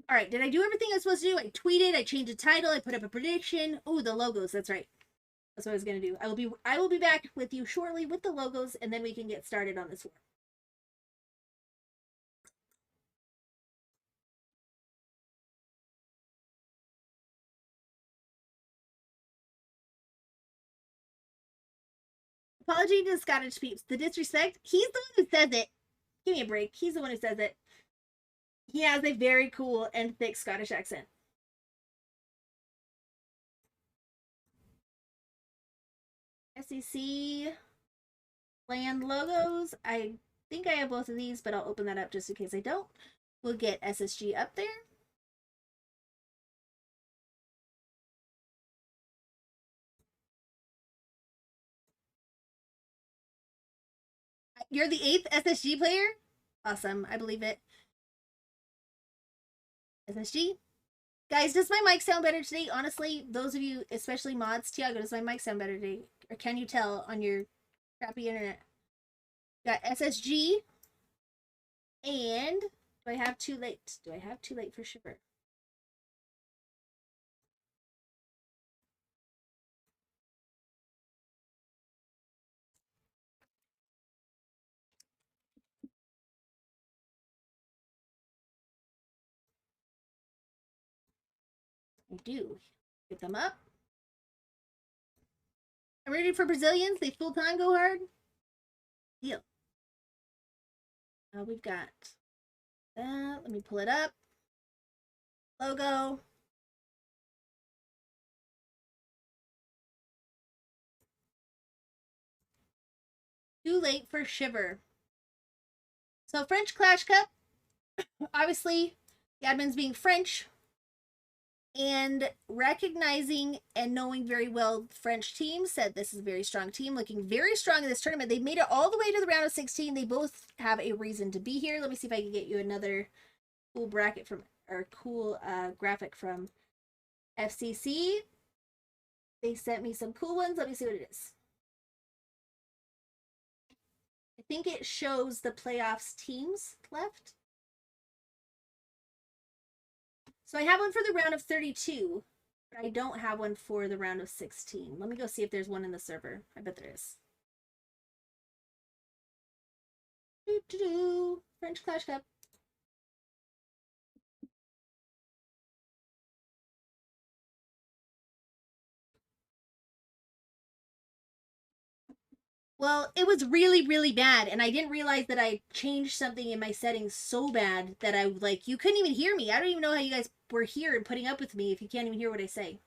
S1: All right, did I do everything I was supposed to do? I tweeted, I changed the title, I put up a prediction. Oh, the logos, that's right. That's what I was gonna do. I will be back with you shortly with the logos, and then we can get started on this war. Apology to the Scottish peeps. The disrespect, he's the one who says it. Give me a break. He's the one who says it. He has a very cool and thick Scottish accent. FCC land logos. I think I have both of these, but I'll open that up just in case I don't. We'll get SSG up there. You're the 8th SSG player? Awesome. I believe it. SSG. Guys, does my mic sound better today? Honestly, those of you, especially mods, Tiago, does my mic sound better today? Or can you tell on your crappy internet? Got SSG. And do I have 2Late? Do I have 2Late4Shiver? I do. Get them up. I'm ready for Brazilians. They full time go hard. Deal. We've got that. Let me pull it up. Logo. Too late for Shiver. So French Clash Cup. Obviously, the admins being French. And recognizing and knowing very well French team said this is a very strong team, looking very strong in this tournament. They've made it all the way to the round of 16. They both have a reason to be here. Let me see if I can get you another cool bracket from, or cool graphic from FCC. They sent me some cool ones. Let me see what it is. I think it shows the playoffs teams left. So I have one for the round of 32, but I don't have one for the round of 16. Let me go see if there's one in the server. I bet there is. French Clash Cup. Well, it was really, really bad, and I didn't realize that I changed something in my settings so bad that I, like, you couldn't even hear me. I don't even know how you guys were here and putting up with me if you can't even hear what I say.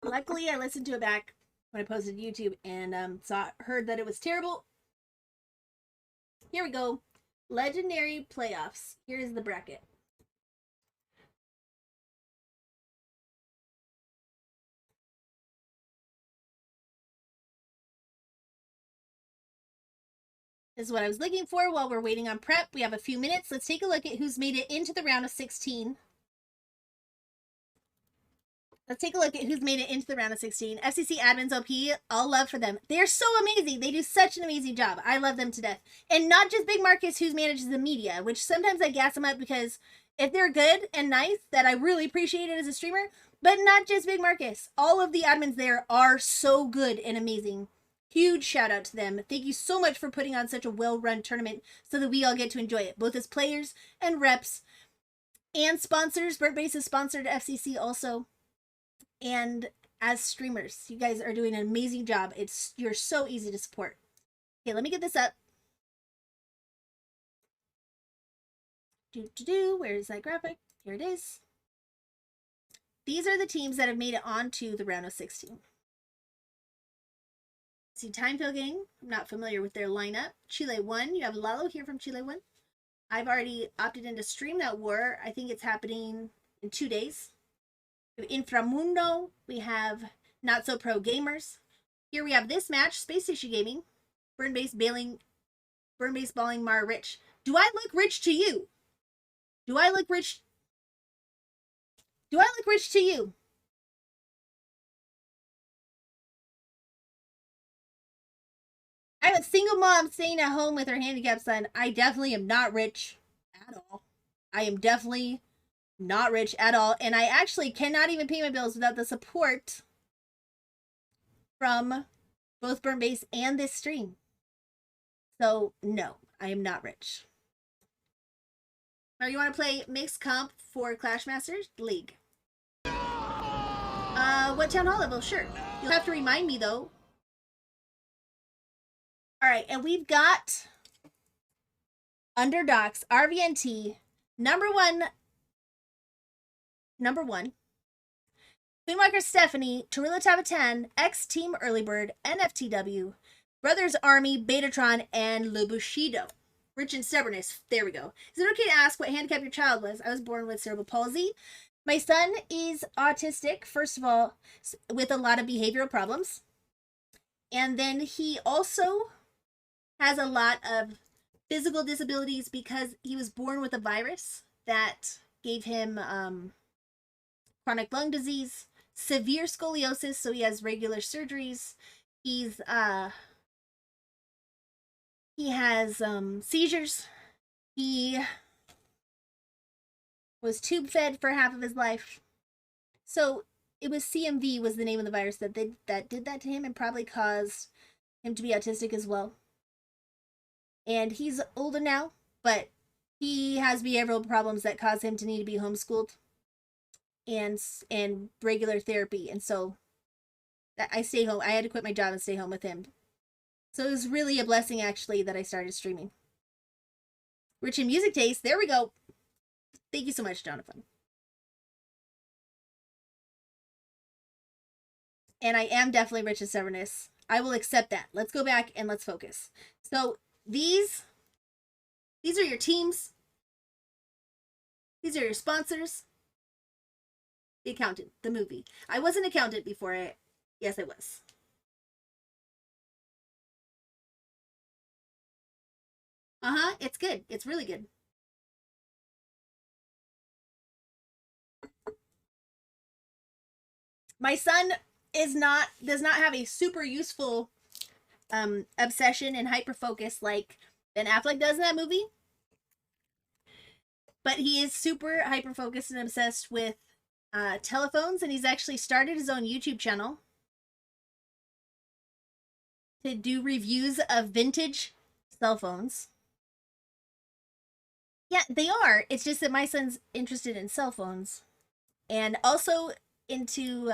S1: Luckily, I listened to it back when I posted to YouTube and heard that it was terrible. Here we go. Legendary playoffs. Here's the bracket. This is what I was looking for while we're waiting on prep. We have a few minutes. Let's take a look at who's made it into the round of 16. Let's take a look at who's made it into the round of 16. FCC admins OP, all love for them. They're so amazing. They do such an amazing job. I love them to death. And not just Big Marcus, who manages the media, which sometimes I gas them up because if they're good and nice, that I really appreciate it as a streamer, but not just Big Marcus. All of the admins there are so good and amazing. Huge shout out to them. Thank you so much for putting on such a well-run tournament so that we all get to enjoy it, both as players and reps and sponsors. Bird-Base is sponsored FCC also. And as streamers, you guys are doing an amazing job. You're so easy to support. Okay, let me get this up. Where is that graphic? Here it is. These are the teams that have made it onto the round of 16. See, Timefield Gang, I'm not familiar with their lineup. Chile 1, you have Lalo here from Chile 1. I've already opted in to stream that war. I think it's happening in 2 days. Inframundo, we have Not So Pro Gamers. Here we have this match, Spacestation Gaming, Burn-Base Balling Mar Rich. Do I look rich to you? Do I look rich? Do I look rich to you? I'm a single mom staying at home with her handicapped son. I definitely am not rich at all. I am definitely not rich at all. And I actually cannot even pay my bills without the support from both Burn-Base and this stream. So, no, I am not rich. Now, you want to play mixed comp for Clash Masters League? What town hall level? Sure. You'll have to remind me, though. All right, and we've got Underdogs, RVNT, number one, Queenwalker Stephanie, Torilla Tavatan, X Team Earlybird, NFTW, Brothers Army, Betatron, and Lubushido. Rich and Stubbornness. There we go. Is it okay to ask what handicap your child was? I was born with cerebral palsy. My son is autistic, first of all, with a lot of behavioral problems. And then he also has a lot of physical disabilities because he was born with a virus that gave him chronic lung disease, severe scoliosis, so he has regular surgeries. He has seizures. He was tube fed for half of his life. So it was CMV was the name of the virus that did that to him and probably caused him to be autistic as well. And he's older now, but he has behavioral problems that cause him to need to be homeschooled and regular therapy. And so I stay home. I had to quit my job and stay home with him. So it was really a blessing, actually, that I started streaming. Rich in music taste. There we go. Thank you so much, Jonathan. And I am definitely rich in stubbornness. I will accept that. Let's go back and let's focus. So these are your teams. These are your sponsors. The Accountant, the movie. I was an accountant before yes, I was. It's good. It's really good. My son does not have a super useful obsession and hyper focus like Ben Affleck does in that movie. But he is super hyper focused and obsessed with telephones, and he's actually started his own YouTube channel to do reviews of vintage cell phones. Yeah, they are. It's just that my son's interested in cell phones and also into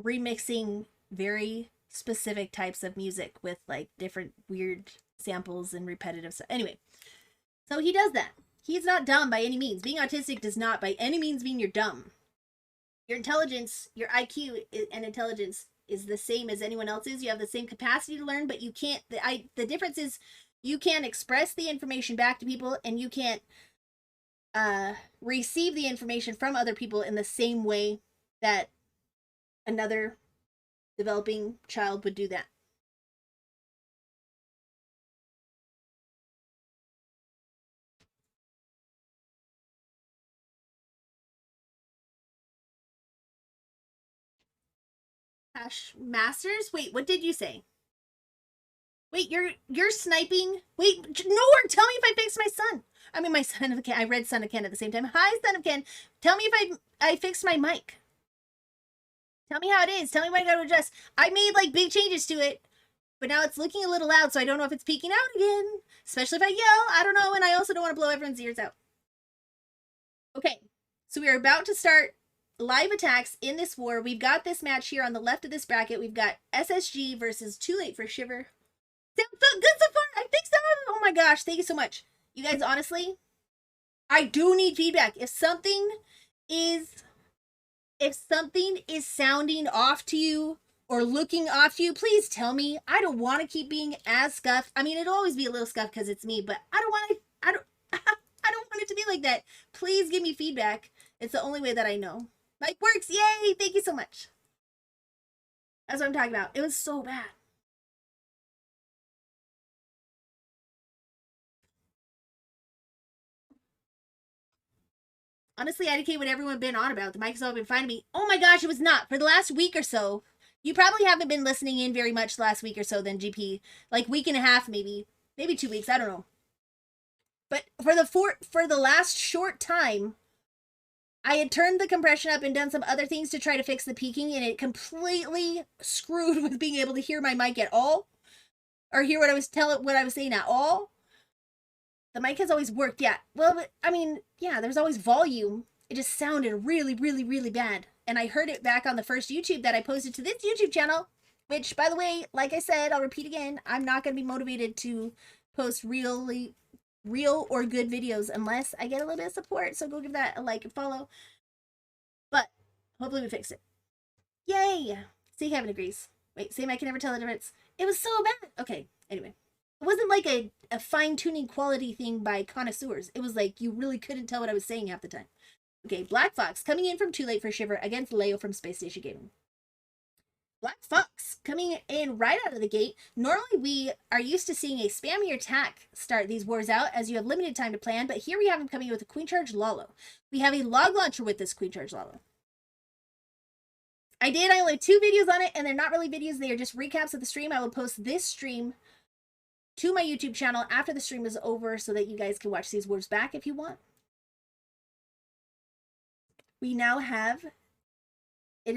S1: remixing very specific types of music with like different weird samples and repetitive stuff. Anyway, so he does that. He's not dumb by any means. Being autistic does not by any means mean you're dumb. Your intelligence, your IQ and intelligence is the same as anyone else's. You have the same capacity to learn, but you can't. The difference is you can't express the information back to people, and you can't receive the information from other people in the same way that another developing child would do that. Hash Masters? Wait, what did you say? Wait, you're sniping? Wait, Nord, tell me if I fixed my son. I mean, my son of Ken. I read son of Ken at the same time. Hi, son of Ken. Tell me if I fixed my mic. Tell me how it is. Tell me what I got to adjust. I made like big changes to it, but now it's looking a little loud, so I don't know if it's peaking out again. Especially if I yell. I don't know, and I also don't want to blow everyone's ears out. Okay, so we are about to start live attacks in this war. We've got this match here on the left of this bracket. We've got SSG versus 2Late4Shiver. Sounds so good so far. I think so. Oh my gosh, thank you so much. You guys, honestly, I do need feedback. If something is sounding off to you or looking off to you, please tell me. I don't want to keep being as scuffed. I mean, it'll always be a little scuffed because it's me, but I don't want it to be like that. Please give me feedback. It's the only way that I know. Mic works. Yay! Thank you so much. That's what I'm talking about. It was so bad. Honestly, I indicate what everyone been on about. The mics have been finding me. Oh my gosh, it was not. For the last week or so, you probably haven't been listening in very much the last week or so then, GP. Like week and a half, maybe 2 weeks. I don't know. But for the last short time, I had turned the compression up and done some other things to try to fix the peaking, and it completely screwed with being able to hear my mic at all, or hear what I was saying at all. The mic has always worked, yeah. Well, but, I mean, yeah, there's always volume. It just sounded really, really, really bad. And I heard it back on the first YouTube that I posted to this YouTube channel, which, by the way, like I said, I'll repeat again, I'm not going to be motivated to post real or good videos unless I get a little bit of support. So go give that a like and follow. But hopefully we fix it. Yay! See, Kevin agrees. Wait, same, I can never tell the difference. It was so bad. Okay, anyway. It wasn't like a fine-tuning quality thing by connoisseurs. It was like you really couldn't tell what I was saying half the time. Okay, Black Fox coming in from 2Late4Shiver against Leo from Spacestation Gaming. Black Fox coming in right out of the gate. Normally we are used to seeing a spammy attack start these wars out as you have limited time to plan, but here we have him coming in with a Queen Charge Lalo. We have a log launcher with this Queen Charge Lalo. I only have 2 videos on it, and they're not really videos, they are just recaps of the stream. I will post this stream to my YouTube channel after the stream is over so that you guys can watch these wars back if you want. We now have, we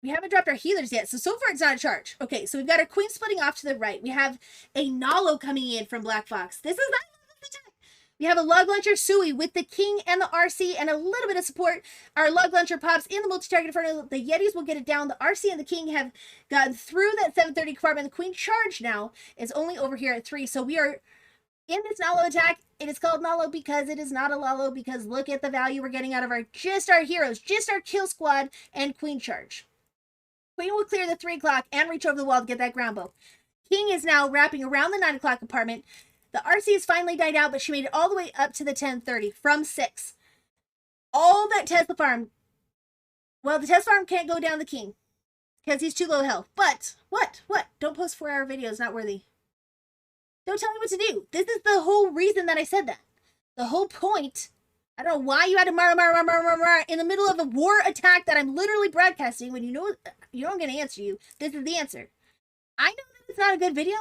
S1: haven't dropped our healers yet, so far it's not a charge. Okay, so we've got our queen splitting off to the right. We have a Nalo coming in from Black Fox. This is we have a log launcher Sui with the king and the RC and a little bit of support. Our log launcher pops in the multi-target inferno. The Yetis will get it down. The RC and the king have gotten through that 730 compartment. The queen charge now is only over here at 3. So we are in this Nalo attack. It is called Nalo because it is not a Lalo, because look at the value we're getting out of our heroes, just our kill squad and queen charge. Queen will clear the 3 o'clock and reach over the wall to get that ground bow. King is now wrapping around the 9 o'clock compartment. The RC has finally died out, but she made it all the way up to the 1030 from 6. All that Tesla farm. Well, the Tesla farm can't go down the king because he's too low health. But what? Don't post 4-hour videos. Not worthy. Don't tell me what to do. This is the whole reason that I said that. The whole point. I don't know why you had to Mara in the middle of a war attack that I'm literally broadcasting when you know I'm going to answer you. This is the answer. I know that it's not a good video.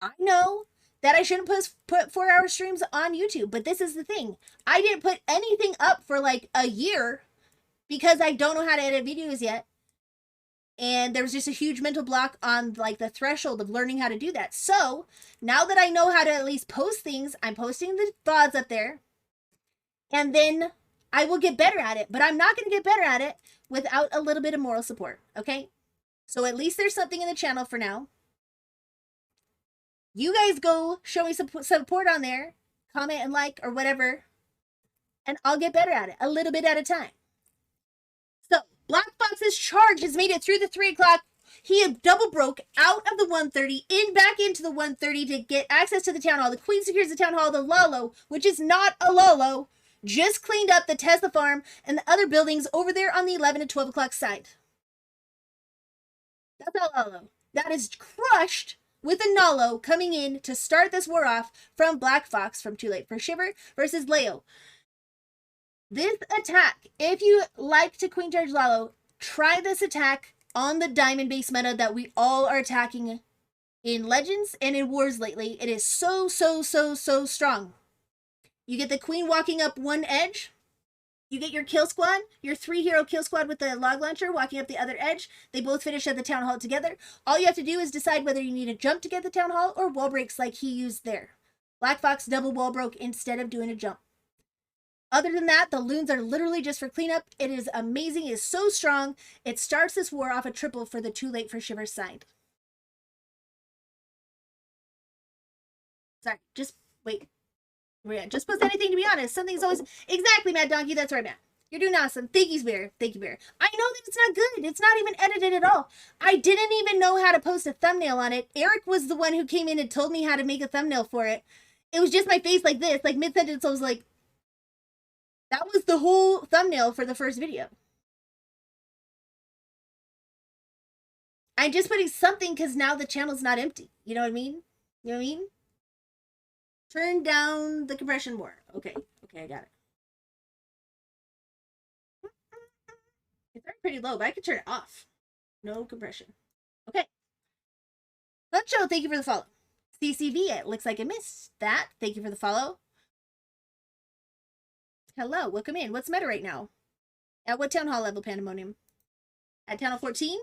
S1: I know that I shouldn't put 4-hour streams on YouTube, but this is the thing. I didn't put anything up for like a year because I don't know how to edit videos yet. And there was just a huge mental block on like the threshold of learning how to do that. So now that I know how to at least post things, I'm posting the VODs up there. And then I will get better at it. But I'm not going to get better at it without a little bit of moral support. Okay? So at least there's something in the channel for now. You guys go show me some support on there. Comment and like or whatever. And I'll get better at it a little bit at a time. So Black Fox's charge has made it through the 3 o'clock. He had double broke out of the 130, back into the 130 to get access to the town hall. The queen secures the town hall. The Lalo, which is not a Lolo, just cleaned up the Tesla farm and the other buildings over there on the 11 and 12 o'clock side. That's not Lalo. That is crushed with a Nalo coming in to start this war off from Black Fox from 2Late4Shiver versus Leo. This attack, if you like to queen charge Lalo, try this attack on the diamond base meta that we all are attacking in Legends and in Wars lately. It is so strong. You get the queen walking up one edge. You get your kill squad, your 3-hero kill squad with the log launcher walking up the other edge. They both finish at the town hall together. All you have to do is decide whether you need to jump to get the town hall or wall breaks like he used there. Black Fox double wall broke instead of doing a jump. Other than that, the loons are literally just for cleanup. It is amazing. It is so strong. It starts this war off a triple for the 2Late4Shiver side. Sorry, just wait. Just post anything, to be honest. Something's always... Exactly, Mad Donkey. That's right, Matt. You're doing awesome. Thank you, Bear. Thank you, Bear. I know that it's not good. It's not even edited at all. I didn't even know how to post a thumbnail on it. Eric was the one who came in and told me how to make a thumbnail for it. It was just my face like this, like mid-sentence. I was like... That was the whole thumbnail for the first video. I'm just putting something because now the channel's not empty. You know what I mean? You know what I mean? Turn down the compression more. Okay. Okay, I got it. It's already pretty low, but I can turn it off. No compression. Okay. Let's show. Thank you for the follow. CCV, it looks like I missed that. Thank you for the follow. Hello, welcome in. What's meta right now? At what town hall level, Pandemonium? At town hall 14?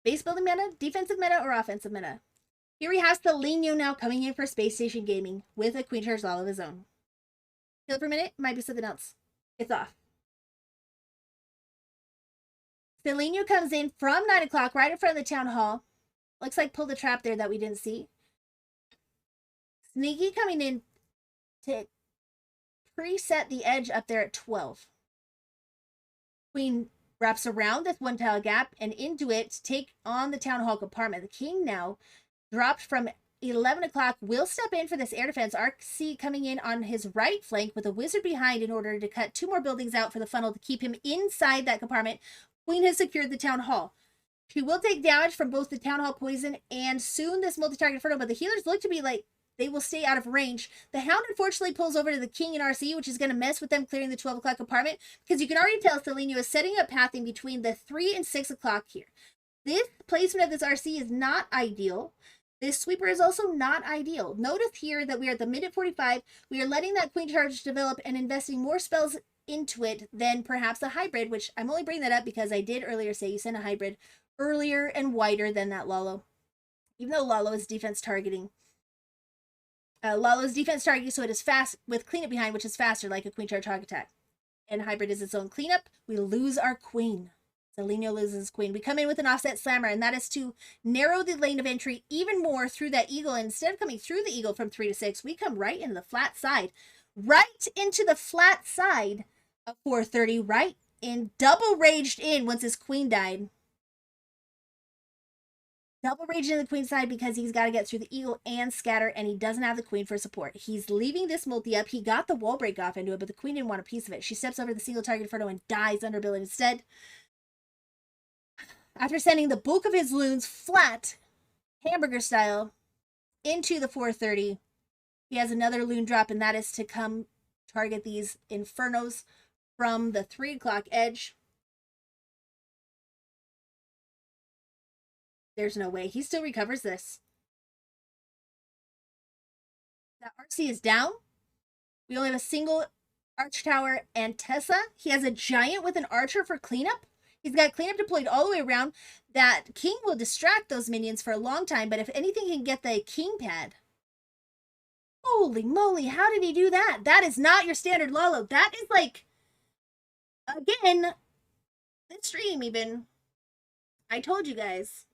S1: Base building meta, defensive meta, or offensive meta? Here he has Seleno now coming in for Spacestation Gaming with a queen charge Lalo of his own. Kill for a minute, might be something else. It's off. Seleno comes in from 9 o'clock right in front of the town hall. Looks like pull the trap there that we didn't see. Sneaky coming in to preset the edge up there at 12. Queen wraps around this one tile gap and into it to take on the town hall compartment. The king now dropped from 11 o'clock, will step in for this air defense. RC coming in on his right flank with a wizard behind in order to cut 2 more buildings out for the funnel to keep him inside that compartment. Queen has secured the town hall. She will take damage from both the town hall poison and soon this multi-target inferno, but the healers look to be like they will stay out of range. The hound unfortunately pulls over to the king and RC, which is going to mess with them clearing the 12 o'clock compartment because you can already tell Seleno is setting up pathing between the 3 and 6 o'clock here. This placement of this RC is not ideal. This sweeper is also not ideal. Notice here that we are at the minute 45. We are letting that queen charge develop and investing more spells into it than perhaps a hybrid, which I'm only bringing that up because I did earlier say you send a hybrid earlier and wider than that Lalo. Even though Lalo is defense targeting. Lalo's defense targeting, so it is fast with cleanup behind, which is faster like a queen charge hog attack. And hybrid is its own cleanup. We lose our queen. Seleno loses his queen. We come in with an offset slammer, and that is to narrow the lane of entry even more through that eagle. And instead of coming through the eagle from 3 to 6, we come right into the flat side. Right into the flat side of 430, right in. Double raged in once his queen died. Double raged in the queen side because he's got to get through the eagle and scatter, and he doesn't have the queen for support. He's leaving this multi up. He got the wall break off into it, but the queen didn't want a piece of it. She steps over the single target inferno and dies under building instead. After sending the bulk of his loons flat, hamburger style, into the 4:30. He has another loon drop, and that is to come target these Infernos from the 3 o'clock edge. There's no way. He still recovers this. That RC is down. We only have a single Arch Tower and Tessa. He has a Giant with an Archer for cleanup. He's got cleanup deployed all the way around. That King will distract those minions for a long time, but if anything can get the King pad. Holy moly, how did he do that? That is not your standard Lalo. That is like, again, this stream even, I told you guys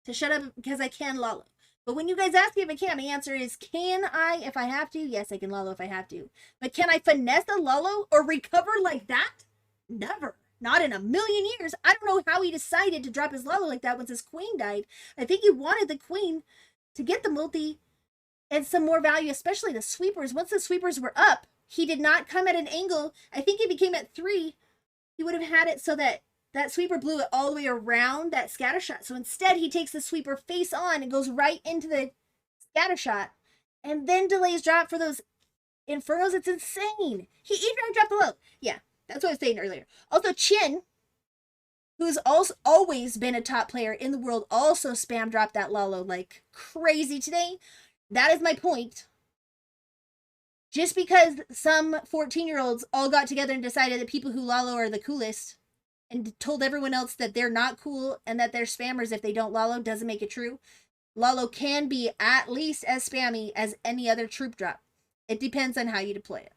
S1: to shut up because I can Lalo. But when you guys ask me if I can, my answer is, can I if I have to? Yes, I can Lalo if I have to. But can I finesse a Lalo or recover like that? Never. Not in a million years. I don't know how he decided to drop his Lalo like that once his queen died. I think he wanted the queen to get the multi and some more value, especially the sweepers. Once the sweepers were up, he did not come at an angle. I think if he came at 3, he would have had it so that that sweeper blew it all the way around that scatter shot. So instead, he takes the sweeper face on and goes right into the scatter shot and then delays drop for those Infernos. It's insane. He even dropped the low. Yeah, that's what I was saying earlier. Also, Chin, who's also always been a top player in the world, also spam dropped that Lalo like crazy today. That is my point. Just because some 14-year-olds all got together and decided that people who Lalo are the coolest and told everyone else that they're not cool and that they're spammers if they don't Lalo doesn't make it true. Lalo can be at least as spammy as any other troop drop. It depends on how you deploy it.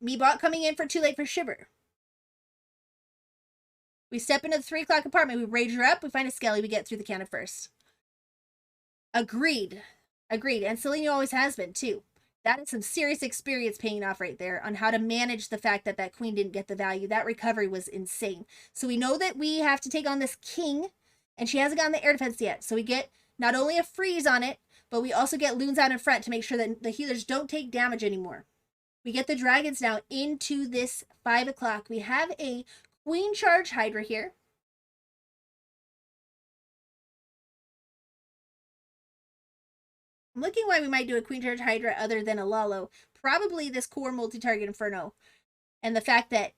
S1: Meebot coming in for 2Late4Shiver. We step into the 3 o'clock apartment. We rage her up. We find a Skelly. We get through the cannon first. Agreed. Agreed. And Selena always has been, too. That is some serious experience paying off right there on how to manage the fact that that queen didn't get the value. That recovery was insane. So we know that we have to take on this king, and she hasn't gotten the air defense yet. So we get not only a freeze on it, but we also get loons out in front to make sure that the healers don't take damage anymore. We get the dragons now into this 5 o'clock. We have a queen charge Hydra here. I'm looking why we might do a Queen Charge Hydra other than a Lalo. Probably this core multi-target Inferno. And the fact that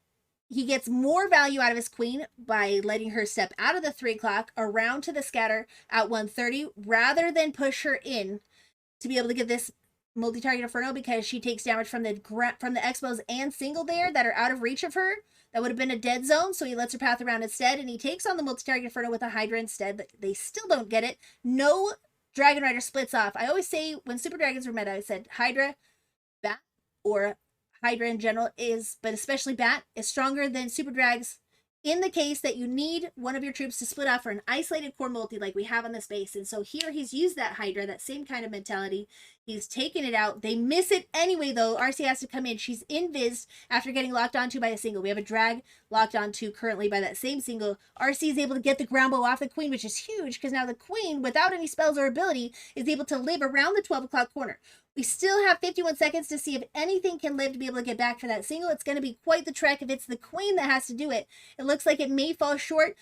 S1: he gets more value out of his queen by letting her step out of the 3 o'clock around to the scatter at 1:30 rather than push her in to be able to get this multi-target Inferno because she takes damage from the Expos and single there that are out of reach of her. That would have been a dead zone, so he lets her path around instead, and he takes on the multi-target Inferno with a Hydra instead, but they still don't get it. No Dragon Rider splits off. I always say when Super Dragons were meta, I said Hydra, Bat, or Hydra in general is, but especially Bat, is stronger than Super Drags in the case that you need one of your troops to split off for an isolated core multi like we have on this base. And so here he's used that Hydra, that same kind of mentality. He's taken it out. They miss it anyway, though. RC has to come in. She's invised after getting locked onto by a single. We have a drag locked onto currently by that same single. RC is able to get the ground bow off the queen, which is huge because now the queen, without any spells or ability, is able to live around the 12 o'clock corner. We still have 51 seconds to see if anything can live to be able to get back for that single. It's going to be quite the trek if it's the queen that has to do it. It looks like it may fall short.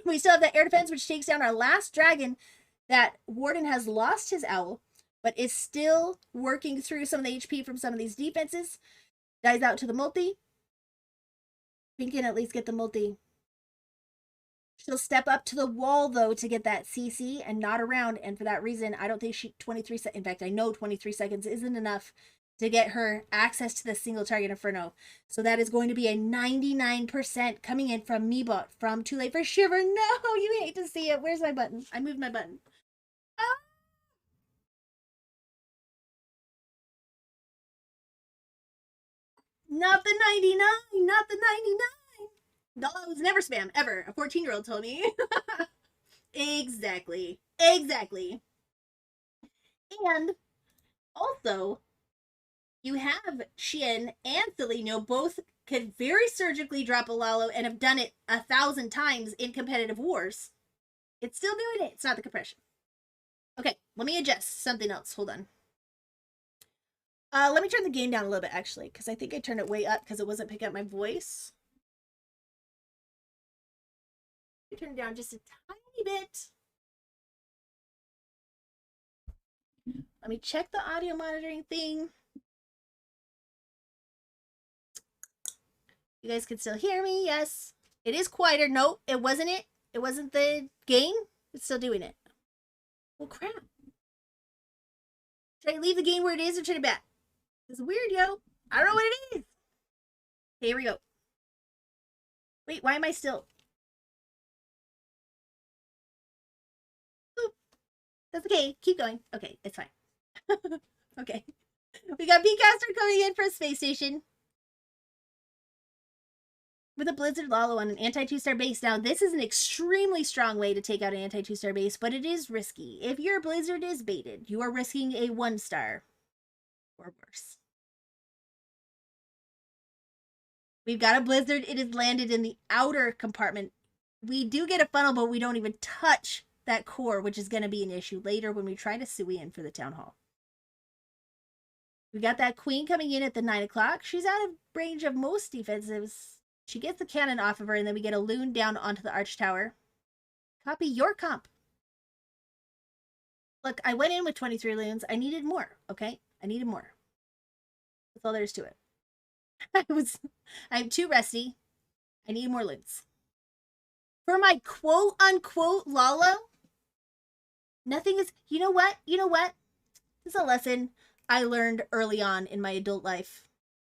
S1: We still have that air defense, which takes down our last dragon. That Warden has lost his owl, but is still working through some of the HP from some of these defenses. Dies out to the multi. We can at least get the multi. She'll step up to the wall, though, to get that CC and not around. And for that reason, I don't think 23 seconds. In fact, I know 23 seconds isn't enough to get her access to the single target Inferno. So that is going to be a 99% coming in from Meebot from 2Late4Shiver. No, you hate to see it. Where's my button? I moved my button. Ah! Not the 99, not the 99. No, it was never spam, ever. A 14-year-old told me. Exactly. Exactly. And also, you have Shin and Seleno both could very surgically drop a Lalo and have done it 1,000 times in competitive wars. It's still doing it. It's not the compression. Okay, let me adjust something else. Hold on. Let me turn the gain down a little bit, actually, because I think I turned it way up because it wasn't picking up my voice. Turn it down just a tiny bit. Let me check the audio monitoring thing. You guys can still hear me? Yes. It is quieter. Nope, it wasn't it. It wasn't the game. It's still doing it. Well, crap. Should I leave the game where it is or turn it back? It's weird, yo. I don't know what it is. Okay, here we go. Wait, why am I still? Oop. That's okay. Keep going. Okay, it's fine. Okay. We got P-Caster coming in for Space Station. With a Blizzard Lalo on an anti-2-star base. Now, this is an extremely strong way to take out an anti-2-star base, but it is risky. If your Blizzard is baited, you are risking a 1-star or worse. We've got a Blizzard. It is landed in the outer compartment. We do get a funnel, but we don't even touch that core, which is going to be an issue later when we try to Sui in for the Town Hall. We got that Queen coming in at the 9 o'clock. She's out of range of most defensives. She gets the cannon off of her, and then we get a loon down onto the arch tower. Copy your comp. Look, I went in with 23 loons. I needed more, okay? I needed more. That's all there is to it. I'm too rusty. I need more loons. For my quote-unquote Lalo, nothing is... You know what? You know what? This is a lesson I learned early on in my adult life.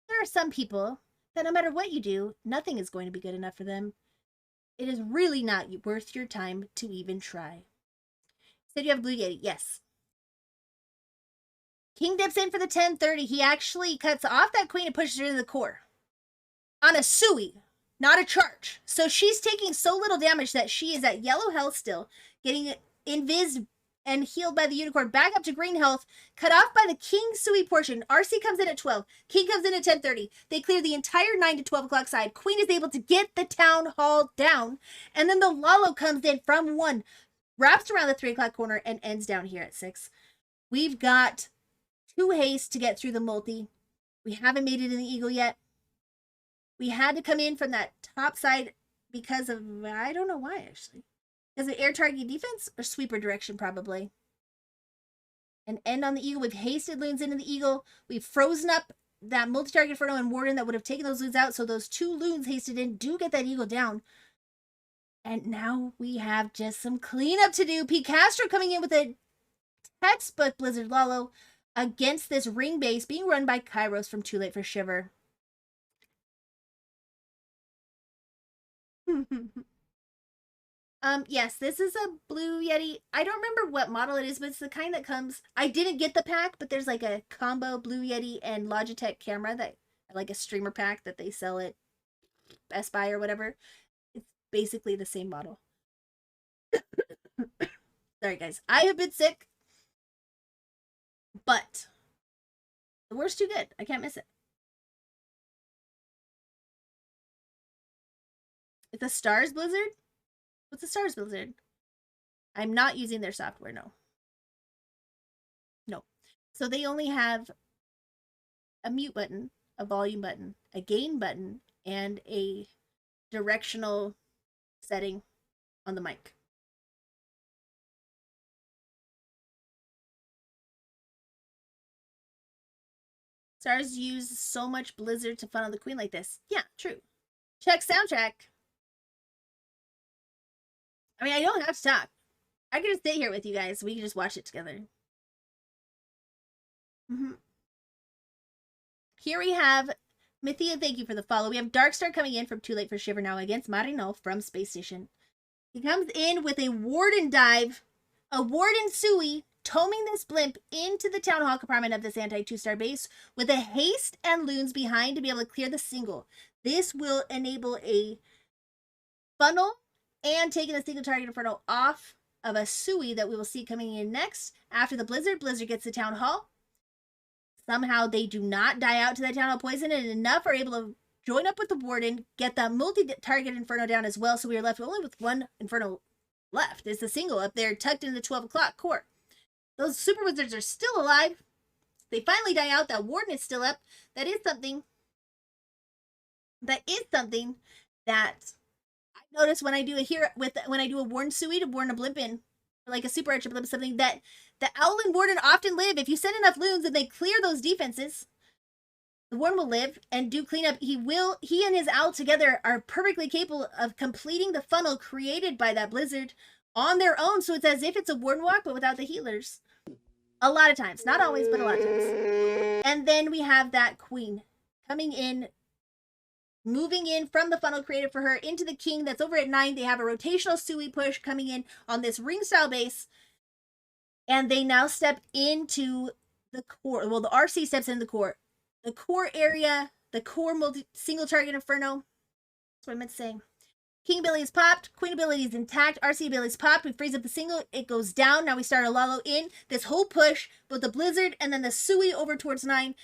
S1: There are some people that no matter what you do, nothing is going to be good enough for them. It is really not worth your time to even try. Said you have a Blue Yeti. Yes. King dips in for the 1030. He actually cuts off that Queen and pushes her into the core. On a Sui, not a charge. So she's taking so little damage that she is at yellow health still, getting invis and healed by the unicorn, back up to green health, cut off by the King Sui portion. RC comes in at 12. King comes in at 10:30. They clear the entire 9 to 12 o'clock side. Queen is able to get the town hall down. And then the Lalo comes in from 1, wraps around the 3 o'clock corner, and ends down here at 6. We've got 2 haste to get through the multi. We haven't made it in the Eagle yet. We had to come in from that top side because of, I don't know why actually. Is it air target defense or sweeper direction probably? And end on the Eagle. We've hasted loons into the Eagle. We've frozen up that multi-target Inferno and Warden that would have taken those loons out. So those 2 loons hasted in do get that Eagle down. And now we have just some cleanup to do. P. Castro coming in with a textbook Blizzard Lalo against this ring base being run by Kairos from 2Late4Shiver. Yes, this is a Blue Yeti. I don't remember what model it is, but it's the kind that comes... I didn't get the pack, but there's like a combo Blue Yeti and Logitech camera that, like a streamer pack that they sell at Best Buy or whatever. It's basically the same model. Sorry, guys. I have been sick, but the war's too good. I can't miss it. It's a Stars Blizzard? What's a Stars Blizzard? I'm not using their software, no. No. So they only have a mute button, a volume button, a gain button, and a directional setting on the mic. Stars use so much Blizzard to funnel the Queen like this. Yeah, true. Check soundtrack. I mean, I don't have to talk. I can just sit here with you guys. We can just watch it together. Here we have Mythia, thank you for the follow. We have Darkstar coming in from 2Late4Shiver now against Marino from Space Station. He comes in with a Warden dive, a Warden Sui, toming this blimp into the Town Hall compartment of this anti-2-star base with a haste and loons behind to be able to clear the single. This will enable a funnel and taking the single target Inferno off of a Sui that we will see coming in next. After the Blizzard, Blizzard gets the Town Hall. Somehow they do not die out to that Town Hall poison, and enough are able to join up with the Warden, get that multi-target Inferno down as well, so we are left only with 1 Inferno left. It's the single up there tucked into the 12 o'clock core. Those Super Wizards are still alive. They finally die out. That Warden is still up. That is something that notice when I do a Warden Sui to Warden a blimp in, or like a Super Archer blimp, something that The Owl and Warden often live. If you send enough loons and they clear those defenses, the Warden will live and do cleanup. He and his Owl together are perfectly capable of completing the funnel created by that blizzard on their own. So it's as if it's a Warden walk, but without the healers. A lot of times. Not always, but a lot of times. And then we have that Queen coming in, moving in from the funnel created for her into the King that's over at 9. They have a rotational Sui push coming in on this ring style base. And they now step into the core. Well, the RC steps into the core. The core area, the core single target Inferno. That's what I meant to say. King ability is popped. Queen ability is intact. RC ability is popped. We freeze up the single. It goes down. Now we start a Lalo in. This whole push, both the Blizzard and then the Sui over towards 9.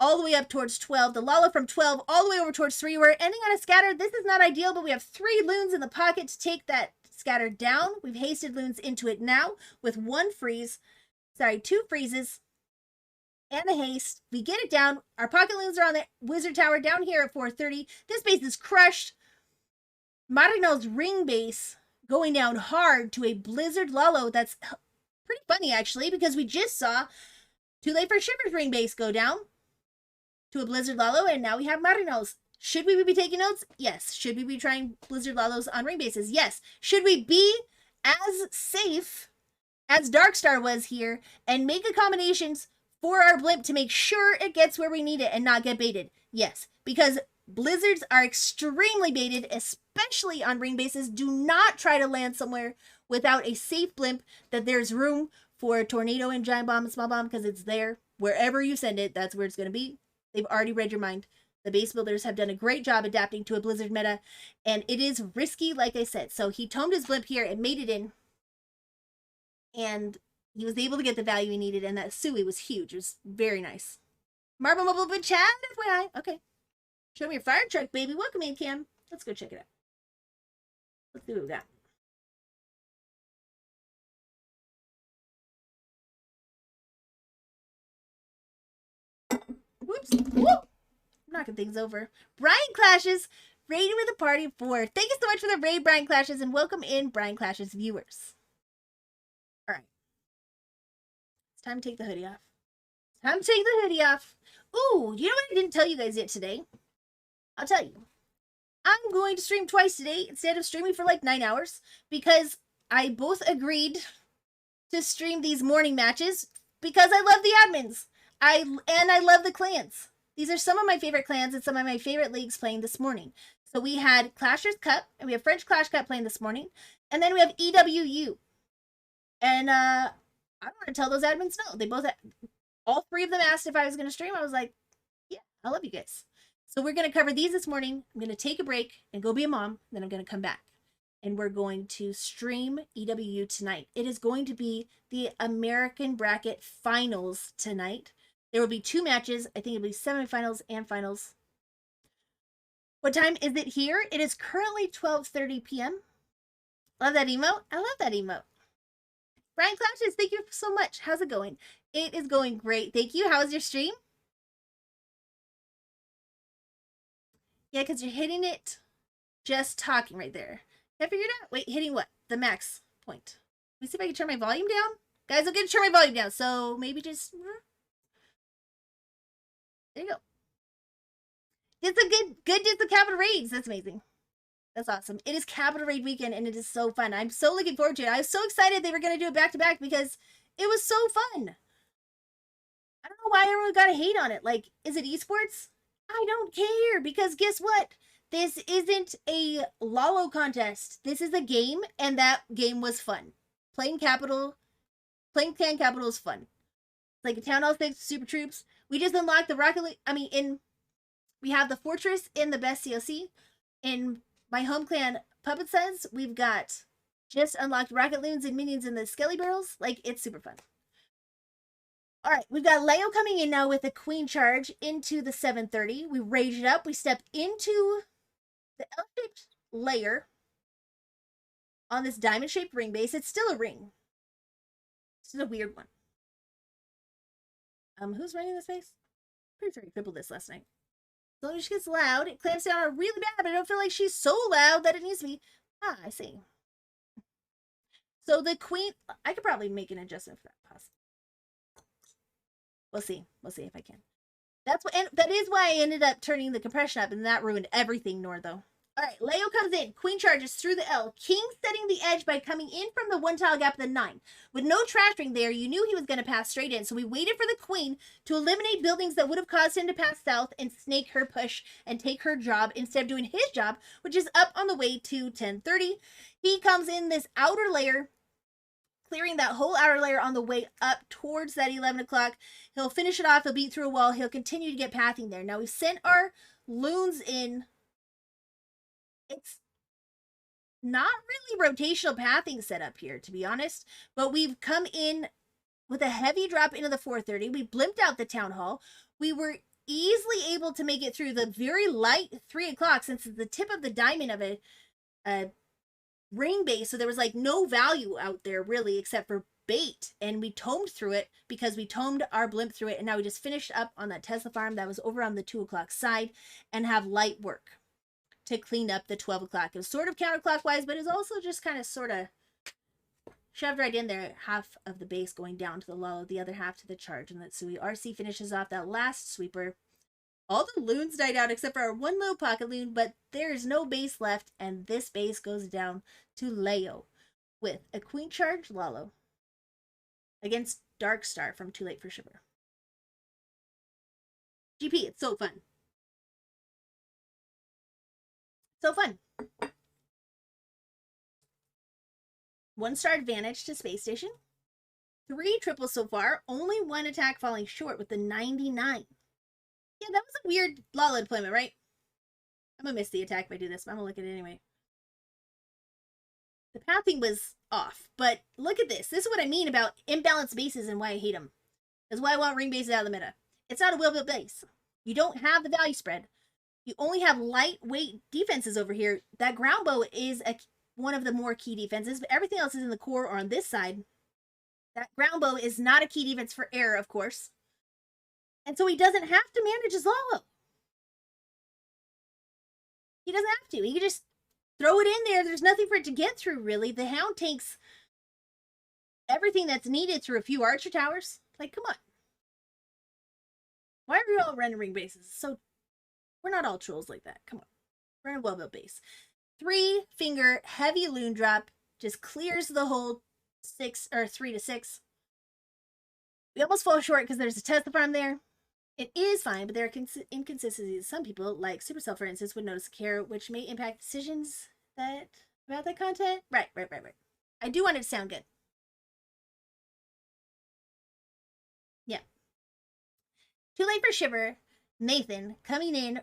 S1: All the way up towards 12. The Lalo from 12 all the way over towards 3. We're ending on a scatter. This is not ideal, but we have 3 loons in the pocket to take that scatter down. We've hasted loons into it now with 2 freezes and a haste. We get it down. Our pocket loons are on the Wizard Tower down here at 430. This base is crushed. Marino's ring base going down hard to a Blizzard Lalo. That's pretty funny, actually, because we just saw 2Late4Shiver's ring base go down to a Blizzard Lalo, and now we have Marino's. Should we be taking notes? Yes. Should we be trying Blizzard Lalos on ring bases? Yes. Should we be as safe as Darkstar was here and make accommodations for our blimp to make sure it gets where we need it and not get baited? Yes. Because Blizzards are extremely baited, especially on ring bases. Do not try to land somewhere without a safe blimp that there's room for a tornado and giant bomb and small bomb, because it's there. Wherever you send it, that's where it's going to be. They've already read your mind. The base builders have done a great job adapting to a Blizzard meta, and it is risky, like I said. So he tomed his blimp here and made it in, and he was able to get the value he needed, and that Sui was huge. It was very nice. Marble Mobile Bit Chat, FYI. Okay. Show me your fire truck, baby. Welcome in, Cam. Let's go check it out. Let's see what we got. Whoops. Woo! Knocking things over. Brian Clashes, raiding with a party of 4. Thank you so much for the raid, Brian Clashes, and welcome in Brian Clashes viewers. All right. It's time to take the hoodie off. It's time to take the hoodie off. Ooh, you know what I didn't tell you guys yet today? I'll tell you. I'm going to stream twice today instead of streaming for like 9 hours, because I both agreed to stream these morning matches because I love the admins. I love the clans. These are some of my favorite clans and some of my favorite leagues playing this morning. So we had Clashers Cup, and we have French Clash Cup playing this morning, and then we have EWU. And I want to tell those admins no. They both, all 3 of them asked if I was going to stream. I was like, yeah, I love you guys. So we're going to cover these this morning. I'm going to take a break and go be a mom. Then I'm going to come back. And we're going to stream EWU tonight. It is going to be the American Bracket Finals tonight. There will be 2 matches. I think it'll be semifinals and finals. What time is it here? It is currently 12:30 p.m. Love that emote. I love that emote. Brian Clashes, thank you so much. How's it going? It is going great. Thank you. How's your stream? Yeah, because you're hitting it just talking right there. I figured out. Wait, hitting what? The max point. Let me see if I can turn my volume down. Guys, I'm going to turn my volume down. So maybe just... There you go. It's a good the capital raids. That's amazing. That's awesome. It is capital raid weekend, and it is so fun. I'm so looking forward to it. I was so excited they were going to do it back-to-back because it was so fun. I don't know why everyone got to hate on it. Like, is it esports? I don't care, because guess what? This isn't a Lalo contest. This is a game, and that game was fun. Playing Clan Capital is fun. Like a Town Hall 6 Super Troops. We just unlocked the Rocket League. We have the Fortress in the best CLC. In my home clan, Puppet Sons, we've got just unlocked Rocket Loons and Minions in the Skelly Barrels. Like, it's super fun. Alright, we've got Leo coming in now with a Queen charge into the 730. We rage it up. We step into the L-shaped layer on this diamond-shaped ring base. It's still a ring. This is a weird one. Who's running this base? Pretty sure I crippled this last night. As long as she gets loud, it clamps down on her really bad, but I don't feel like she's so loud that it needs to be. Ah, I see. So the queen, I could probably make an adjustment for that. Possibly. We'll see. We'll see if I can. That's what, and that is why I ended up turning the compression up, and that ruined everything, Northo. All right, Leo comes in. Queen charges through the L. King setting the edge by coming in from the one tile gap of the 9. With no trash ring there, you knew he was going to pass straight in, so we waited for the queen to eliminate buildings that would have caused him to pass south and snake her push and take her job instead of doing his job, which is up on the way to 1030. He comes in this outer layer, clearing that whole outer layer on the way up towards that 11 o'clock. He'll finish it off. He'll beat through a wall. He'll continue to get pathing there. Now, we've sent our loons in. It's not really rotational pathing set up here, to be honest, but we've come in with a heavy drop into the 430. We blimped out the town hall. We were easily able to make it through the very light 3 o'clock, since it's the tip of the diamond of a ring base, so there was like no value out there really except for bait, and we tomed through it because we tomed our blimp through it, and now we just finished up on that Tesla farm that was over on the 2 o'clock side and have light work to clean up the 12 o'clock. It was sort of counterclockwise, but it's also just kind of sort of shoved right in there, half of the base going down to the low, the other half to the charge, and that Sui RC finishes off that last sweeper. All the loons died out except for our one low pocket loon, but there's no base left, and this base goes down to Leo with a queen charge Lalo against Dark Star from 2Late4Shiver. GP, it's so fun. So fun. 1-star advantage to Space Station. 3 triples so far, only 1 attack falling short with the 99. Yeah, that was a weird Lala deployment, right? I'm gonna miss the attack if I do this, but I'm gonna look at it anyway. The pathing was off, but look at this. This is what I mean about imbalanced bases and why I hate them. That's why I want ring bases out of the meta. It's not a well-built base. You don't have the value spread. You only have lightweight defenses over here. That ground bow is one of the more key defenses, but everything else is in the core or on this side. That ground bow is not a key defense for air, of course. And so he doesn't have to manage his Lalo. He doesn't have to. He can just throw it in there. There's nothing for it to get through, really. The Hound takes everything that's needed through a few Archer towers. Like, come on. Why are we all running ring bases? So, we're not all trolls like that. Come on. We're in a well-built base. 3-finger heavy loon drop just clears the whole 3 to 6. We almost fall short because there's a Tesla farm there. It is fine, but there are inconsistencies. Some people, like Supercell, for instance, would notice care, which may impact decisions about that content. Right. I do want it to sound good. Yeah. 2Late4Shiver, Nathan coming in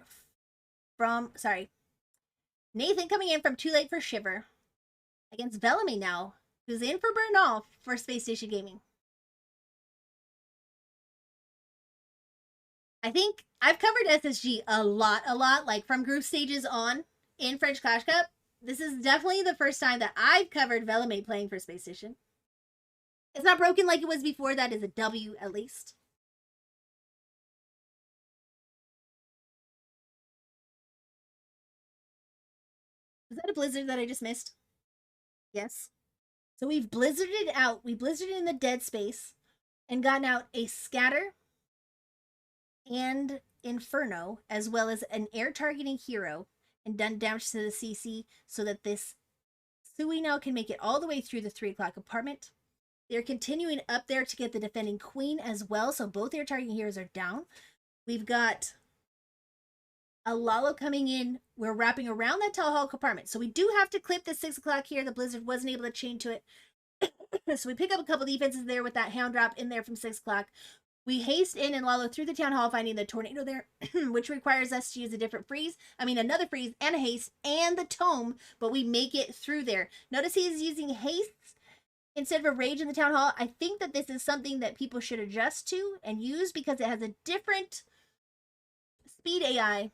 S1: from 2Late4Shiver against Bellamy now, who's in for Bernal for Space Station Gaming. I think I've covered SSG a lot, like from group stages on in French Clash Cup. This is definitely the first time that I've covered Velame playing for Space Station. It's not broken like it was before. That is a W at least. Was that a blizzard that I just missed? Yes. So we've blizzarded out. We blizzarded in the dead space and gotten out a scatter and Inferno, as well as an air targeting hero, and done damage to the CC so that this Sui now can make it all the way through the 3 o'clock apartment. They're continuing up there to get the defending queen as well, so both air targeting heroes are down. We've got a Lalo coming in. We're wrapping around that tall hall compartment, so we do have to clip the 6 o'clock here. The blizzard wasn't able to chain to it. So we pick up a couple defenses there with that hound drop in there from 6 o'clock. We haste in and Lalo through the town hall, finding the tornado there, which requires us to use a different freeze. Another freeze and a haste and the tome, but we make it through there. Notice he's using haste instead of a rage in the town hall. I think that this is something that people should adjust to and use because it has a different speed AI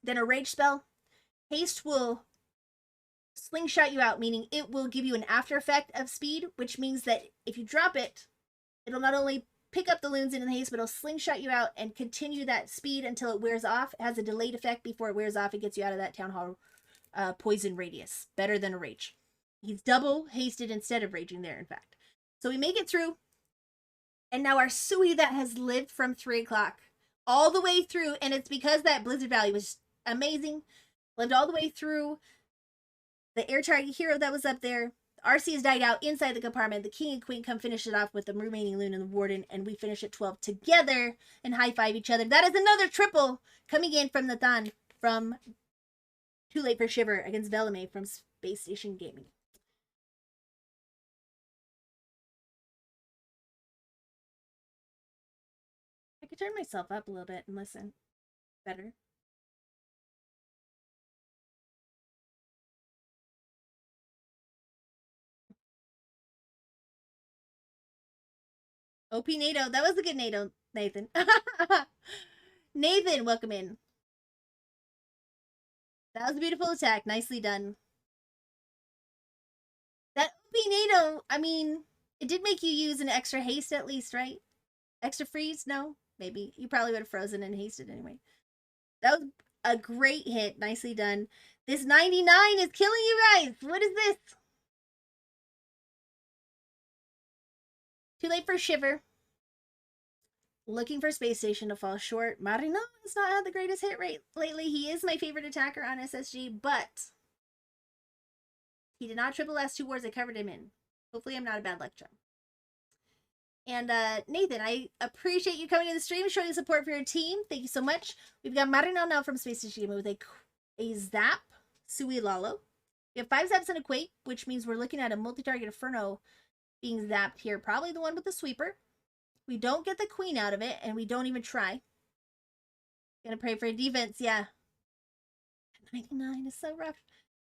S1: than a rage spell. Haste will slingshot you out, meaning it will give you an after effect of speed, which means that if you drop it, it'll not only pick up the loons in the haste, but it'll slingshot you out and continue that speed until it wears off. It has a delayed effect before it wears off. It gets you out of that town hall poison radius. Better than a rage. He's double hasted instead of raging there, in fact. So we make it through. And now our Sui that has lived from 3 o'clock all the way through, and it's because that Blizzard Valley was amazing. Lived all the way through. The air target hero that was up there. The RC has died out inside the compartment. The king and queen come finish it off with the remaining loon and the warden, and we finish at 12 together and high five each other. That is another triple coming in from Nathan from 2Late4Shiver against Velame from Spacestation Gaming. I could turn myself up a little bit and listen better. OP NATO. That was a good NATO, Nathan. Nathan, welcome in. That was a beautiful attack. Nicely done. That OP NATO, I mean, it did make you use an extra haste at least, right? Extra freeze? No? Maybe. You probably would have frozen and hasted anyway. That was a great hit. Nicely done. This 99 is killing you guys. What is this? 2Late4Shiver. Looking for Spacestation to fall short. Marino has not had the greatest hit rate lately. He is my favorite attacker on SSG, but he did not triple last 2 wars I covered him in. Hopefully I'm not a bad luck charm. And Nathan, I appreciate you coming to the stream, showing support for your team. Thank you so much. We've got Marino now from Spacestation Gaming with a Zap, Sui Lalo. We have 5 zaps and a Quake, which means we're looking at a multi-target Inferno being zapped here. Probably the one with the sweeper. We don't get the queen out of it, and we don't even try. Gonna pray for a defense, yeah. 99 is so rough.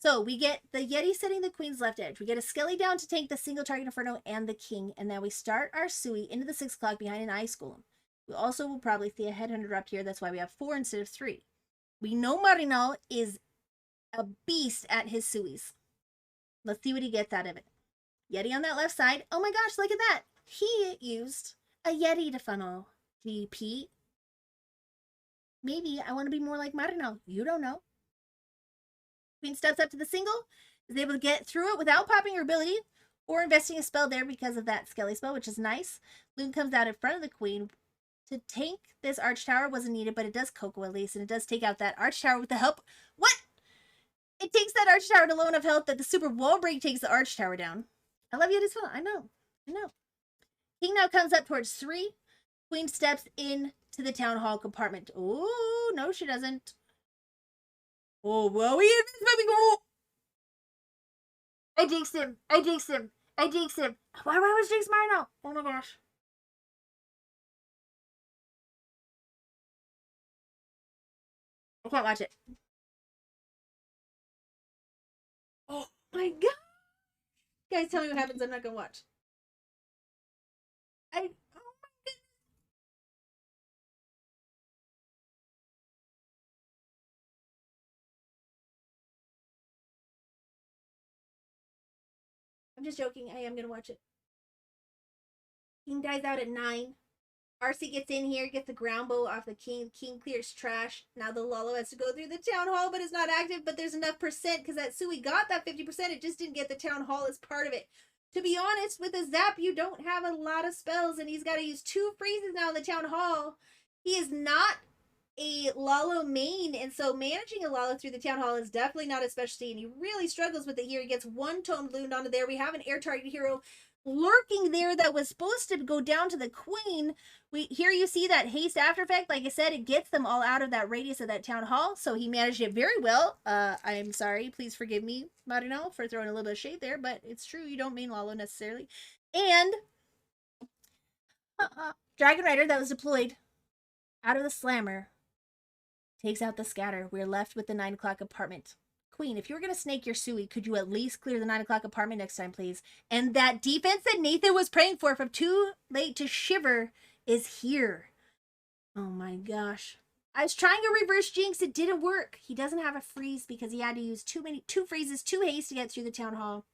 S1: So we get the Yeti setting the queen's left edge. We get a Skelly down to tank the single target Inferno and the king, and then we start our Sui into the 6 o'clock behind an Ice Golem. We also will probably see a Headhunter up here. That's why we have 4 instead of 3. We know Marino is a beast at his Suis. Let's see what he gets out of it. Yeti on that left side. Oh my gosh, look at that. He used a Yeti to funnel. GP. Maybe I want to be more like Marino. You don't know. Queen steps up to the single, is able to get through it without popping her ability or investing a spell there because of that Skelly spell, which is nice. Loon comes out in front of the queen. To tank this Arch Tower wasn't needed, but it does Coco at least, and it does take out that Arch Tower with the help. What? It takes that Arch Tower to low enough health that the super wall break takes the Arch Tower down. I love you as well. I know. King now comes up towards 3. Queen steps in to the town hall compartment. Oh, no, she doesn't. Oh, well, we is moving. Oh! I jinxed him. Why was Jinx Marino? Oh my gosh. I can't watch it. Oh my god. Guys, tell me what happens. I'm not gonna watch. Oh my goodness. I'm just joking. I am gonna watch it. King dies out at 9. RC gets in here, gets the ground bow off the king. King clears trash. Now the Lolo has to go through the town hall, but it's not active. But there's enough percent because that Sui got that 50%. It just didn't get the town hall as part of it. To be honest, with a zap, you don't have a lot of spells, and he's got to use 2 freezes now in the town hall. He is not a Lalo main, and so managing a Lalo through the town hall is definitely not a specialty, and he really struggles with it here. He gets 1 Tomed Loon onto there. We have an air target hero lurking there that was supposed to go down to the queen. Here you see that haste after effect. Like I said, it gets them all out of that radius of that town hall, so he managed it very well. I'm sorry, please forgive me, Marino, for throwing a little bit of shade there, but it's true, you don't mean Lalo necessarily. And Dragon Rider that was deployed out of the slammer takes out the scatter. We're left with the 9 o'clock apartment. Queen, if you were going to snake your Sui, could you at least clear the 9 o'clock apartment next time, please? And that defense that Nathan was praying for from 2Late4Shiver is here. Oh my gosh. I was trying to reverse jinx. It didn't work. He doesn't have a freeze because he had to use 2 freezes, 2 haste to get through the town hall.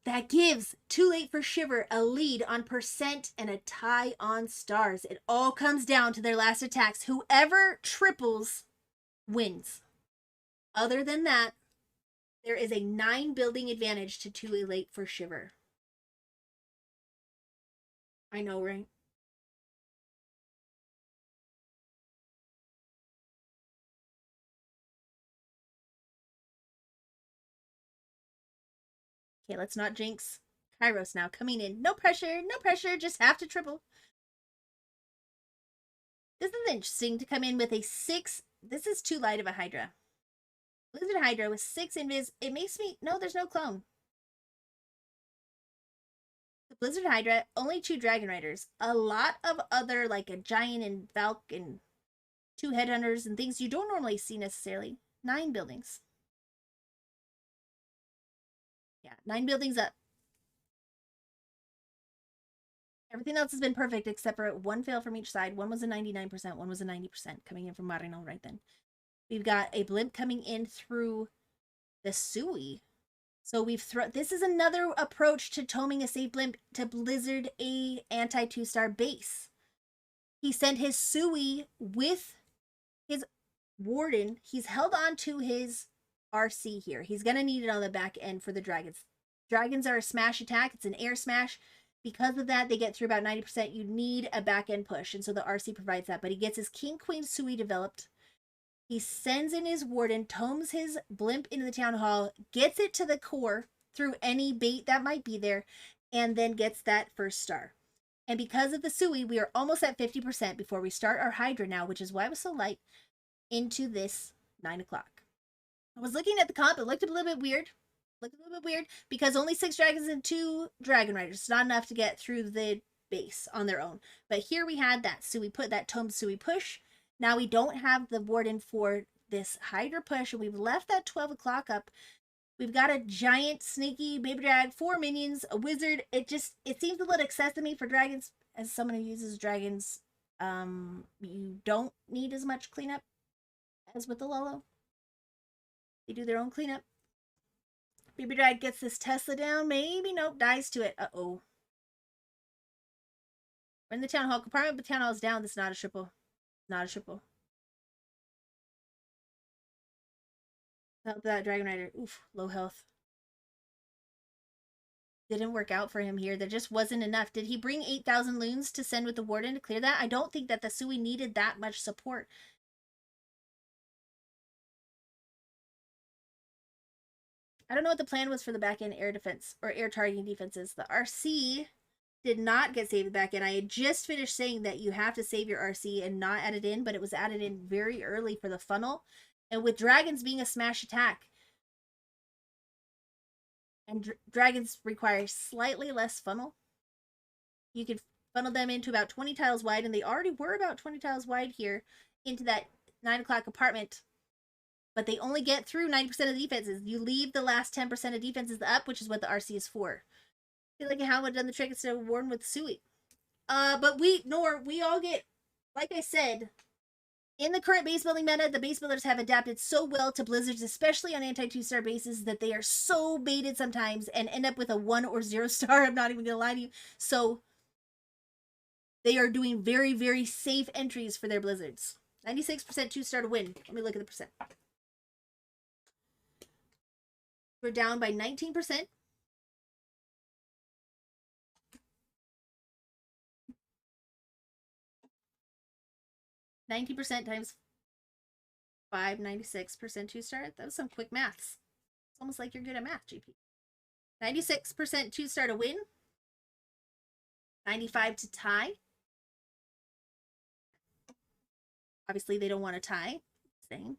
S1: That gives 2Late4Shiver a lead on percent and a tie on stars. It all comes down to their last attacks. Whoever triples wins. Other than that, There is a 9 building advantage to 2Late4Shiver. I know, right? Okay, let's not jinx Kairos now. Coming in. No pressure, no pressure, just have to triple. This is interesting to come in with a 6. This is too light of a Hydra. Blizzard Hydra with 6 invis. It makes me. No, there's no clone. The Blizzard Hydra, only 2 Dragon Riders. A lot of other, like a Giant and Valk and 2 Headhunters and things you don't normally see necessarily. 9 buildings. Yeah, 9 buildings up. Everything else has been perfect except for 1 fail from each side. One was a 99%, one was a 90% coming in from Marino right then. We've got a blimp coming in through the Sui. So we've thrown. This is another approach to toming a safe blimp to Blizzard a anti 2-star base. He sent his Sui with his Warden. He's held on to his RC here. He's going to need it on the back end for the Dragons. Dragons are a smash attack. It's an air smash. Because of that, they get through about 90%. You need a back end push, and so the RC provides that. But he gets his King Queen Sui developed. He sends in his Warden, tomes his blimp into the town hall, gets it to the core through any bait that might be there, and then gets that first star. And because of the Sui, we are almost at 50% before we start our Hydra now, which is why it was so light, into this 9 o'clock. I was looking at the comp. It looked a little bit weird. Because only 6 dragons and 2 dragon riders. It's not enough to get through the base on their own. But here we had that Sui put, that tomed Sui push. Now we don't have the Warden for this Hydra push, and we've left that 12 o'clock up. We've got a giant, sneaky baby drag, 4 minions, a wizard. It seems a little excessive to me for dragons. As someone who uses dragons, you don't need as much cleanup as with the Lolo. They do their own cleanup. Baby drag gets this Tesla down. Maybe, nope, dies to it. Uh-oh. We're in the town hall compartment, but town hall is down. This is not a triple. Not a triple. Help that Dragon Rider. Oof, low health. Didn't work out for him here. There just wasn't enough. Did he bring 8,000 loons to send with the Warden to clear that? I don't think that the Sui needed that much support. I don't know what the plan was for the back-end air defense or air targeting defenses. The RC did not get saved back end. I had just finished saying that you have to save your RC and not add it in, but it was added in very early for the funnel. And with dragons being a smash attack, and dragons require slightly less funnel, you can funnel them into about 20 tiles wide, and they already were about 20 tiles wide here into that 9 o'clock apartment. But they only get through 90% of the defenses. You leave the last 10% of defenses up, which is what the RC is for. I feel like how would have done the trick instead of Warden with Sui. But we all get, like I said, in the current base building meta, the base builders have adapted so well to Blizzards, especially on anti-2-star bases, that they are so baited sometimes and end up with a 1 or 0 star. I'm not even gonna lie to you. So they are doing very, very safe entries for their Blizzards. 96% 2-star to win. Let me look at the percent. We're down by 19%. 90% times 5, 96% 2-star. That was some quick maths. It's almost like you're good at math, GP. 96% 2-star to win. 95 to tie. Obviously, they don't want to tie. Same.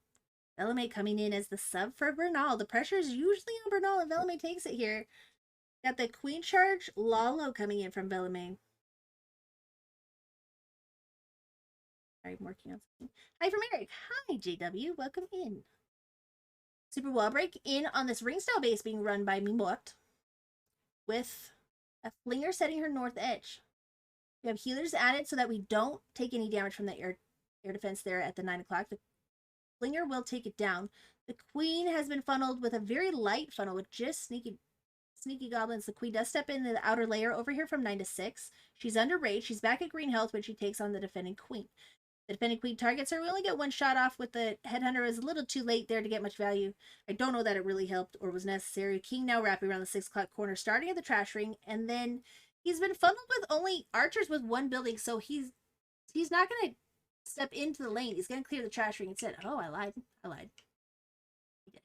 S1: Velame coming in as the sub for Bernal. The pressure is usually on Bernal, and Velame takes it here. Got the Queen Charge Lalo coming in from Velame. Sorry, I'm working on something. Hi from Eric. Hi, JW. Welcome in. Super Wall Break in on this ring style base being run by Mimot, with a Flinger setting her north edge. We have healers added so that we don't take any damage from the air defense there at the 9 o'clock. The Flinger will take it down. The Queen has been funneled with a very light funnel with just sneaky goblins. The Queen does step into the outer layer over here from 9 to 6. She's under rage. She's back at green health when she takes on the defending Queen. The defending queen targets her. We only get one shot off with the headhunter. It was a little too late there to get much value. I don't know that it really helped or was necessary. King now wrapping around the 6 o'clock corner, starting at the trash ring, and then he's been funneled with only archers with one building, so he's not gonna step into the lane. He's gonna clear the trash ring instead. Oh, I lied.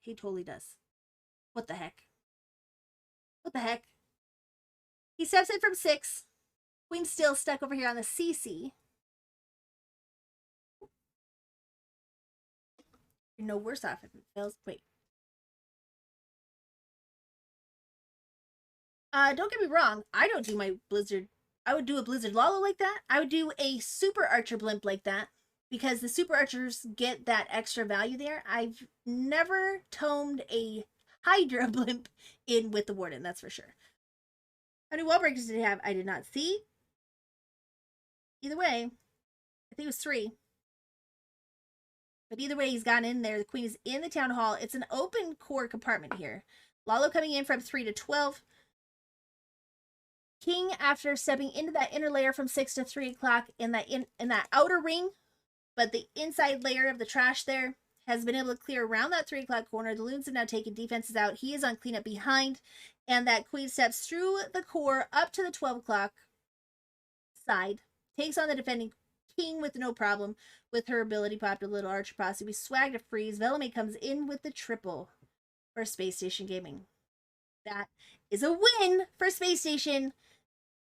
S1: He totally does. What the heck? What the heck? He steps in from 6. Queen's still stuck over here on the CC. You're no worse off if it fails. Wait. Don't get me wrong. I don't do my Blizzard. I would do a Blizzard Lalo like that. I would do a Super Archer Blimp like that. Because the Super Archers get that extra value there. I've never tomed a Hydra Blimp in with the Warden, that's for sure. How many wall breakers did he have? I did not see. Either way, I think it was 3. But either way, he's gotten in there. The queen is in the town hall. It's an open core compartment here. Lalo coming in from 3 to 12. King, after stepping into that inner layer from 6 to 3 o'clock in that outer ring, but the inside layer of the trash there has been able to clear around that 3 o'clock corner. The loons have now taken defenses out. He is on cleanup behind, and that queen steps through the core up to the 12 o'clock side, takes on the defending king with no problem with her ability popped a little archer posse. We swag to freeze. Velame comes in with the triple for Space Station Gaming. That is a win for Space Station.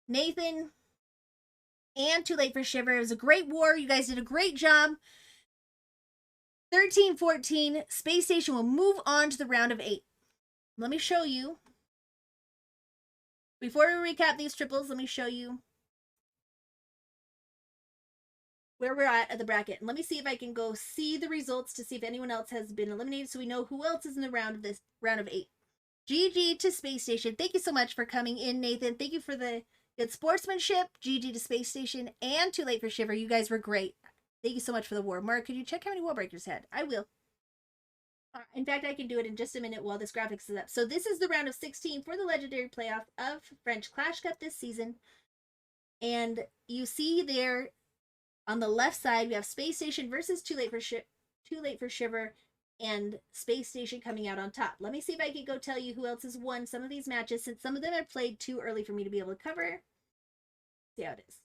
S1: Nathan and 2Late4Shiver. It was a great war. You guys did a great job. 13-14. Space Station will move on to the round of 8. Let me show you. Before we recap these triples, let me show you where we're at the bracket. And let me see if I can go see the results to see if anyone else has been eliminated so we know who else is in the round of 8. GG to Space Station. Thank you so much for coming in, Nathan. Thank you for the good sportsmanship. GG to Space Station and 2Late4Shiver. You guys were great. Thank you so much for the war. Mark, could you check how many wall breakers had? I will. In fact, I can do it in just a minute while this graphics is up. So this is the round of 16 for the legendary playoff of French Clash Cup this season. And you see there on the left side, we have Space Station versus 2Late4Shiver and Space Station coming out on top. Let me see if I can go tell you who else has won some of these matches, since some of them are played too early for me to be able to cover. See how it is.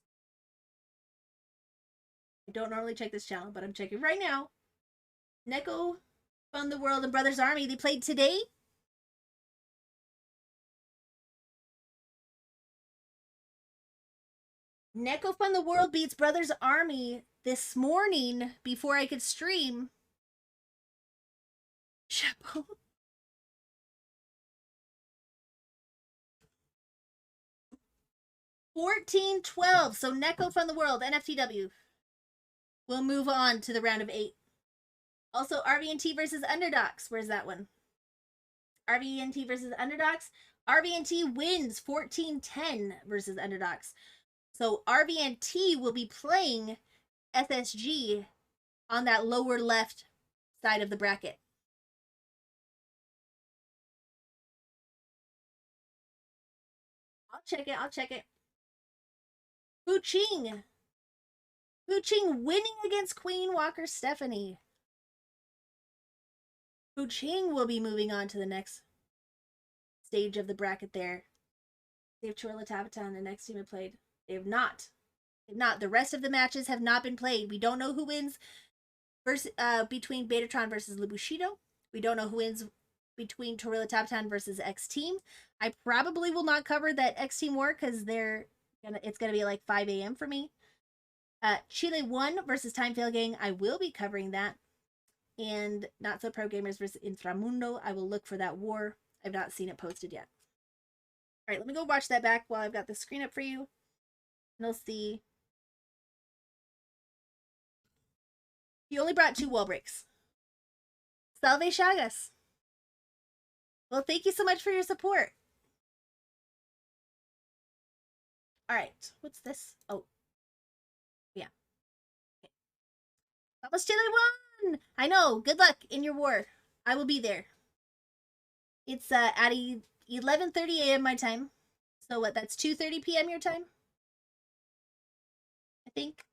S1: I don't normally check this channel, but I'm checking right now. Neko, Fun the World, and Brothers Army, they played today. Neko Fun the World beats Brothers Army this morning before I could stream. Chapeau. $14-12. So Neko Fun the World, NFTW, will move on to the round of 8. Also, RVNT versus Underdogs. Where's that one? RVNT versus Underdogs. RVNT wins 14-10 versus Underdogs. So RVNT will be playing SSG on that lower left side of the bracket. I'll check it. FuCHING winning against Queen Walker Stephanie. FuCHING will be moving on to the next stage of the bracket there. They have Chorla Tabata, the next team have played. They have not. The rest of the matches have not been played. We don't know who wins between Betatron versus Libushido. We don't know who wins between Torilla Tabatan versus X Team. I probably will not cover that X Team war because it's gonna be like 5 a.m. for me. Chile 1 versus Time Fail Gang. I will be covering that. And Not So Pro Gamers versus Inframundo. I will look for that war. I've not seen it posted yet. All right, let me go watch that back while I've got the screen up for you. And we'll see. He only brought 2 wall breaks. Salve Chagas. Well, thank you so much for your support. All right, what's this? Oh, yeah. Okay. Almost Chile 1. I know. Good luck in your war. I will be there. It's at 11:30 a.m. my time. So what? That's 2:30 p.m. your time, I think.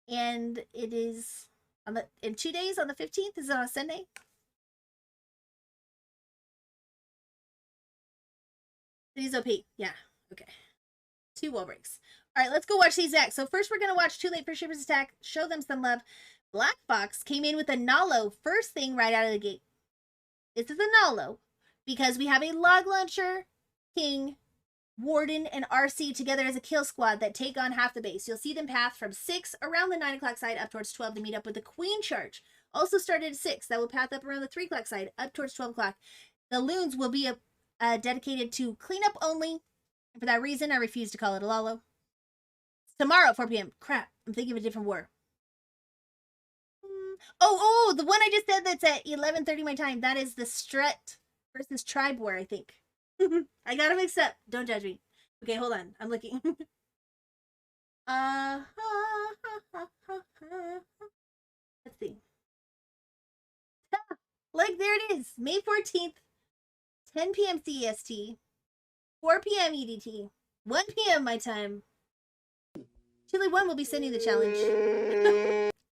S1: And it is in 2 days on the 15th. Is it on a Sunday? These OP. Yeah. Okay. 2 wall breaks. All right, let's go watch these back. So first we're going to watch 2Late4Shiver's attack. Show them some love. Black Fox came in with a Nalo first thing right out of the gate. This is a Nalo because we have a Log Launcher, King, Warden, and RC together as a kill squad that take on half the base. You'll see them path from 6 around the 9 o'clock side up towards 12 to meet up with the Queen charge. Also started at 6. That will path up around the 3 o'clock side up towards 12 o'clock. The loons will be dedicated to cleanup only. And for that reason, I refuse to call it a Lalo. Tomorrow at 4 p.m. Crap, I'm thinking of a different war. Oh, the one I just said that's at 11:30 my time. That is the Strut versus Tribe war, I think. I got them mixed up. Don't judge me. Okay, hold on. I'm looking. Let's see. Like, there it is. May 14th, 10 p.m. CEST, 4 p.m. EDT, 1 p.m. my time. Chile 1 will be sending the challenge.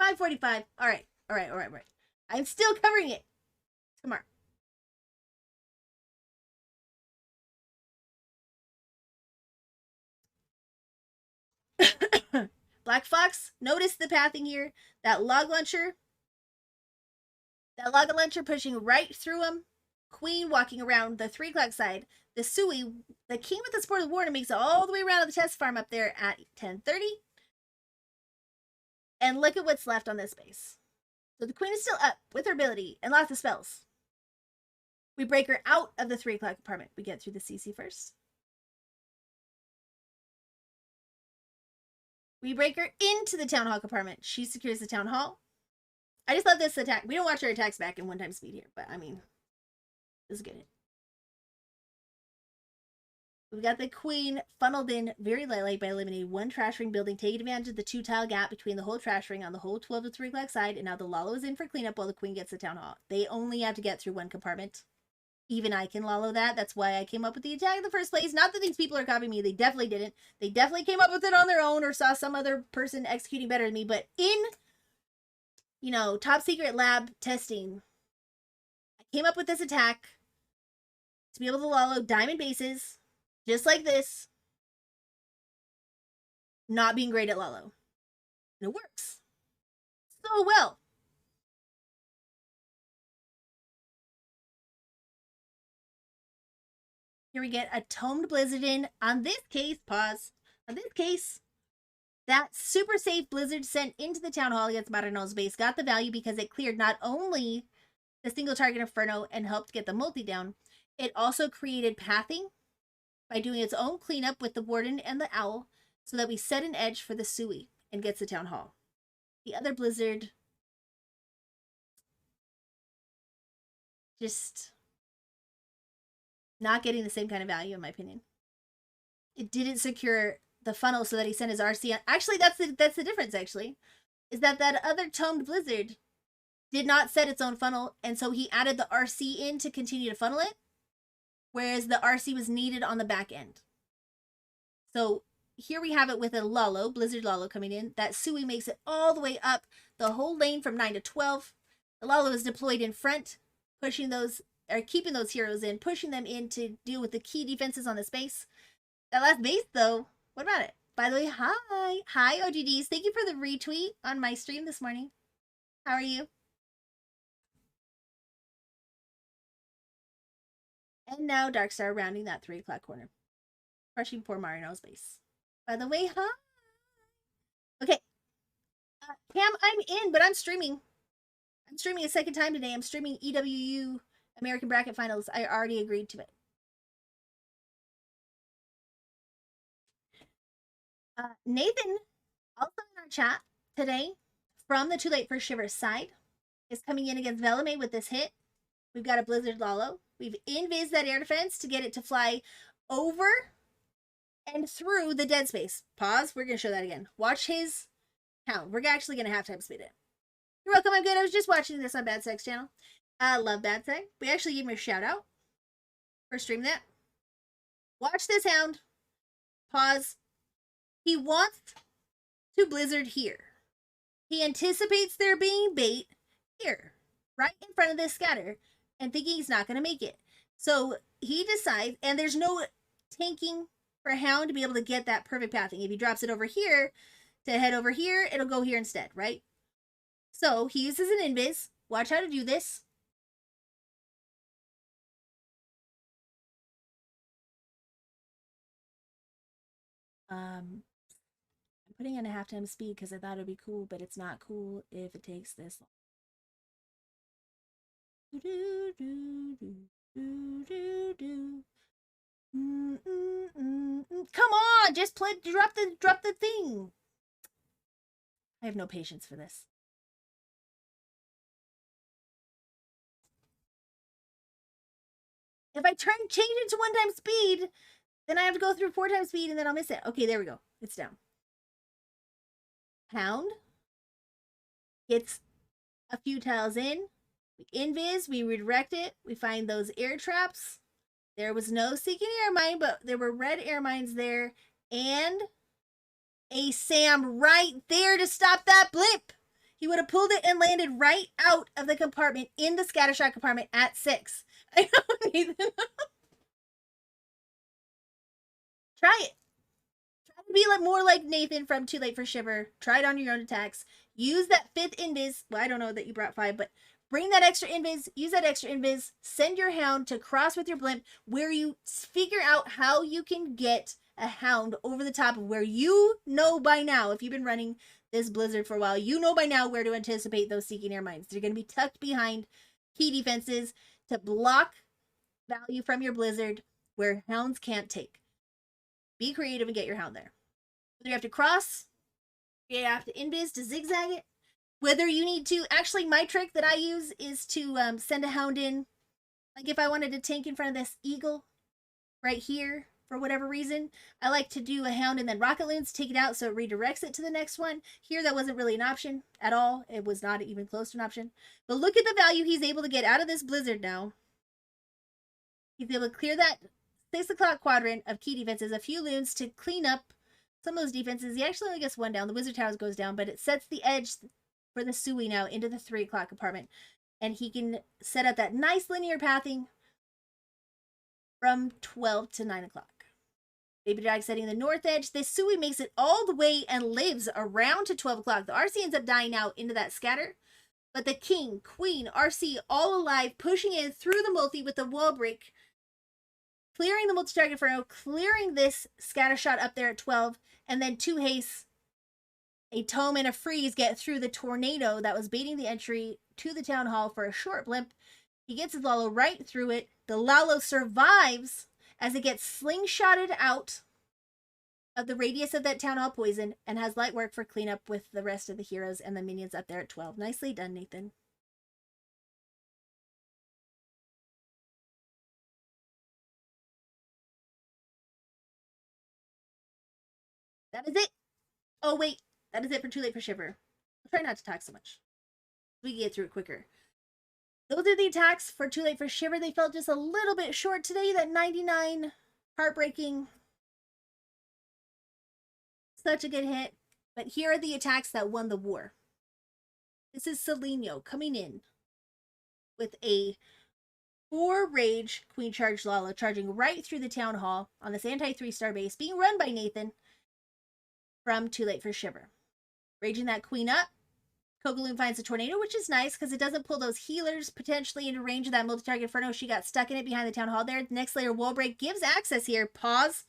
S1: 5:45. All right. I'm still covering it tomorrow. Black Fox, notice the pathing here. That log launcher pushing right through him. Queen walking around the 3 o'clock side. The Sui, the king with the support of the warden, makes it all the way around to the test farm up there at 10:30. And look at what's left on this base. So the queen is still up with her ability and lots of spells. We break her out of the 3 o'clock apartment. We get through the CC first. We break her into the town hall compartment. She secures the town hall. I just love this attack. We don't watch our attacks back in 1 time speed here, but I mean, this is good. We've got the queen funneled in very lightly by eliminating 1 trash ring building, taking advantage of the 2 tile gap between the whole trash ring on the whole 12 to 3 o'clock side, and now the Lalo is in for cleanup while the queen gets the town hall. They only have to get through 1 compartment. Even I can Lalo that. That's why I came up with the attack in the first place. Not that these people are copying me. They definitely didn't. They definitely came up with it on their own or saw some other person executing better than me. But in, top secret lab testing, I came up with this attack to be able to Lalo diamond bases, just like this, not being great at Lalo. And it works so well. Here we get a Tomed Blizzard in. On this case, pause. On this case, that super safe Blizzard sent into the Town Hall against Marino's base got the value because it cleared not only the single target Inferno and helped get the multi down, it also created pathing by doing its own cleanup with the Warden and the Owl so that we set an edge for the Sui and gets the Town Hall. The other Blizzard just not getting the same kind of value, in my opinion. It didn't secure the funnel so that he sent his RC on. Actually, that's the difference, actually. Is that other Tomed Blizzard did not set its own funnel, and so he added the RC in to continue to funnel it, whereas the RC was needed on the back end. So here we have it with a Lalo, Blizzard Lalo coming in. That Sui makes it all the way up the whole lane from 9 to 12. The Lalo is deployed in front, pushing those, or keeping those heroes in, pushing them in to deal with the key defenses on this base. That last base, though, what about it? By the way, hi OGDs. Thank you for the retweet on my stream this morning. How are you? And now Darkstar rounding that 3 o'clock corner, crushing poor Marino's base. By the way, hi. Okay, Cam, I'm in, but I'm streaming. I'm streaming a second time today. I'm streaming EWU American Bracket Finals. I already agreed to it. Nathan, also in our chat today, from the 2Late4Shiver side, is coming in against Velame with this hit. We've got a Blizzard Lalo. We've invis that air defense to get it to fly over and through the dead space. Pause. We're going to show that again. Watch his count. We're actually going to half-time speed it. You're welcome. I'm good. I was just watching this on Bad Sex channel. I love Bad Sex. We actually gave him a shout-out for streaming that. Watch this hound. Pause. He wants to Blizzard here. He anticipates there being bait here, right in front of this scatter, and thinking he's not going to make it. So he decides, and there's no tanking for Hound to be able to get that perfect pathing. If he drops it over here to head over here, it'll go here instead, right? So he uses an invis. Watch how to do this. I'm putting in a half-time speed because I thought it'd be cool, but it's not cool if it takes this long. Come on, just play. Drop the thing. I have no patience for this. If I change it to 1 time speed, then I have to go through 4 times speed and then I'll miss it. Okay, there we go. It's down. Hound gets a few tiles in. We invis, we redirect it. We find those air traps. There was no seeking air mine, but there were red air mines there. And a SAM right there to stop that blip. He would have pulled it and landed right out of the compartment in the scattershot compartment at 6. I know, Nathan. Try it. Try to be more like Nathan from 2Late4Shiver. Try it on your own attacks. Use that 5th invis. Well, I don't know that you brought 5, but bring that extra invis. Use that extra invis. Send your Hound to cross with your blimp where you figure out how you can get a Hound over the top of where you know by now, if you've been running this Blizzard for a while, you know by now where to anticipate those seeking air mines. They're going to be tucked behind key defenses to block value from your Blizzard where Hounds can't take. Be creative and get your Hound there. Whether you have to cross, you have to invis to zigzag it, whether you need to, actually my trick that I use is to send a Hound in, like if I wanted to tank in front of this eagle right here, for whatever reason, I like to do a Hound and then rocket loons, take it out so it redirects it to the next one. Here that wasn't really an option at all. It was not even close to an option. But look at the value he's able to get out of this Blizzard now. He's able to clear that 6 o'clock quadrant of key defenses, a few loons to clean up some of those defenses. He actually only gets 1 down. The Wizard Towers goes down, but it sets the edge for the Sui now into the 3 o'clock compartment. And he can set up that nice linear pathing from 12 to 9 o'clock. Baby Drag setting the north edge. This Sui makes it all the way and lives around to 12 o'clock. The RC ends up dying out into that scatter. But the King, Queen, RC all alive, pushing in through the multi with the wall break. Clearing the multi-target inferno, clearing this scatter shot up there at 12. And then 2 haste, a tome and a freeze get through the tornado that was baiting the entry to the town hall for a short blimp. He gets his Lalo right through it. The Lalo survives as it gets slingshotted out of the radius of that town hall poison and has light work for cleanup with the rest of the heroes and the minions up there at 12. Nicely done, Nathan. That is it. Oh, wait. That is it for 2Late4Shiver. I'll try not to talk so much. We can get through it quicker. Those are the attacks for 2Late4Shiver. They felt just a little bit short today. That 99. Heartbreaking. Such a good hit. But here are the attacks that won the war. This is Seleno coming in with a 4 Rage Queen Charge Lala, charging right through the town hall on this anti-3-star base, being run by Nathan from 2Late4Shiver. Raging that Queen up. Kogaloon finds a tornado, which is nice because it doesn't pull those healers potentially into range of that multi-target inferno. She got stuck in it behind the town hall there. The next layer wall break gives access here. Pause.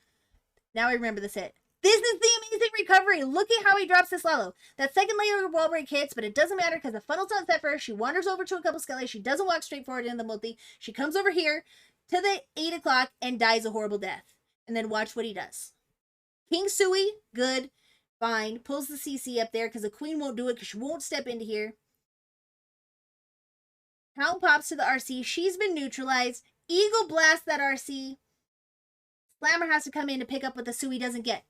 S1: Now I remember this hit. This is the amazing recovery. Look at how he drops this Lalo. That second layer of wall break hits, but it doesn't matter because the funnel's not set for her. She wanders over to a couple skellies. She doesn't walk straight forward into the multi. She comes over here to the 8 o'clock and dies a horrible death. And then watch what he does. King Sui, good. Fine. Pulls the CC up there because the Queen won't do it because she won't step into here. Hound pops to the RC. She's been neutralized. Eagle blasts that RC. Slammer has to come in to pick up what the Sui doesn't get.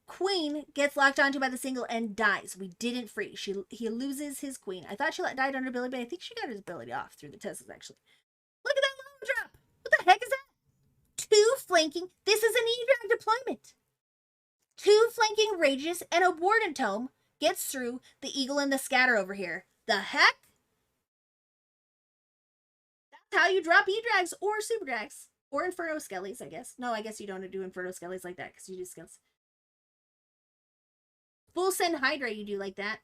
S1: Queen gets locked onto by the single and dies. We didn't free. He loses his Queen. I thought she died under ability, but I think she got his ability off through the tests, actually. Look at that Lalo drop. What the heck is that? 2 flanking. This is an E-Drag deployment. 2 flanking Rages and a Warden Tome gets through the eagle and the scatter over here. The heck? That's how you drop E-Drags or Super Drags. Or Inferno Skellies, I guess. No, I guess you don't do Inferno Skellies like that because you do Skells. Full Send Hydra, you do like that.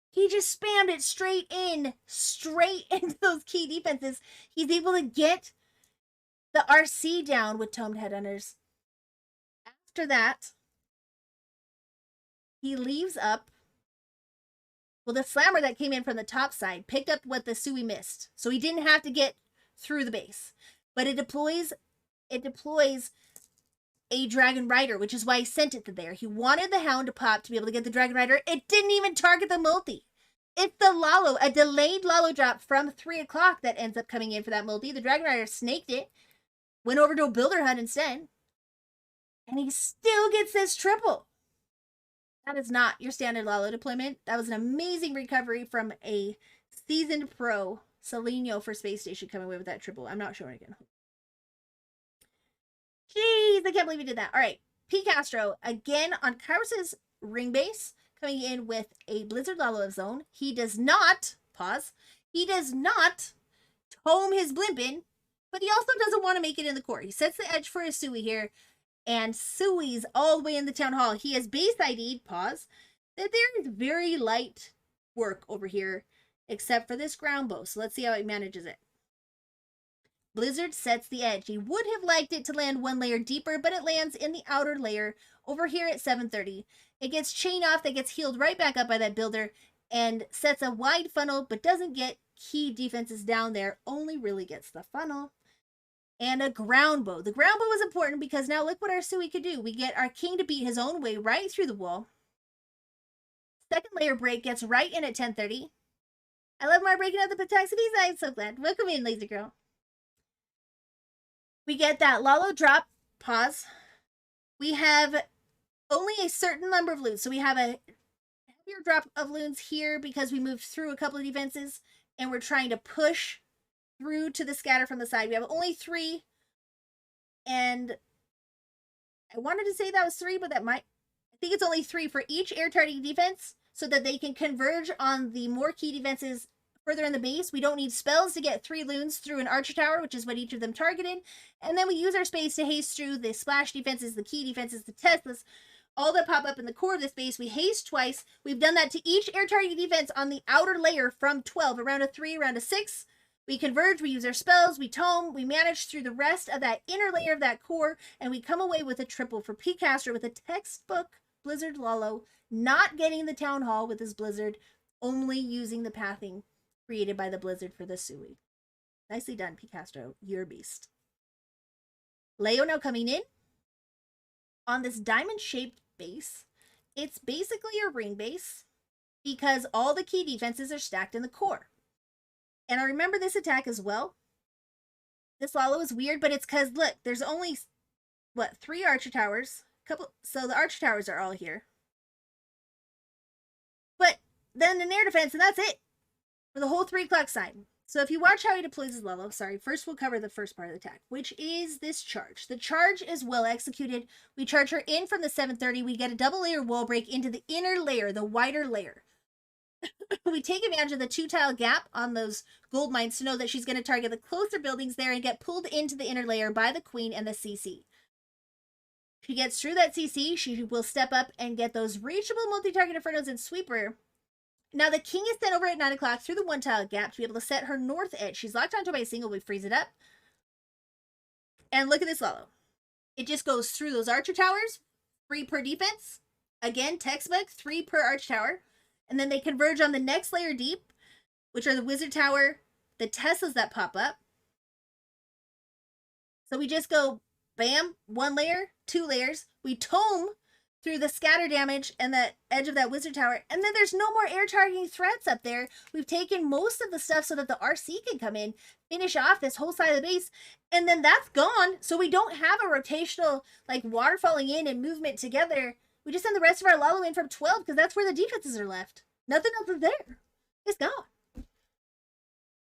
S1: He just spammed it straight into those key defenses. He's able to get the RC down with Tomed Headhunters. After that, he leaves up. Well, the Slammer that came in from the top side picked up what the Sui missed. So he didn't have to get through the base. But it deploys a Dragon Rider, which is why he sent it to there. He wanted the Hound to pop to be able to get the Dragon Rider. It didn't even target the multi. It's the Lalo, a delayed Lalo drop from 3 o'clock that ends up coming in for that multi. The Dragon Rider snaked it, went over to a Builder Hunt instead, and he still gets this triple. That is not your standard Lalo deployment. That was an amazing recovery from a seasoned pro, Seleno for Space Station, coming away with that triple. I'm not showing it again. Jeez, I can't believe he did that. All right, P. Castro, again on Kyros's ring base, coming in with a Blizzard Lalo of Zone. He does not, he does not tome his blimp in, but he also doesn't want to make it in the core. He sets the edge for his Sui here, and Sui's all the way in the Town Hall. He has base ID'd, that there is very light work over here, except for this ground bow. So let's see how he manages it. Blizzard sets the edge. He would have liked it to land one layer deeper, but it lands in the outer layer over here at 730. It gets chain off, that gets healed right back up by that builder, and sets a wide funnel, but doesn't get key defenses down there, only really gets the funnel. And a ground bow. The ground bow is important because now look what our Sui could do. We get our king to beat his own way right through the wall. Second layer break gets right in at 1030. I love my breaking out the Pataxi. I'm so glad. Welcome in, Lazy Girl. We get that Lalo drop, We have only a certain number of loons. So we have a heavier drop of loons here because we moved through a couple of defenses and we're trying to push through to the scatter from the side. We have only 3. And I wanted to say that was 3, but I think it's only 3 for each air targeting defense so that they can converge on the more key defenses further in the base. We don't need spells to get 3 loons through an Archer Tower, which is what each of them targeted. And then we use our space to haste through the splash defenses, the key defenses, the Teslas, all that pop up in the core of this base. We haste twice. We've done that to each air targeting defense on the outer layer from 12, around a 3, around a 6. We converge, we use our spells, we tome, we manage through the rest of that inner layer of that core, and we come away with a triple for P. Castro with a textbook Blizzard Lalo, not getting the Town Hall with his Blizzard, only using the pathing created by the Blizzard for the Sui. Nicely done, P. Castro. You're a beast. Leo now coming in on this diamond-shaped base. It's basically a ring base because all the key defenses are stacked in the core. And I remember this attack as well. This Lalo is weird, but it's because, look, there's only, 3 Archer Towers. So the Archer Towers are all here. But then an air defense, and that's it. For the whole 3 o'clock side. So if you watch how he deploys his Lalo, first we'll cover the first part of the attack, which is this charge. The charge is well executed. We charge her in from the 730. We get a double layer wall break into the inner layer, the wider layer. We take advantage of the 2-tile gap on those gold mines to know that she's going to target the closer buildings there and get pulled into the inner layer by the queen and the CC. She gets through that CC. She will step up and get those reachable multi-target Infernos and sweeper. Now, the king is sent over at 9 o'clock through the 1-tile gap to be able to set her north edge. She's locked onto by a single. We freeze it up. And look at this Lalo. It just goes through those Archer Towers. 3 per defense. Again, textbook, 3 per Arch Tower. And then they converge on the next layer deep, which are the Wizard Tower, the Teslas that pop up. So we just go, bam, 1 layer, 2 layers. We tome through the scatter damage and the edge of that Wizard Tower. And then there's no more air targeting threats up there. We've taken most of the stuff so that the RC can come in, finish off this whole side of the base. And then that's gone. So we don't have a rotational, water falling in and movement together. We just send the rest of our Lalo in from 12 because that's where the defenses are left. Nothing else is there. It's gone.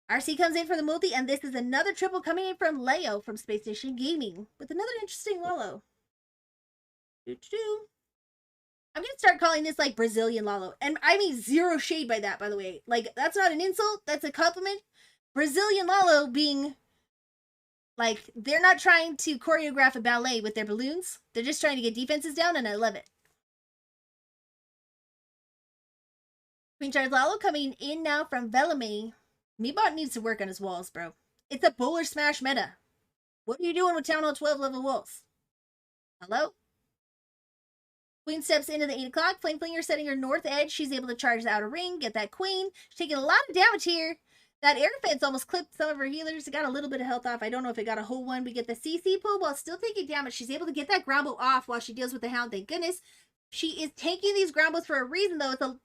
S1: RC comes in for the multi, and this is another triple coming in from Leo from Space Station Gaming with another interesting Lalo. I'm gonna start calling this like Brazilian Lalo. And I mean zero shade by that, by the way. Like, that's not an insult, that's a compliment. Brazilian Lalo being like, they're not trying to choreograph a ballet with their balloons. They're just trying to get defenses down, and I love it. Queen Charles Lalo coming in now from Bellamy. Meebot needs to work on his walls, bro. It's a bowler smash meta. What are you doing with Town Hall 12 level walls? Hello? Queen steps into the 8 o'clock. Flame Flinger setting her north edge. She's able to charge the outer ring, get that queen. She's taking a lot of damage here. That air defense almost clipped some of her healers. It got a little bit of health off. I don't know if it got a whole one. We get the CC pull while still taking damage. She's able to get that ground bow off while she deals with the hound. Thank goodness. She is taking these ground bows for a reason, though.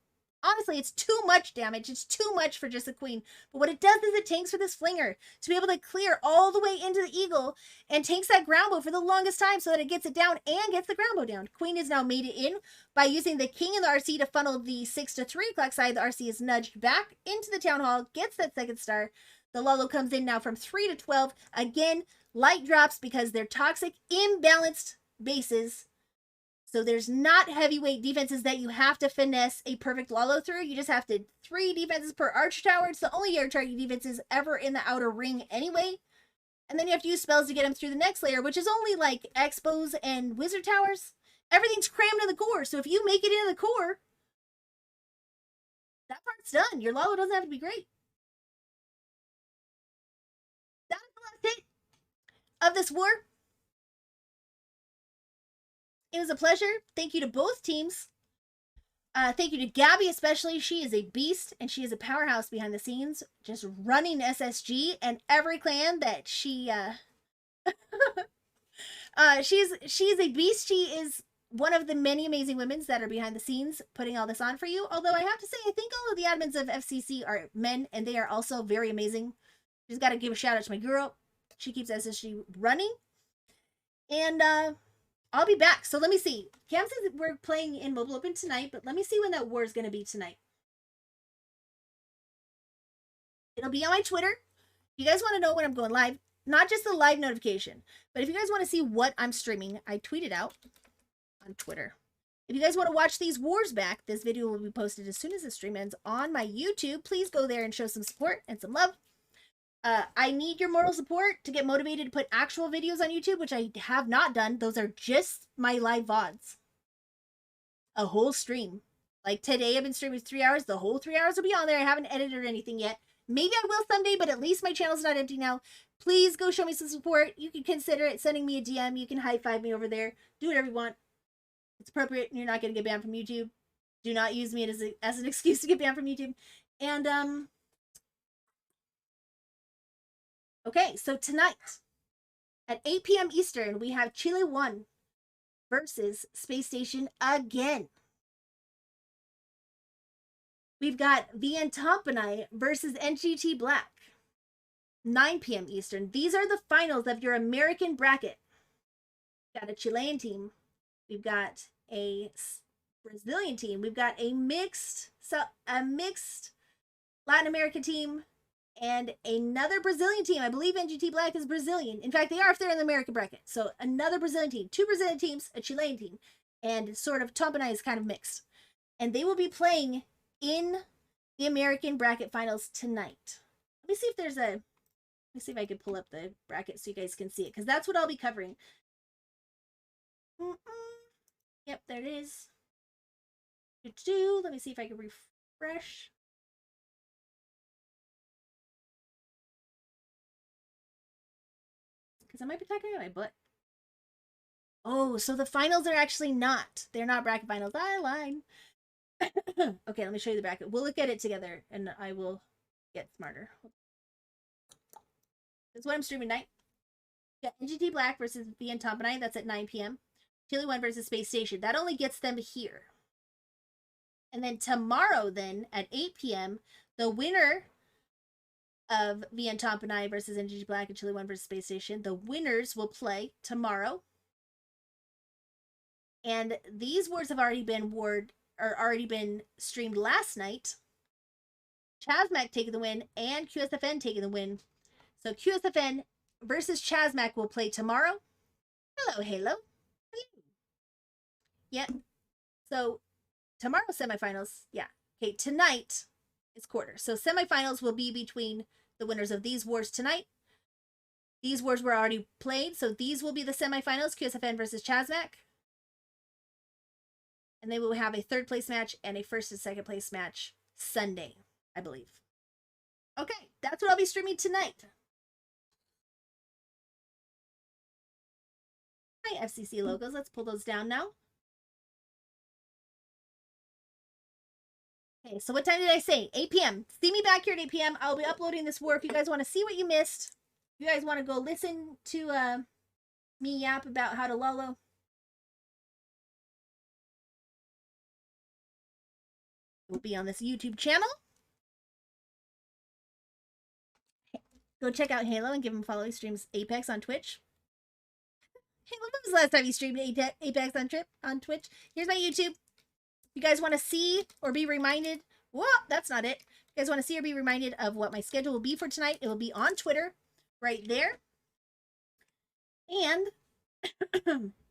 S1: Honestly, it's too much damage. It's too much for just a queen. But what it does is it tanks for this flinger to be able to clear all the way into the eagle and tanks that ground bow for the longest time so that it gets it down and gets the ground bow down. Queen has now made it in by using the king and the RC to funnel the 6 to 3 o'clock side. The RC is nudged back into the town hall, gets that second star. The Lalo comes in now from 3 to 12. Again, light drops because they're toxic, imbalanced bases. So there's not heavyweight defenses that you have to finesse a perfect Lalo through. You just have to 3 defenses per arch tower. It's the only air target defenses ever in the outer ring anyway. And then you have to use spells to get them through the next layer, which is only like Expos and Wizard Towers. Everything's crammed in the core. So if you make it into the core, that part's done. Your Lalo doesn't have to be great. That's the last hit of this war. It was a pleasure. Thank you to both teams. Thank you to Gabby especially. She is a beast and she is a powerhouse behind the scenes, just running SSG and every clan that she she's a beast. She is one of the many amazing women that are behind the scenes putting all this on for you. Although I have to say, I think all of the admins of FCC are men and they are also very amazing. Just got to give a shout out to my girl. She keeps SSG running. And I'll be back. So let me see. Cam says we're playing in Mobile Open tonight, but let me see when that war is going to be tonight. It'll be on my Twitter. If you guys want to know when I'm going live, not just the live notification, but if you guys want to see what I'm streaming, I tweet it out on Twitter. If you guys want to watch these wars back, this video will be posted as soon as the stream ends on my YouTube. Please go there and show some support and some love. I need your moral support to get motivated to put actual videos on YouTube, which I have not done. Those are just my live VODs. A whole stream. Like today, I've been streaming 3 hours. The whole 3 hours will be on there. I haven't edited or anything yet. Maybe I will someday, but at least my channel's not empty now. Please go show me some support. You can consider it sending me a DM. You can high five me over there. Do whatever you want. It's appropriate, and you're not going to get banned from YouTube. Do not use me as an excuse to get banned from YouTube. And, okay, so tonight at 8 p.m. Eastern, we have Chile 1 versus Spacestation again. We've got VN Tompanai versus NGT Black. 9 p.m. Eastern. These are the finals of your American bracket. We've got a Chilean team. We've got a Brazilian team. We've got a mixed Latin American team. And another Brazilian team. I believe NGT Black is Brazilian. In fact, they are if they're in the American bracket. So another Brazilian team. 2 Brazilian teams, a Chilean team. And sort of Tompanai is kind of mixed. And they will be playing in the American bracket finals tonight. Let me see if there's a... Let me see if I can pull up the bracket so you guys can see it. Because that's what I'll be covering. Yep, there it is. Let me see if I can refresh. Because I might be talking about my butt. Oh, so the finals are actually not. They're not bracket finals. I lied. Okay, let me show you the bracket. We'll look at it together, and I will get smarter. That's what I'm streaming tonight. Yeah, NGT Black versus VN Tompanai. That's at 9 p.m. Chile 1 versus Space Station. That only gets them here. And then tomorrow, then, at 8 p.m., the winner of VN Tompanai versus NGT Black and Chile 1 versus Space Station. The winners will play tomorrow. And these wars have already been streamed last night. Chazmac taking the win and QSFN taking the win. So QSFN versus Chazmac will play tomorrow. Hello, Halo. Yep. So tomorrow's semifinals, yeah. Okay, tonight is quarters. So semifinals will be between the winners of these wars tonight. These wars were already played, so these will be the semifinals, QSFN versus Chazmac. And they will have a third place match and a first and second place match Sunday, I believe. Okay, that's what I'll be streaming tonight. Hi, FCC logos. Let's pull those down now. Okay, so what time did I say? 8 p.m. See me back here at 8 p.m. I'll be uploading this war if you guys want to see what you missed. If you guys want to go listen to me yap about how to Lolo. It will be on this YouTube channel. Go check out Halo and give him a follow. He streams Apex on Twitch. Halo, when was the last time you streamed Apex on Twitch? Here's my YouTube. If you guys want to see or be reminded, whoa, that's not it. If you guys want to see or be reminded of what my schedule will be for tonight, it will be on Twitter right there. And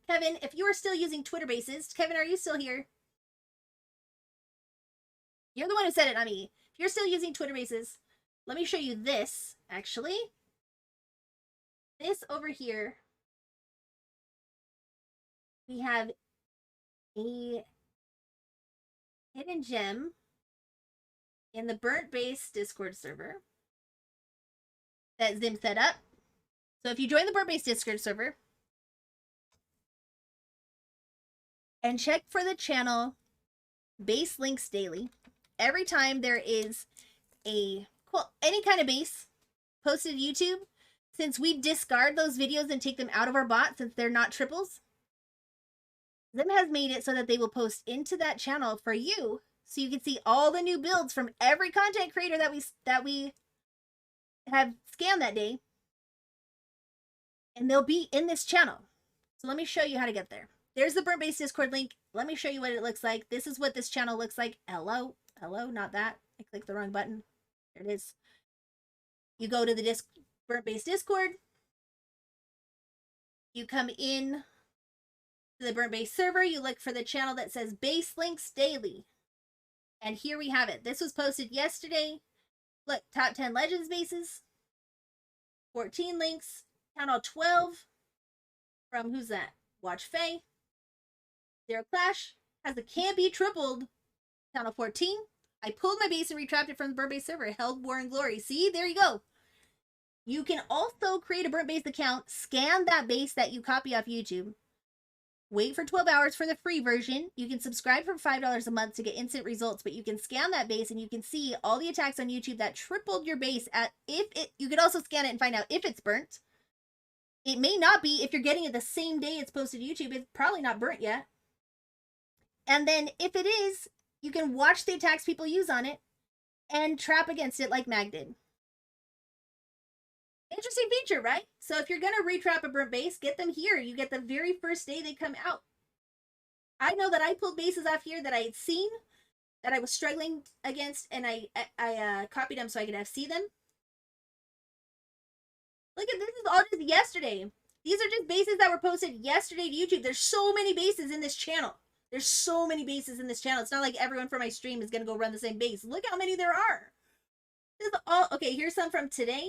S1: Kevin, if you are still using Twitter bases, Kevin, are you still here? You're the one who said it, not me. If you're still using Twitter bases, let me show you this, actually. This over here. We have a hidden gem in the Burnt Base Discord server that Zim set up. So if you join the Burnt Base Discord server and check for the channel Base Links Daily, every time there is a any kind of base posted to YouTube, since we discard those videos and take them out of our bot since they're not triples, Zim has made it so that they will post into that channel for you, so you can see all the new builds from every content creator that we have scanned that day, and they'll be in this channel. So let me show you how to get there. There's the Burnt Base Discord link. Let me show you what it looks like. This is what this channel looks like. Hello, not that. I clicked the wrong button. There it is. You go to the Burnt Base Discord. You come in to the Burnt Base server. You look for the channel that says Base Links Daily. And here we have it. This was posted yesterday. Look, top 10 Legends bases. 14 links. Town Hall 12. From, who's that? Watch Faye. Zero Clash. Has the Can Be tripled. Town Hall 14. I pulled my base and retrapped it from the Burnt Base server. Held War and Glory. See, there you go. You can also create a Burnt Base account. Scan that base that you copy off YouTube. Wait for 12 hours for the free version. You can subscribe for $5 a month to get instant results, but you can scan that base and you can see all the attacks on YouTube that tripled your base you could also scan it and find out if it's burnt. It may not be. If you're getting it the same day it's posted to YouTube, it's probably not burnt yet. And then if it is, you can watch the attacks people use on it and trap against it like Mag did. Interesting feature, right? So if you're going to retrap a burnt base, get them here. You get the very first day they come out. I know that I pulled bases off here that I had seen, that I was struggling against, and I copied them so I could FC them. Look at this, is all just yesterday. These are just bases that were posted yesterday to YouTube. There's so many bases in this channel. There's so many bases in this channel. It's not like everyone from my stream is going to go run the same base. Look how many there are. This is all, okay, here's some from today.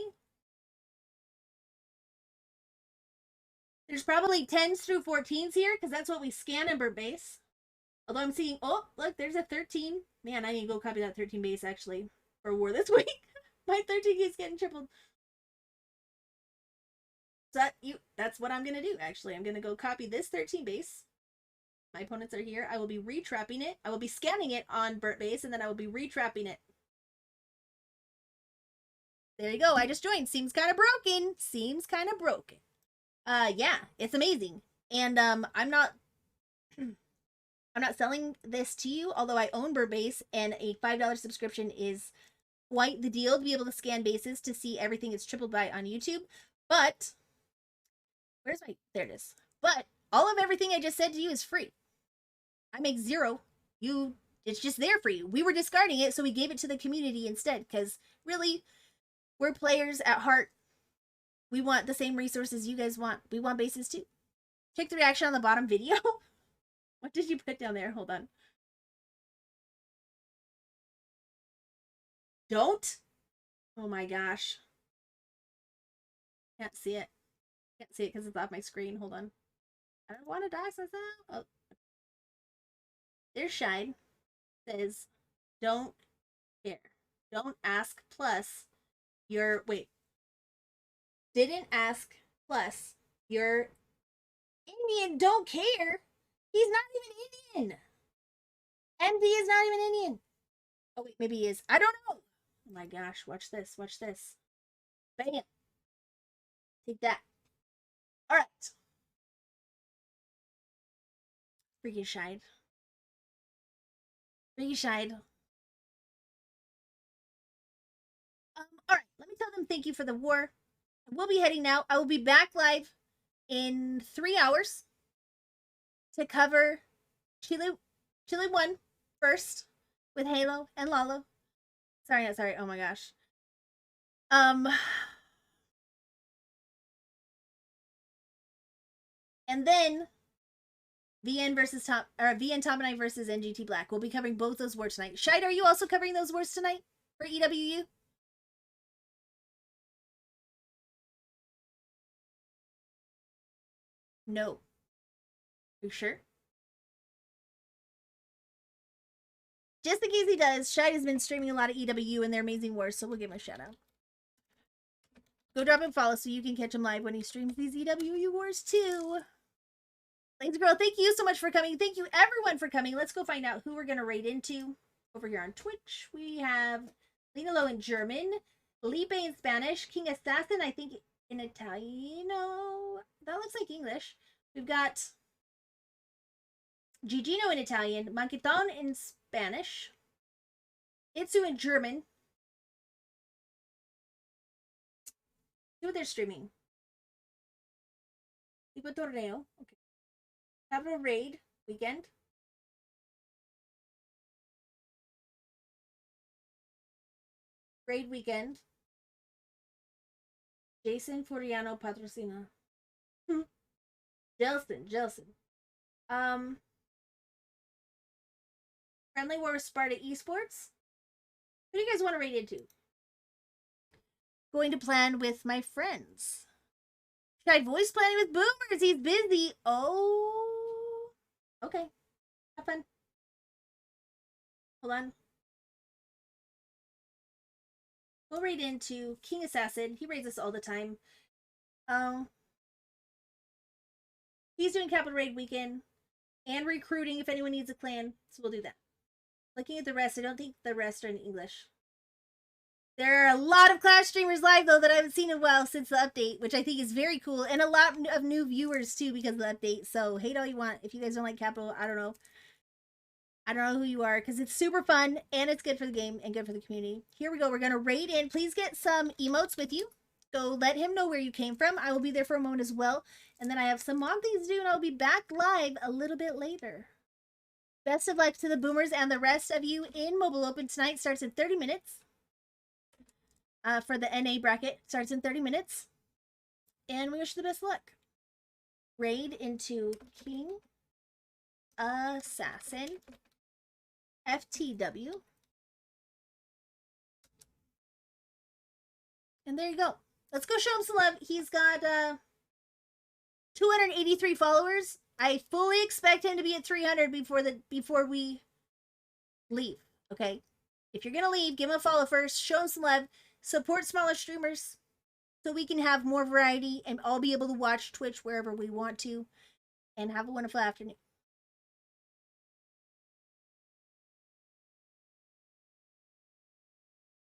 S1: There's probably 10s through 14s here, because that's what we scan in Burnt Base. Although I'm seeing, oh, look, there's a 13. Man, I need to go copy that 13 base, actually, for war this week. My 13 is getting tripled. So that's what I'm going to do, actually. I'm going to go copy this 13 base. My opponents are here. I will be retrapping it. I will be scanning it on Burnt Base, and then I will be retrapping it. There you go. I just joined. Seems kind of broken. Seems kind of broken. Yeah, it's amazing. And I'm not selling this to you, although I own Burnt Base, and a $5 subscription is quite the deal to be able to scan bases to see everything it's tripled by on YouTube. But there it is. But all of everything I just said to you is free. I make zero. It's just there for you. We were discarding it, so we gave it to the community instead, because really, we're players at heart. We want the same resources you guys want. We want bases too. Check the reaction on the bottom video. What did you put down there? Hold on. Don't? Oh my gosh. Can't see it. Can't see it because it's off my screen. Hold on. I don't want to dox myself. Oh. There's Shine. Says, don't care. Don't ask plus your, wait. Didn't ask plus your Indian don't care. He's not even Indian. MD is not even Indian. Oh wait, maybe he is. I don't know. Oh my gosh, watch this. Watch this. Bam. Take that. All right. Freaking Shide. Freaking Shide. All right. Let me tell them thank you for the war. We'll be heading now. I will be back live in 3 hours to cover Chile 1 first with Halo and Lalo. Sorry, not sorry. Oh my gosh. And then VN versus Top, or VN Top and I versus NGT Black. We'll be covering both those wars tonight. Shide, are you also covering those wars tonight for EWU? No. You sure? Just in case he does, Shide has been streaming a lot of EWU and their amazing wars, so we'll give him a shout out. Go drop him follow so you can catch him live when he streams these EWU wars too. Lazy Girl, thank you so much for coming. Thank you everyone for coming. Let's go find out who we're going to raid into. Over here on Twitch, we have Lena Lowe in German, Lipe in Spanish, King Assassin, I think in Italian. No, that looks like English. We've got Gigino in Italian, Manqueton in Spanish, Itsu in German. See what they're streaming. Tipo Torneo. Okay. Capital Raid Weekend. Raid Weekend. Jason Furiano Patrocina. Jelson. Friendly War with Sparta Esports. Who do you guys want to raid into? Going to plan with my friends. Tried voice planning with Boomers. He's busy. Oh. Okay. Have fun. Hold on. We'll raid into King Assassin. He raids us all the time. He's doing Capital Raid Weekend and recruiting if anyone needs a clan. So we'll do that. Looking at the rest, I don't think the rest are in English. There are a lot of Clash streamers live, though, that I haven't seen in a while since the update, which I think is very cool. And a lot of new viewers, too, because of the update. So, hate all you want. If you guys don't like Capital, I don't know. I don't know who you are, because it's super fun, and it's good for the game, and good for the community. Here we go. We're going to raid in. Please get some emotes with you. Go let him know where you came from. I will be there for a moment as well. And then I have some mom things to do, and I'll be back live a little bit later. Best of luck to the Boomers and the rest of you in Mobile Open tonight. Starts in 30 minutes. For the NA bracket. Starts in 30 minutes. And we wish you the best luck. Raid into King Assassin FTW. And there you go. Let's go show him some love. He's got 283 followers. I fully expect him to be at 300 before we leave. Okay? If you're going to leave, give him a follow first. Show him some love. Support smaller streamers so we can have more variety and all be able to watch Twitch wherever we want to and have a wonderful afternoon.